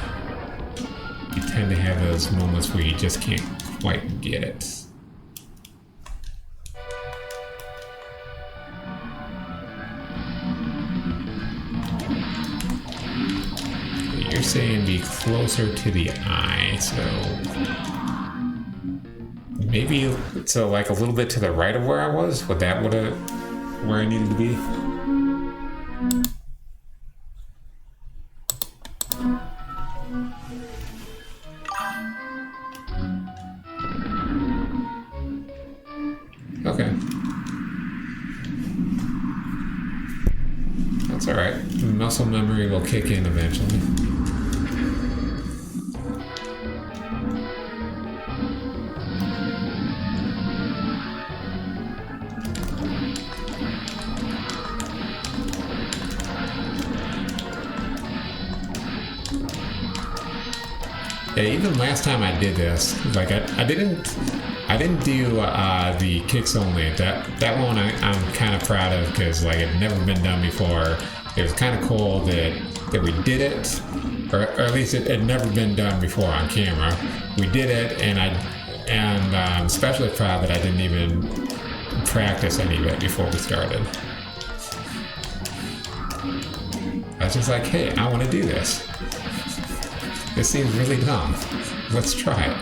you tend to have those moments where you just can't quite get it. You're saying be closer to the eye, so maybe so like a little bit to the right of where I was. Would that where I needed to be? Okay. That's alright. Muscle memory will kick in eventually. Yeah, even last time I did this, like I didn't do the kicks only. That one I'm kind of proud of because like it never been done before. It was kind of cool that we did it, or at least it had never been done before on camera. We did it, and I'm especially proud that I didn't even practice any of it before we started. I was just like, hey, I want to do this. This seems really dumb. Let's try it.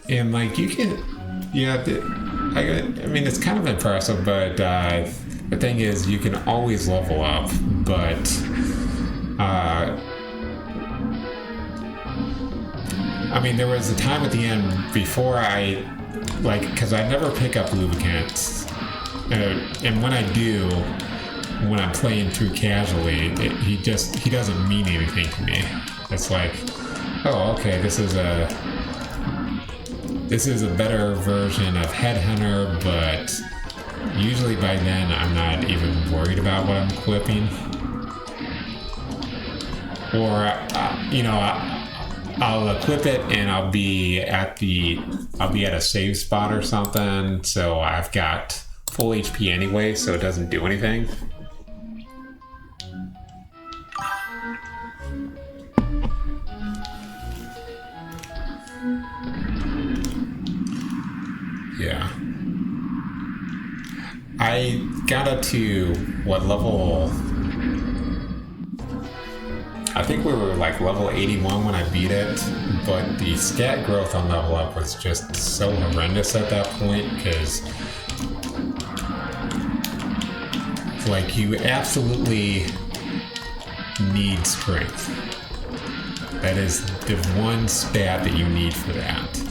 And like you can, I mean, it's kind of impressive, but the thing is, you can always level up, but I mean, there was a time at the end before because I never pick up lubricants, and when I do, when I'm playing through casually, he doesn't mean anything to me. It's like, oh, okay, this is a better version of Headhunter, but usually by then I'm not even worried about what I'm equipping. Or, I'll equip it and I'll be at a save spot or something, so I've got full HP anyway, so it doesn't do anything. Yeah. I got up to what level? I think we were like level 81 when I beat it, but the stat growth on level up was just so horrendous at that point because like you absolutely need strength. That is the one stat that you need for that.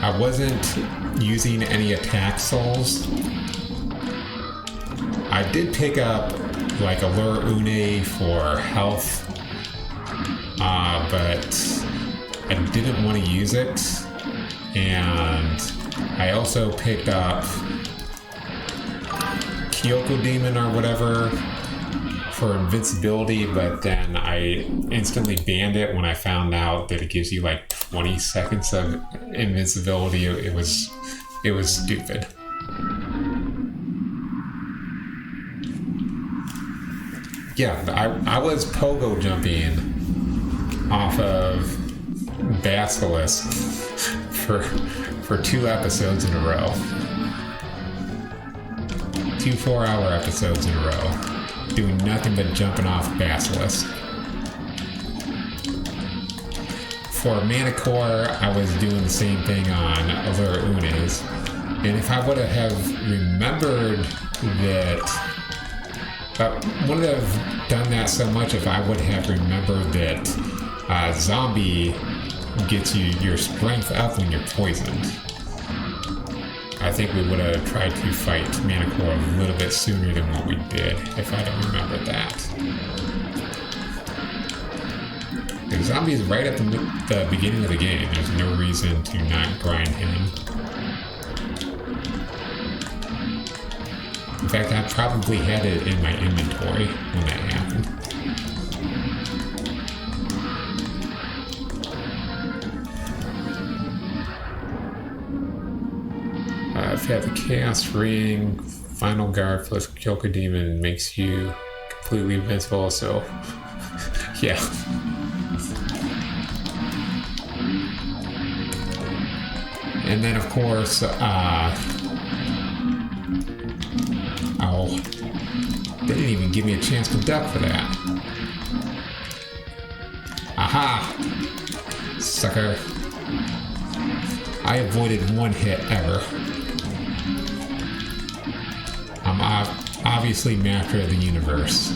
I wasn't using any attack souls. I did pick up like Allure Une for health, but I didn't want to use it. And I also picked up Kyoko Demon or whatever for invincibility, but then I instantly banned it when I found out that it gives you like 20 seconds of invincibility. It was stupid. Yeah, I was pogo jumping off of Basilisk for 2 episodes in a row. 2 4-hour episodes in a row, doing nothing but jumping off Basilisk. For Manicore, I was doing the same thing on Allure Unes, and if I would have remembered that. Wouldn't have done that so much if I would have remembered that zombie gets you your strength up when you're poisoned. I think we would have tried to fight Manicore a little bit sooner than what we did if I'd have remembered that. The zombie is right at the beginning of the game. There's no reason to not grind him. In fact, I probably had it in my inventory when that happened. If you have the Chaos Ring, Final Guard plus Kyoko Demon makes you completely invincible, so yeah. And then of course, they didn't even give me a chance to duck for that. Aha! Sucker. I avoided 1 hit ever. I'm obviously master of the universe.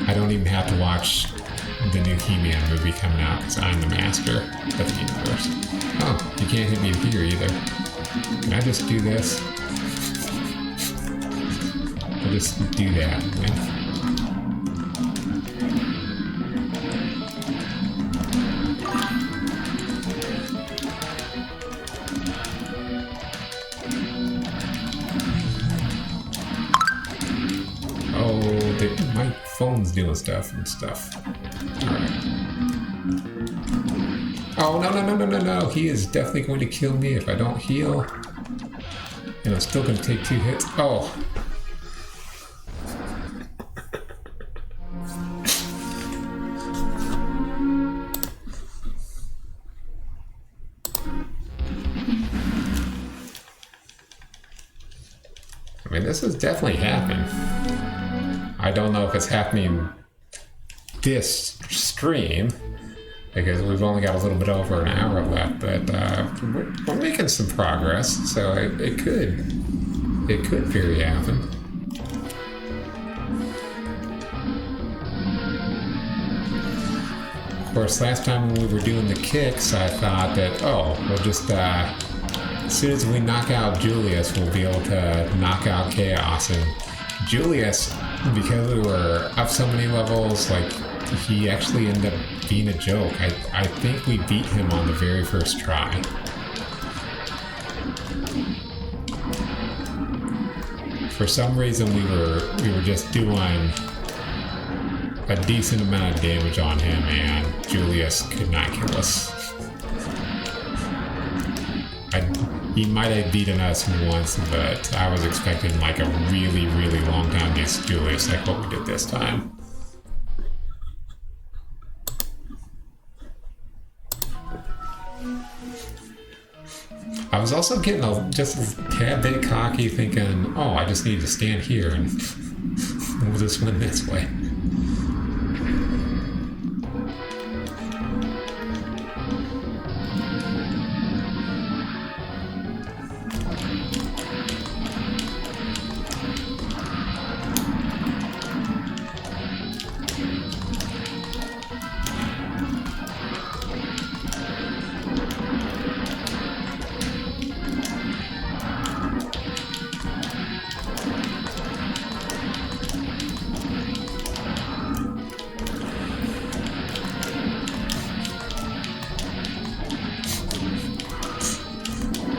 I don't even have to watch the new He-Man movie coming out because I'm the master of the universe. Oh, you can't hit me here either. Can I just do this? I'll just do that. phone's doing stuff and stuff. Alright. Oh, no. He is definitely going to kill me if I don't heal. And I'm still going to take 2 hits. Oh. I mean, this is definitely happening. I don't know if it's happening this stream, because we've only got a little bit over an hour left, but we're making some progress, so it could very happen. Of course, last time when we were doing the kicks, I thought that, oh, we'll just, as soon as we knock out Julius, we'll be able to knock out Chaos. And Julius, because we were up so many levels, like, he actually ended up being a joke. I think we beat him on the very first try. For some reason, we were just doing a decent amount of damage on him, and Julius could not kill us. He might have beaten us once, but I was expecting like a really, really long time against Julius, like what we did this time. I was also getting just a tad bit cocky, thinking, oh, I just need to stand here and we'll just win this way.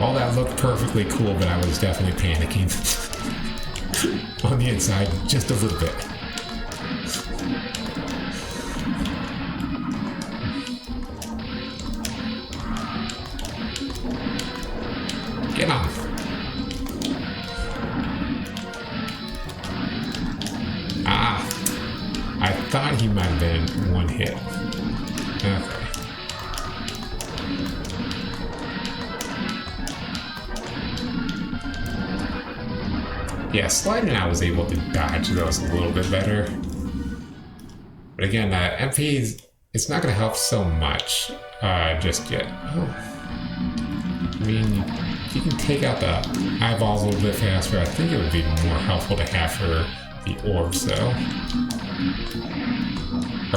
All that looked perfectly cool, but I was definitely panicking. On the inside, just a little bit. Get on. Ah, I thought he might have been one hit. Okay. Yeah, sliding I was able to dodge those a little bit better. But again, MP, it's not going to help so much just yet. Oh. I mean, if you can take out the eyeballs a little bit faster, I think it would be more helpful to have for the orbs, though.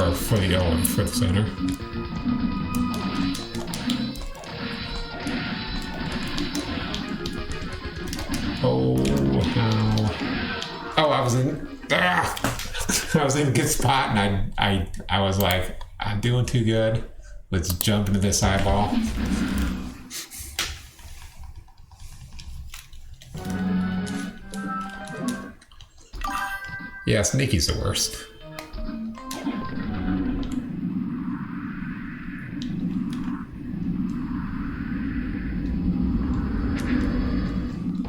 Or for the orb, for the center. Oh, how... Oh, I was in... I was in a good spot, and I was like, I'm doing too good. Let's jump into this eyeball. Yeah, Sneaky's the worst.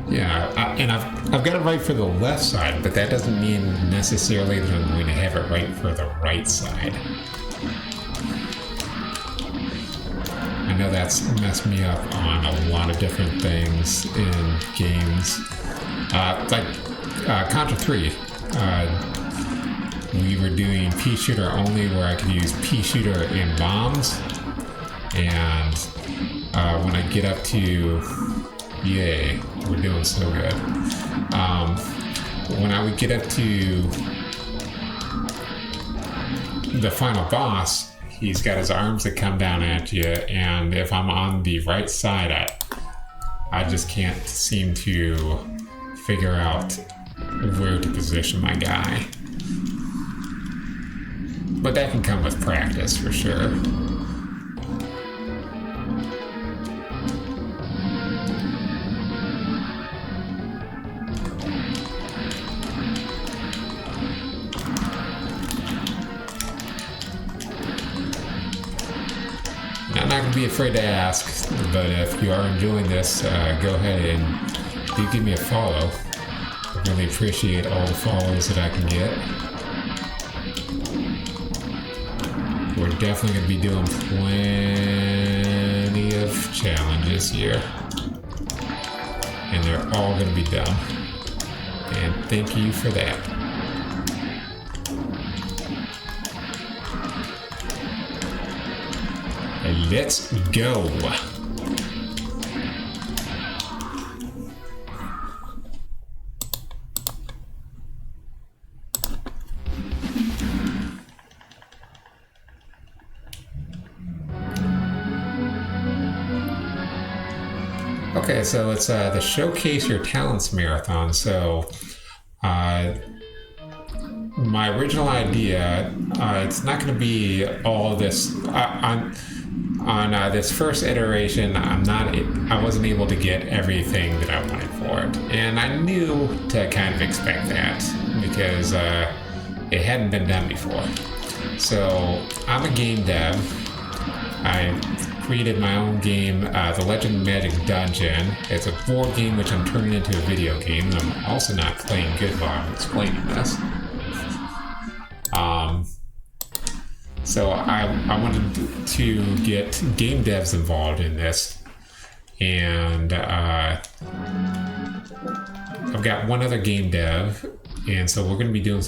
Yeah, and I've got it right for the left side, but that doesn't mean necessarily that I'm going to have it right for the right side. I know that's messed me up on a lot of different things in games. Like Contra 3. We were doing pea shooter only, where I could use pea shooter and bombs. And when I get up to... Yay, we're doing so good. When I would get up to the final boss, he's got his arms that come down at you, and if I'm on the right side, I just can't seem to figure out where to position my guy. But that can come with practice for sure. be afraid to ask, but if you are enjoying this, go ahead and do give me a follow. I really appreciate all the follows that I can get. We're definitely going to be doing plenty of challenges here. And they're all going to be done. And thank you for that. And let's go. Okay, so it's the Showcase Your Talents Marathon. So my original idea, it's not going to be all this on this first iteration. I wasn't able to get everything that I wanted for it, and I knew to kind of expect that because it hadn't been done before. So I'm a game dev. I created my own game, The Legend of Magic Dungeon. It's a board game which I'm turning into a video game. I'm also not playing good while I'm explaining this. So I wanted to get game devs involved in this, and I've got one other game dev, and so we're going to be doing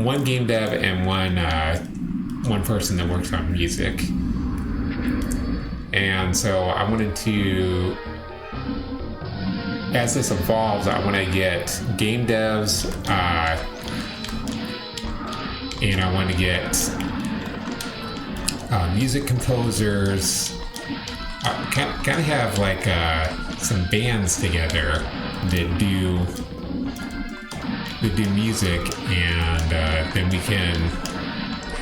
one game dev and one person that works on music. And so I wanted to, as this evolves, I want to get game devs, and I want to get music composers, kind of have like some bands together that do music, and then we can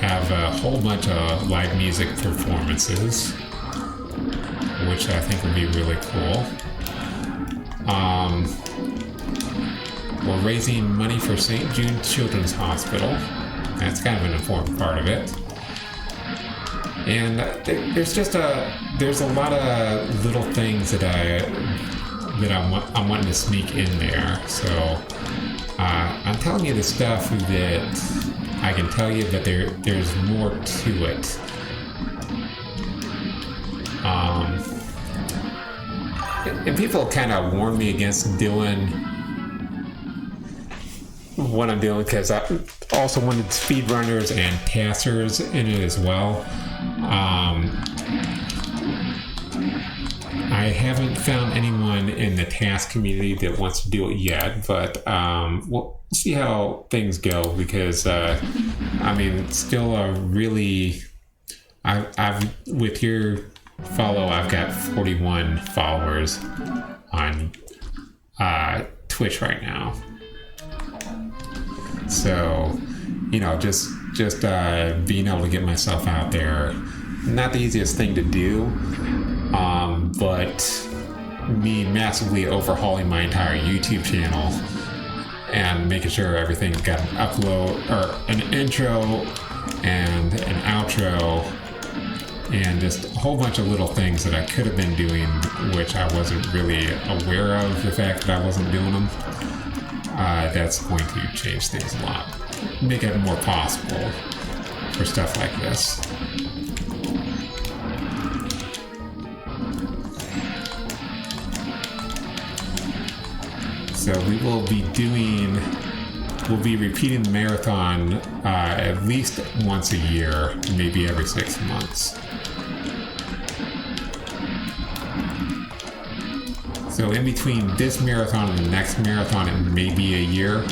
have a whole bunch of live music performances, which I think would be really cool. We're raising money for St. Jude Children's Hospital. That's kind of an important part of it. And there's a lot of little things that I'm wanting to sneak in there. So I'm telling you the stuff that I can tell you, but there's more to it. And people kind of warned me against doing what I'm doing because I also wanted speedrunners and taskers in it as well. I haven't found anyone in the task community that wants to do it yet, but we'll see how things go because still a really I've with your follow, I've got 41 followers on Twitch right now. So, just being able to get myself out there, not the easiest thing to do, but me massively overhauling my entire YouTube channel and making sure everything's got an upload or an intro and an outro and just a whole bunch of little things that I could have been doing, which I wasn't really aware of the fact that I wasn't doing them. That's going to change things a lot, make it more possible for stuff like this. So we'll be repeating the marathon at least once a year, maybe every 6 months. So in between this marathon and the next marathon, it may be a year,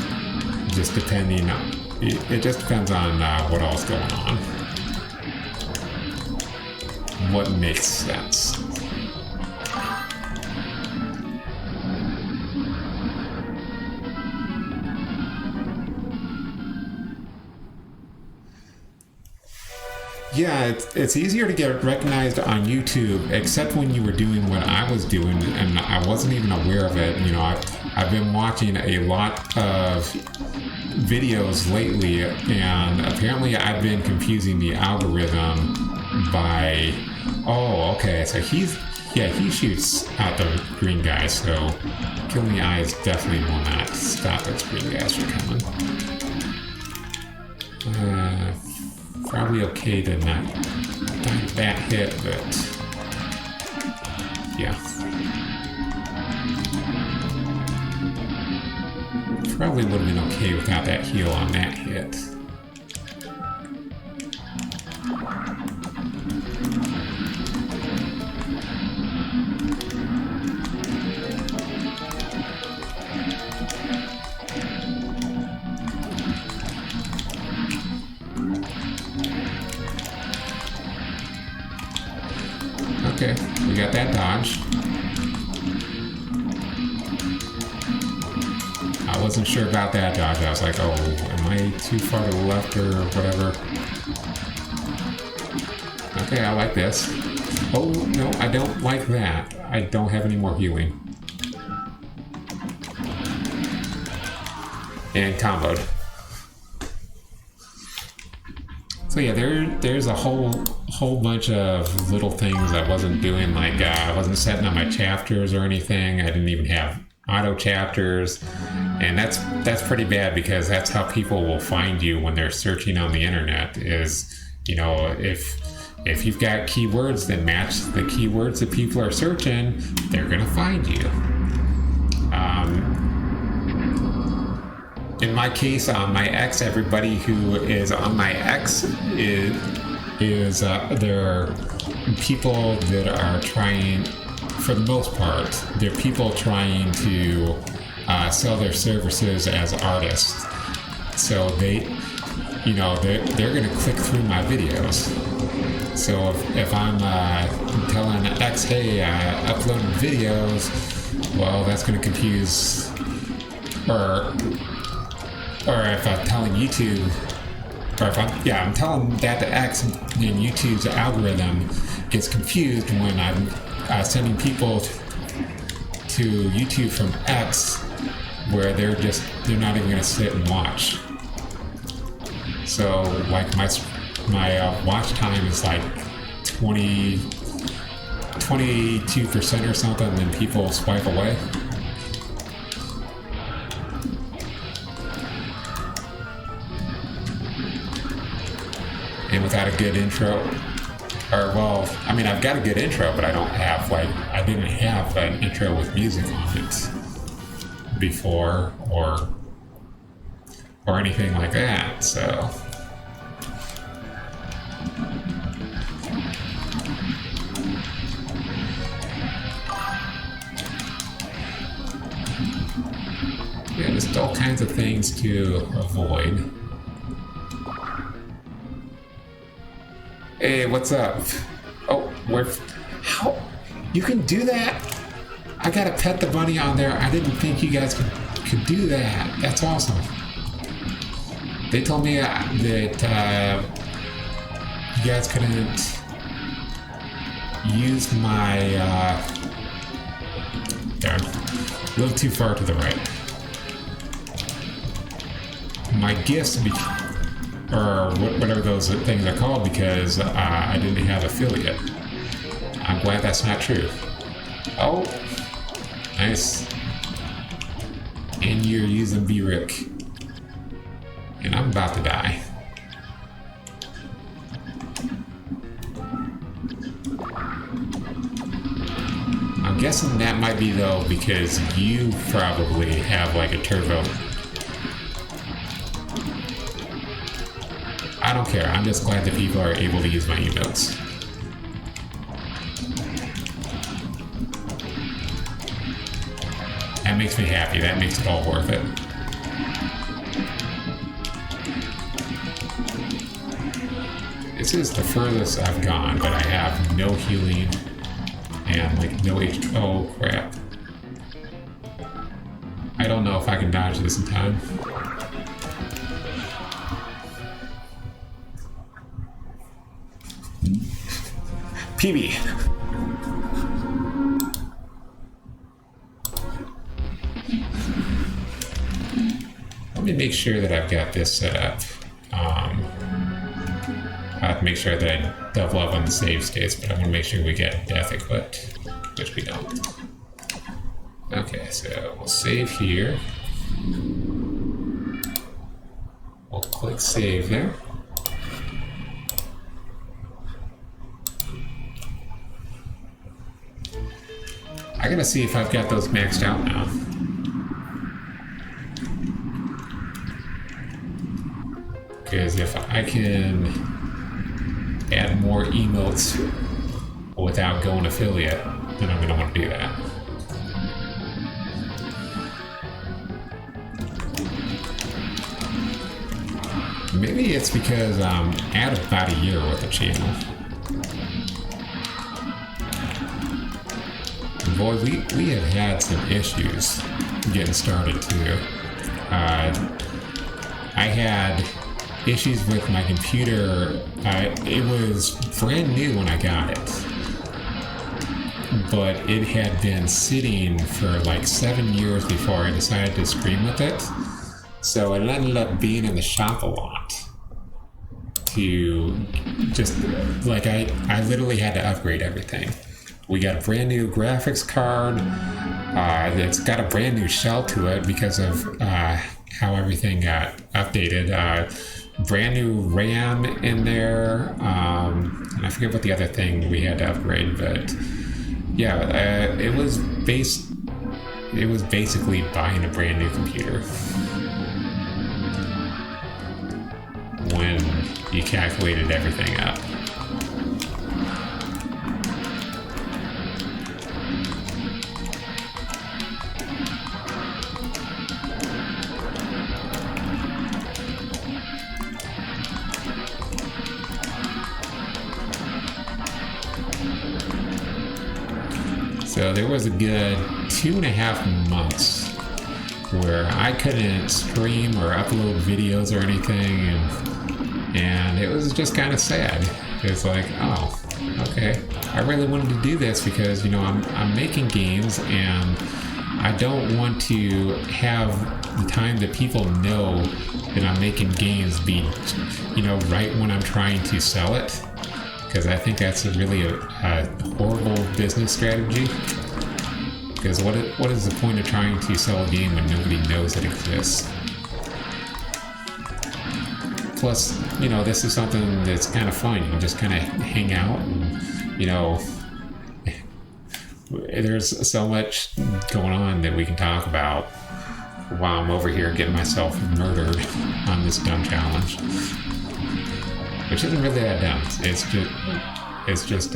just depending. It just depends on what all's going on. What makes sense. Yeah, it's easier to get recognized on YouTube, except when you were doing what I was doing, and I wasn't even aware of it. I've been watching a lot of videos lately, and apparently I've been confusing the algorithm by, oh, okay, so he shoots out the green guys, so killing the eyes definitely will not stop those green guys from coming. Probably okay to not die that hit, but yeah. Probably would have been okay without that heal on that hit. Okay, we got that dodge. I wasn't sure about that dodge. I was like, oh, am I too far to the left or whatever? Okay, I like this. Oh, no, I don't like that. I don't have any more healing. And comboed. So yeah, there's a whole bunch of little things I wasn't doing, like I wasn't setting up my chapters or anything. I didn't even have auto chapters, and that's pretty bad, because that's how people will find you when they're searching on the internet. Is, you know, if you've got keywords that match the keywords that people are searching, they're gonna find you. In my case, on my X, everybody who is on my X is they're people that are trying, for the most part, they're people trying to sell their services as artists. So they're going to click through my videos. So if I'm telling X, hey, I uploaded videos, well, that's going to confuse, or if I'm telling YouTube, or if I'm telling that to X, then YouTube's algorithm gets confused when I'm sending people to YouTube from X, where they're not even going to sit and watch. So like my watch time is like 22% or something, and then people swipe away. And without a good intro, I've got a good intro, but I didn't have an intro with music on it before, or anything like that, so. Yeah, just all kinds of things to avoid. Hey, what's up? Oh, how? You can do that? I gotta pet the bunny on there. I didn't think you guys could do that. That's awesome. They told me that you guys couldn't use my, darn, a little too far to the right. My gifts, or whatever those things are called, because I didn't have affiliate. I'm glad that's not true. Oh, nice. And you're using B-Rick. And I'm about to die. I'm guessing that might be, though, because you probably have like a turbo. I don't care. I'm just glad that people are able to use my emotes. That makes me happy. That makes it all worth it. This is the furthest I've gone, but I have no healing and like no HP. Oh crap. I don't know if I can dodge this in time. PB. let me make sure that I've got this set up. I have to make sure that I double up on the save states, but I want to make sure we get death equipped, which we don't. Okay, so we'll save here. We'll click save there. I gotta see if I've got those maxed out now. Because if I can add more emotes without going affiliate, then I'm gonna want to do that. Maybe it's because I'm at about a year with the channel. Boy, we have had some issues getting started too. I had issues with my computer. It was brand new when I got it, but it had been sitting for like 7 years before I decided to stream with it. So it ended up being in the shop a lot. To just like I literally had to upgrade everything. We got a brand new graphics card. It's got a brand new shell to it because of how everything got updated. Brand new RAM in there. And I forget what the other thing we had to upgrade, but yeah, it was basically buying a brand new computer when you calculated everything up. So there was a good 2.5 months where I couldn't stream or upload videos or anything, and it was just kind of sad. It's like, oh, okay, I really wanted to do this because, you know, I'm making games and I don't want to have the time that people know that I'm making games be, you know, right when I'm trying to sell it. Because I think that's really a horrible business strategy. Because what is the point of trying to sell a game when nobody knows it exists? Plus, you know, this is something that's kind of fun. You can just kind of hang out and, you know, there's so much going on that we can talk about while I'm over here getting myself murdered on this dumb challenge. Which isn't really that dumb. It's just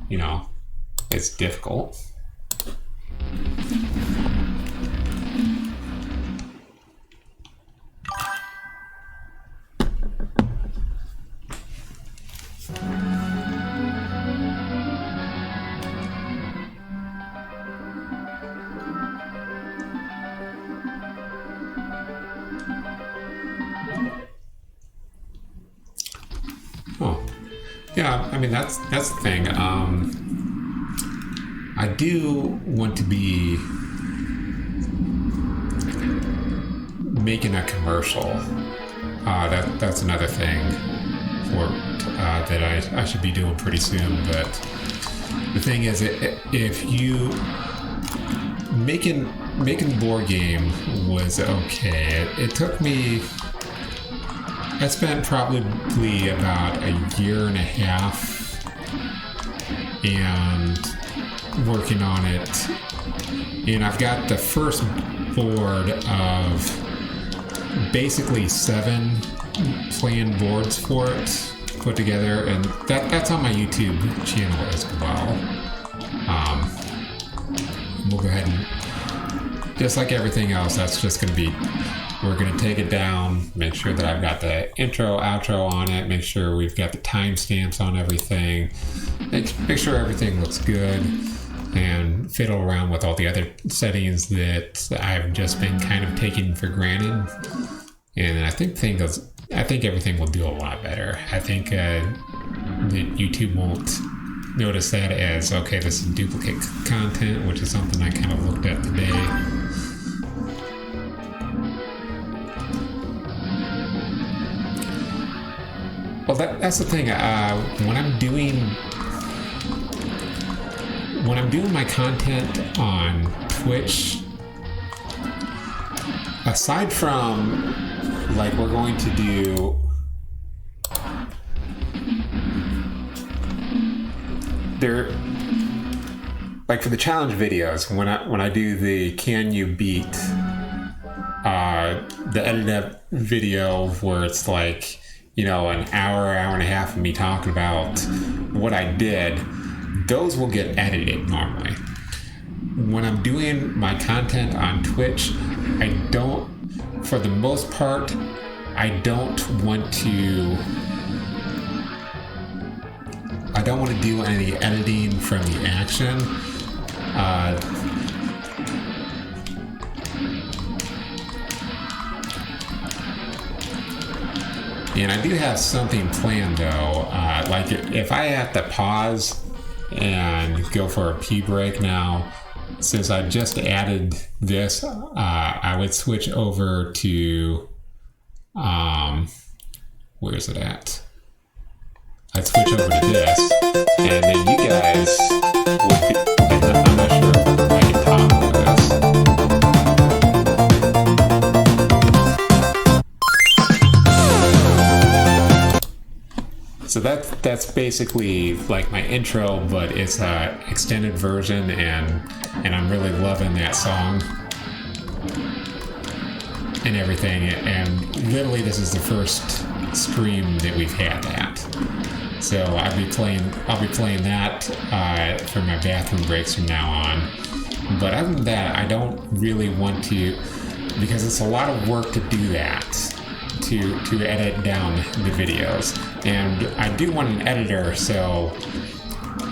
you know, it's difficult. Yeah, I mean that's the thing. I do want to be making a commercial. That's another thing for that I should be doing pretty soon. But the thing is, if you making the board game was okay. It took me. I spent probably about a year and a half and working on it, and I've got the first board of basically 7 planned boards for it put together, and that's on my YouTube channel as well. We'll go ahead and, just like everything else, that's just going to be, we're going to take it down, make sure that I've got the intro, outro on it, make sure we've got the timestamps on everything, make sure everything looks good, and fiddle around with all the other settings that I've just been kind of taking for granted. And I think everything will do a lot better. I think that YouTube won't notice that as, okay, this is duplicate content, which is something I kind of looked at today. Well, that's the thing. When I'm doing my content on Twitch, aside from like we're going to do there, like for the challenge videos, when I do the can you beat the edited up video where it's like, you know, an hour and a half of me talking about what I did, those will get edited normally. When I'm doing my content on Twitch, I don't, for the most part, I don't want to do any editing from the action. And I do have something planned though. Like if I have to pause and go for a pee break now, since I just added this, I would switch over to, where is it at? I'd switch over to this, and then you guys would be, I'm not sure if I can talk with this. So that's basically like my intro, but it's a extended version, and I'm really loving that song and everything. And literally, this is the first stream that we've had that. So I'll be playing that for my bathroom breaks from now on. But other than that, I don't really want to, because it's a lot of work to do that, to edit down the videos. And I do want an editor, so,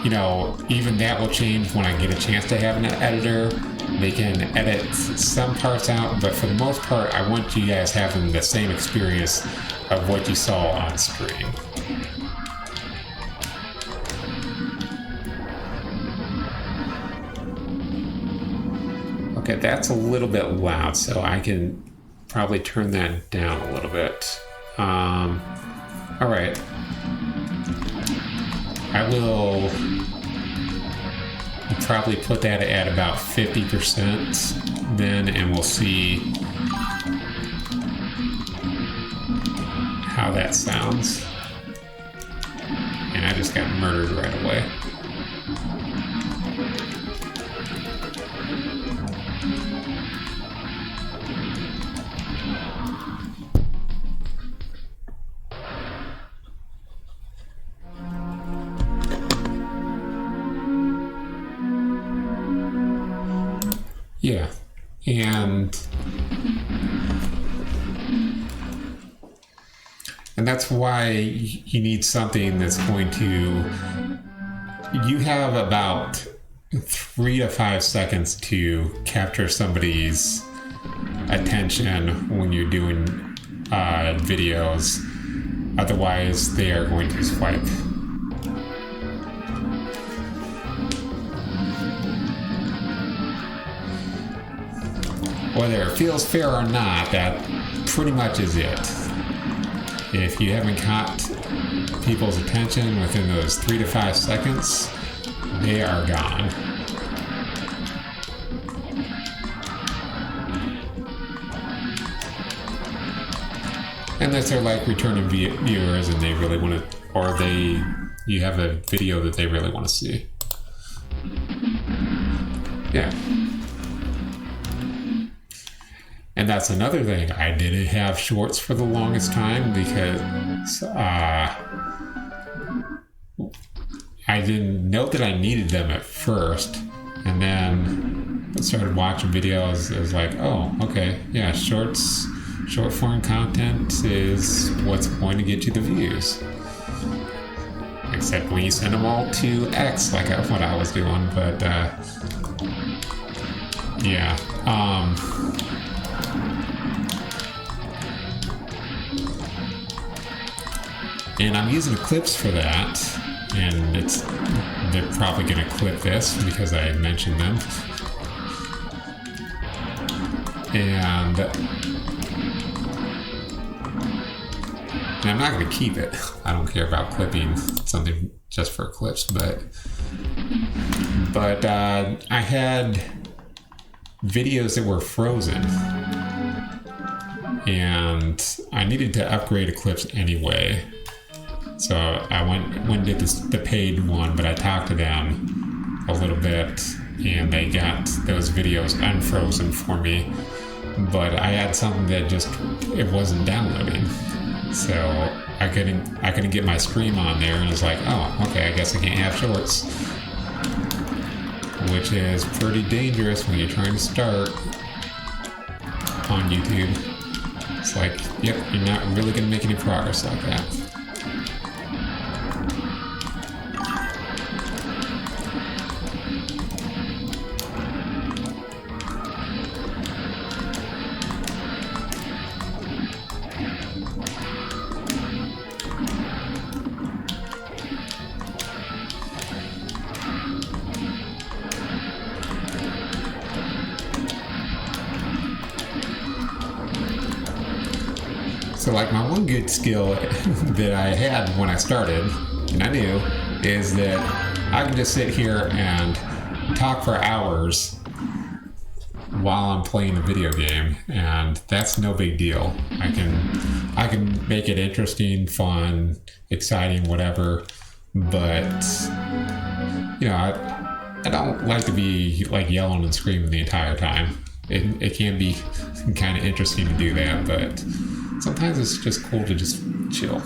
you know, even that will change when I get a chance to have an editor. They can edit some parts out, but for the most part, I want you guys having the same experience of what you saw on stream. Okay, that's a little bit loud, so I can probably turn that down a little bit. All right. I will probably put that at about 50% then, and we'll see how that sounds. And I just got murdered right away. Yeah, and that's why you need something that's going to, you have about 3 to 5 seconds to capture somebody's attention when you're doing videos, otherwise they are going to swipe. Whether it feels fair or not, that pretty much is it. If you haven't caught people's attention within those 3 to 5 seconds, they are gone. Unless they're like returning viewers and they really want to, or you have a video that they really want to see. Yeah. And that's another thing. I didn't have shorts for the longest time because I didn't know that I needed them at first. And then I started watching videos. It was like, oh, okay, yeah, short form content is what's going to get you the views. Except when you send them all to X, like what I was doing. But yeah. And I'm using clips for that, and they're probably going to clip this because I mentioned them. And And I'm not going to keep it. I don't care about clipping something just for clips, but I had videos that were frozen, and I needed to upgrade Eclipse anyway. So I went and did the paid one, but I talked to them a little bit, and they got those videos unfrozen for me. But I had something that it wasn't downloading, so I couldn't get my stream on there, and it was like, oh, okay, I guess I can't have shorts, which is pretty dangerous when you're trying to start on YouTube. It's like, yep, you're not really gonna make any progress like that. So like my one good skill that I had when I started, and I knew, is that I can just sit here and talk for hours while I'm playing a video game, and that's no big deal. I can make it interesting, fun, exciting, whatever, but you know, I don't like to be like yelling and screaming the entire time. It can be kind of interesting to do that, but sometimes it's just cool to just chill.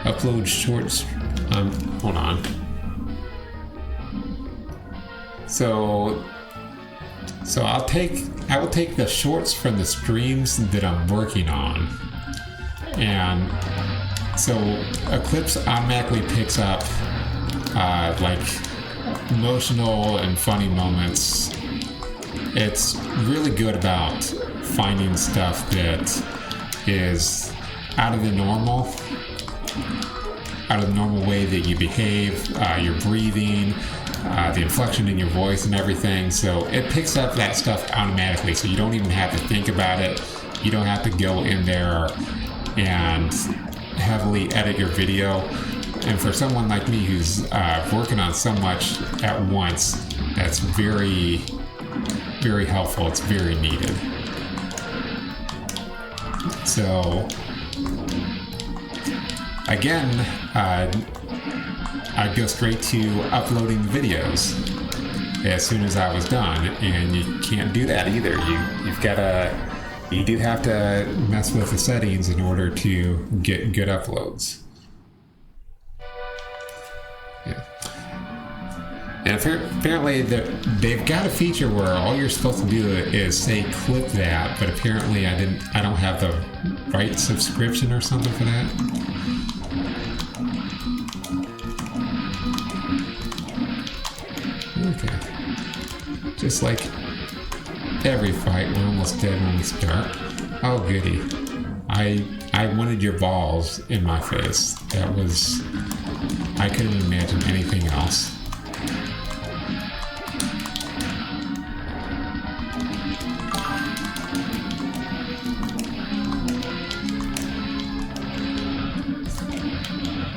Upload shorts. Hold on. So I will take the shorts from the streams that I'm working on, and so Eclipse automatically picks up like emotional and funny moments. It's really good about finding stuff that is out of the normal way that you behave, your breathing, the inflection in your voice and everything. So it picks up that stuff automatically, so you don't even have to think about it. You don't have to go in there and heavily edit your video. And for someone like me who's working on so much at once, that's very, very helpful. It's very needed. So again, I'd go straight to uploading videos as soon as I was done, and you can't do that either. You do have to mess with the settings in order to get good uploads. Yeah. And apparently they've got a feature where all you're supposed to do is say clip that, but apparently I don't have the right subscription or something for that. Okay. Just like every fight, we're almost dead when we start. Oh goody. I wanted your balls in my face. I couldn't imagine anything else.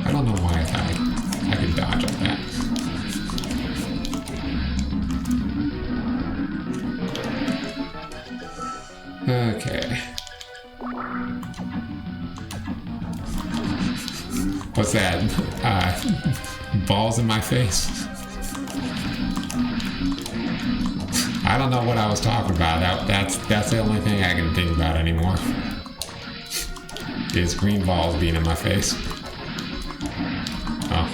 I don't know why I thought I could dodge all that. Okay. What's that? Balls in my face? I don't know what I was talking about. That's the only thing I can think about anymore. Is green balls being in my face. Oh.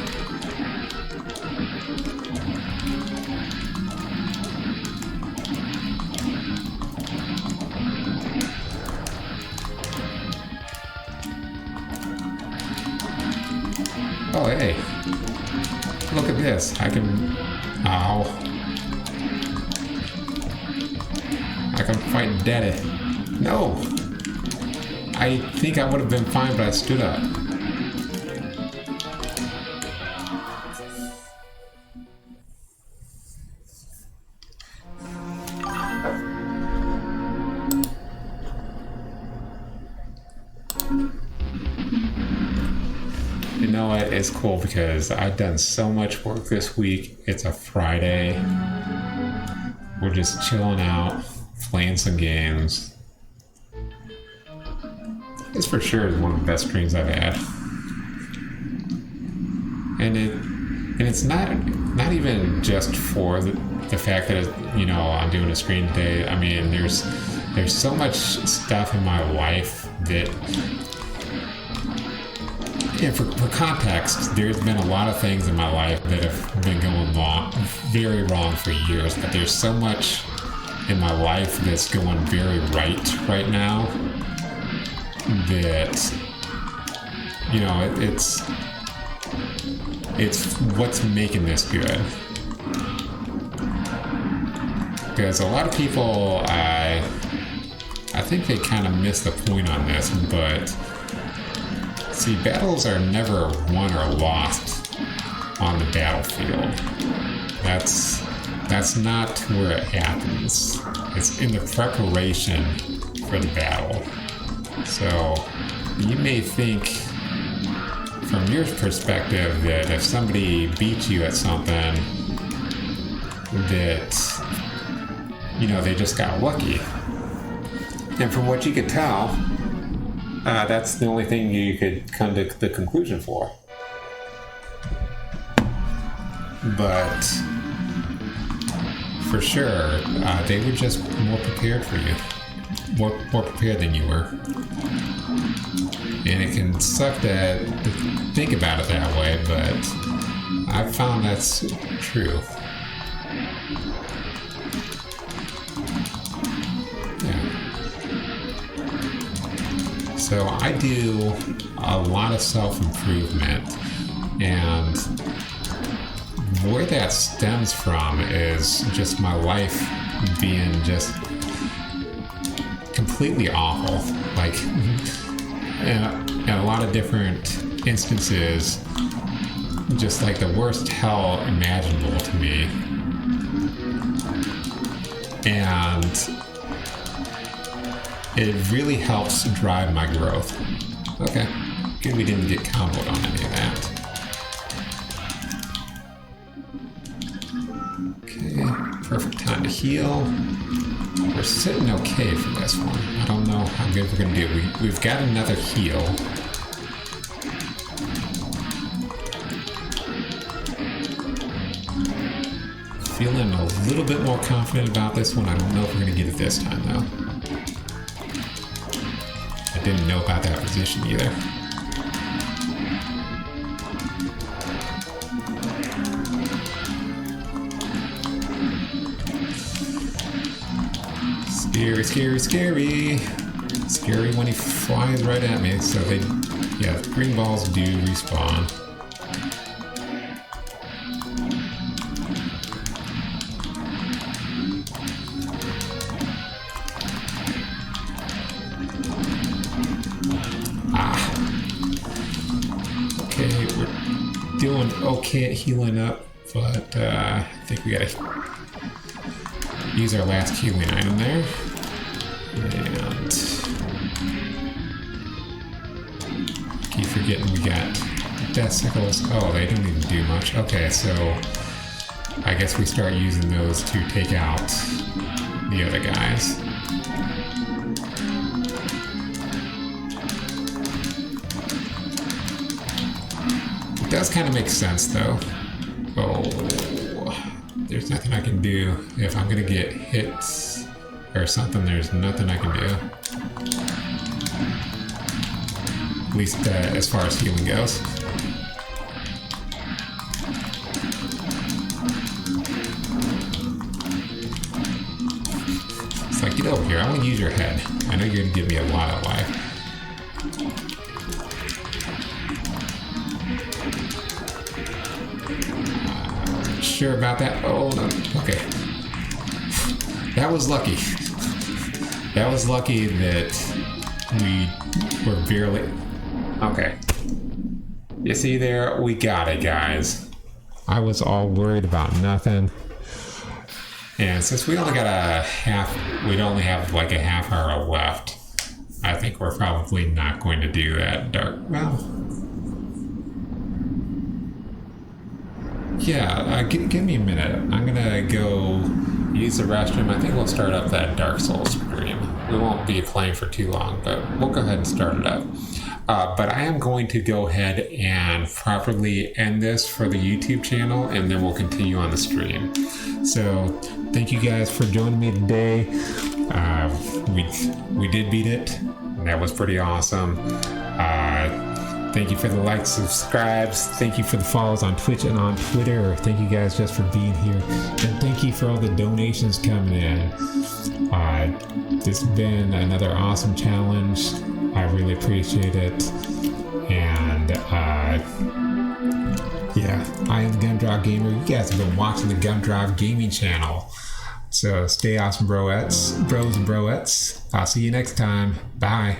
Oh, hey. Look at this. I can... Ow. I can fight Daddy. No! I think I would have been fine, but I stood up. know what? It's cool because I've done so much work this week. It's a Friday. We're just chilling out, playing some games. This for sure is one of the best streams I've had. And it's not even just for the fact that I'm doing a stream today. I mean, there's so much stuff in my life that, for context, there's been a lot of things in my life that have been going very wrong for years, but there's so much in my life that's going very right now that, it's what's making this good. Because a lot of people, I think they kind of miss the point on this, but see, battles are never won or lost on the battlefield. That's not where it happens. It's in the preparation for the battle. So you may think from your perspective that if somebody beats you at something that, they just got lucky. And from what you could tell, that's the only thing you could come to the conclusion for. But for sure, they were just more prepared for you. More prepared than you were. And it can suck to think about it that way, but I've found that's true. So I do a lot of self-improvement, and where that stems from is just my life being just completely awful. Like, in a lot of different instances, just like the worst hell imaginable to me. And it really helps drive my growth. Okay, good we didn't get comboed on any of that. Okay, perfect time to heal. We're sitting okay for this one. I don't know how good we're gonna do. We've got another heal. Feeling a little bit more confident about this one. I don't know if we're gonna get it this time though. I didn't know about that position either. Scary, scary, scary. Scary when he flies right at me. So green balls do respawn. Doing okay at healing up, but I think we gotta use our last healing item there. And keep forgetting we got death sickles. Oh, they don't even do much. Okay, so I guess we start using those to take out the other guys. It does kind of make sense though. Oh, there's nothing I can do. If I'm gonna get hits or something, there's nothing I can do. At least as far as healing goes. It's like, get over here, I want to use your head. I know you're gonna give me a lot of life. Sure about that? Oh no. Okay. That was lucky. That was lucky that we were barely... Okay. You see there? We got it, guys. I was all worried about nothing. And since we only got we'd only have like a half hour left, I think we're probably not going to do that dark... Well... Give me a minute. I'm gonna go use the restroom. I think we'll start up that Dark Souls stream. We won't be playing for too long, but we'll go ahead and start it up. But I am going to go ahead and properly end this for the YouTube channel, and then we'll continue on the stream. So thank you guys for joining me today. We did beat it. That was pretty awesome. Thank you for the likes, subscribes. Thank you for the follows on Twitch and on Twitter. Thank you guys just for being here. And thank you for all the donations coming in. This has been another awesome challenge. I really appreciate it. And I am Gumdrop Gamer. You guys have been watching the Gumdrop Gaming channel. So stay awesome, bros and broettes. I'll see you next time. Bye.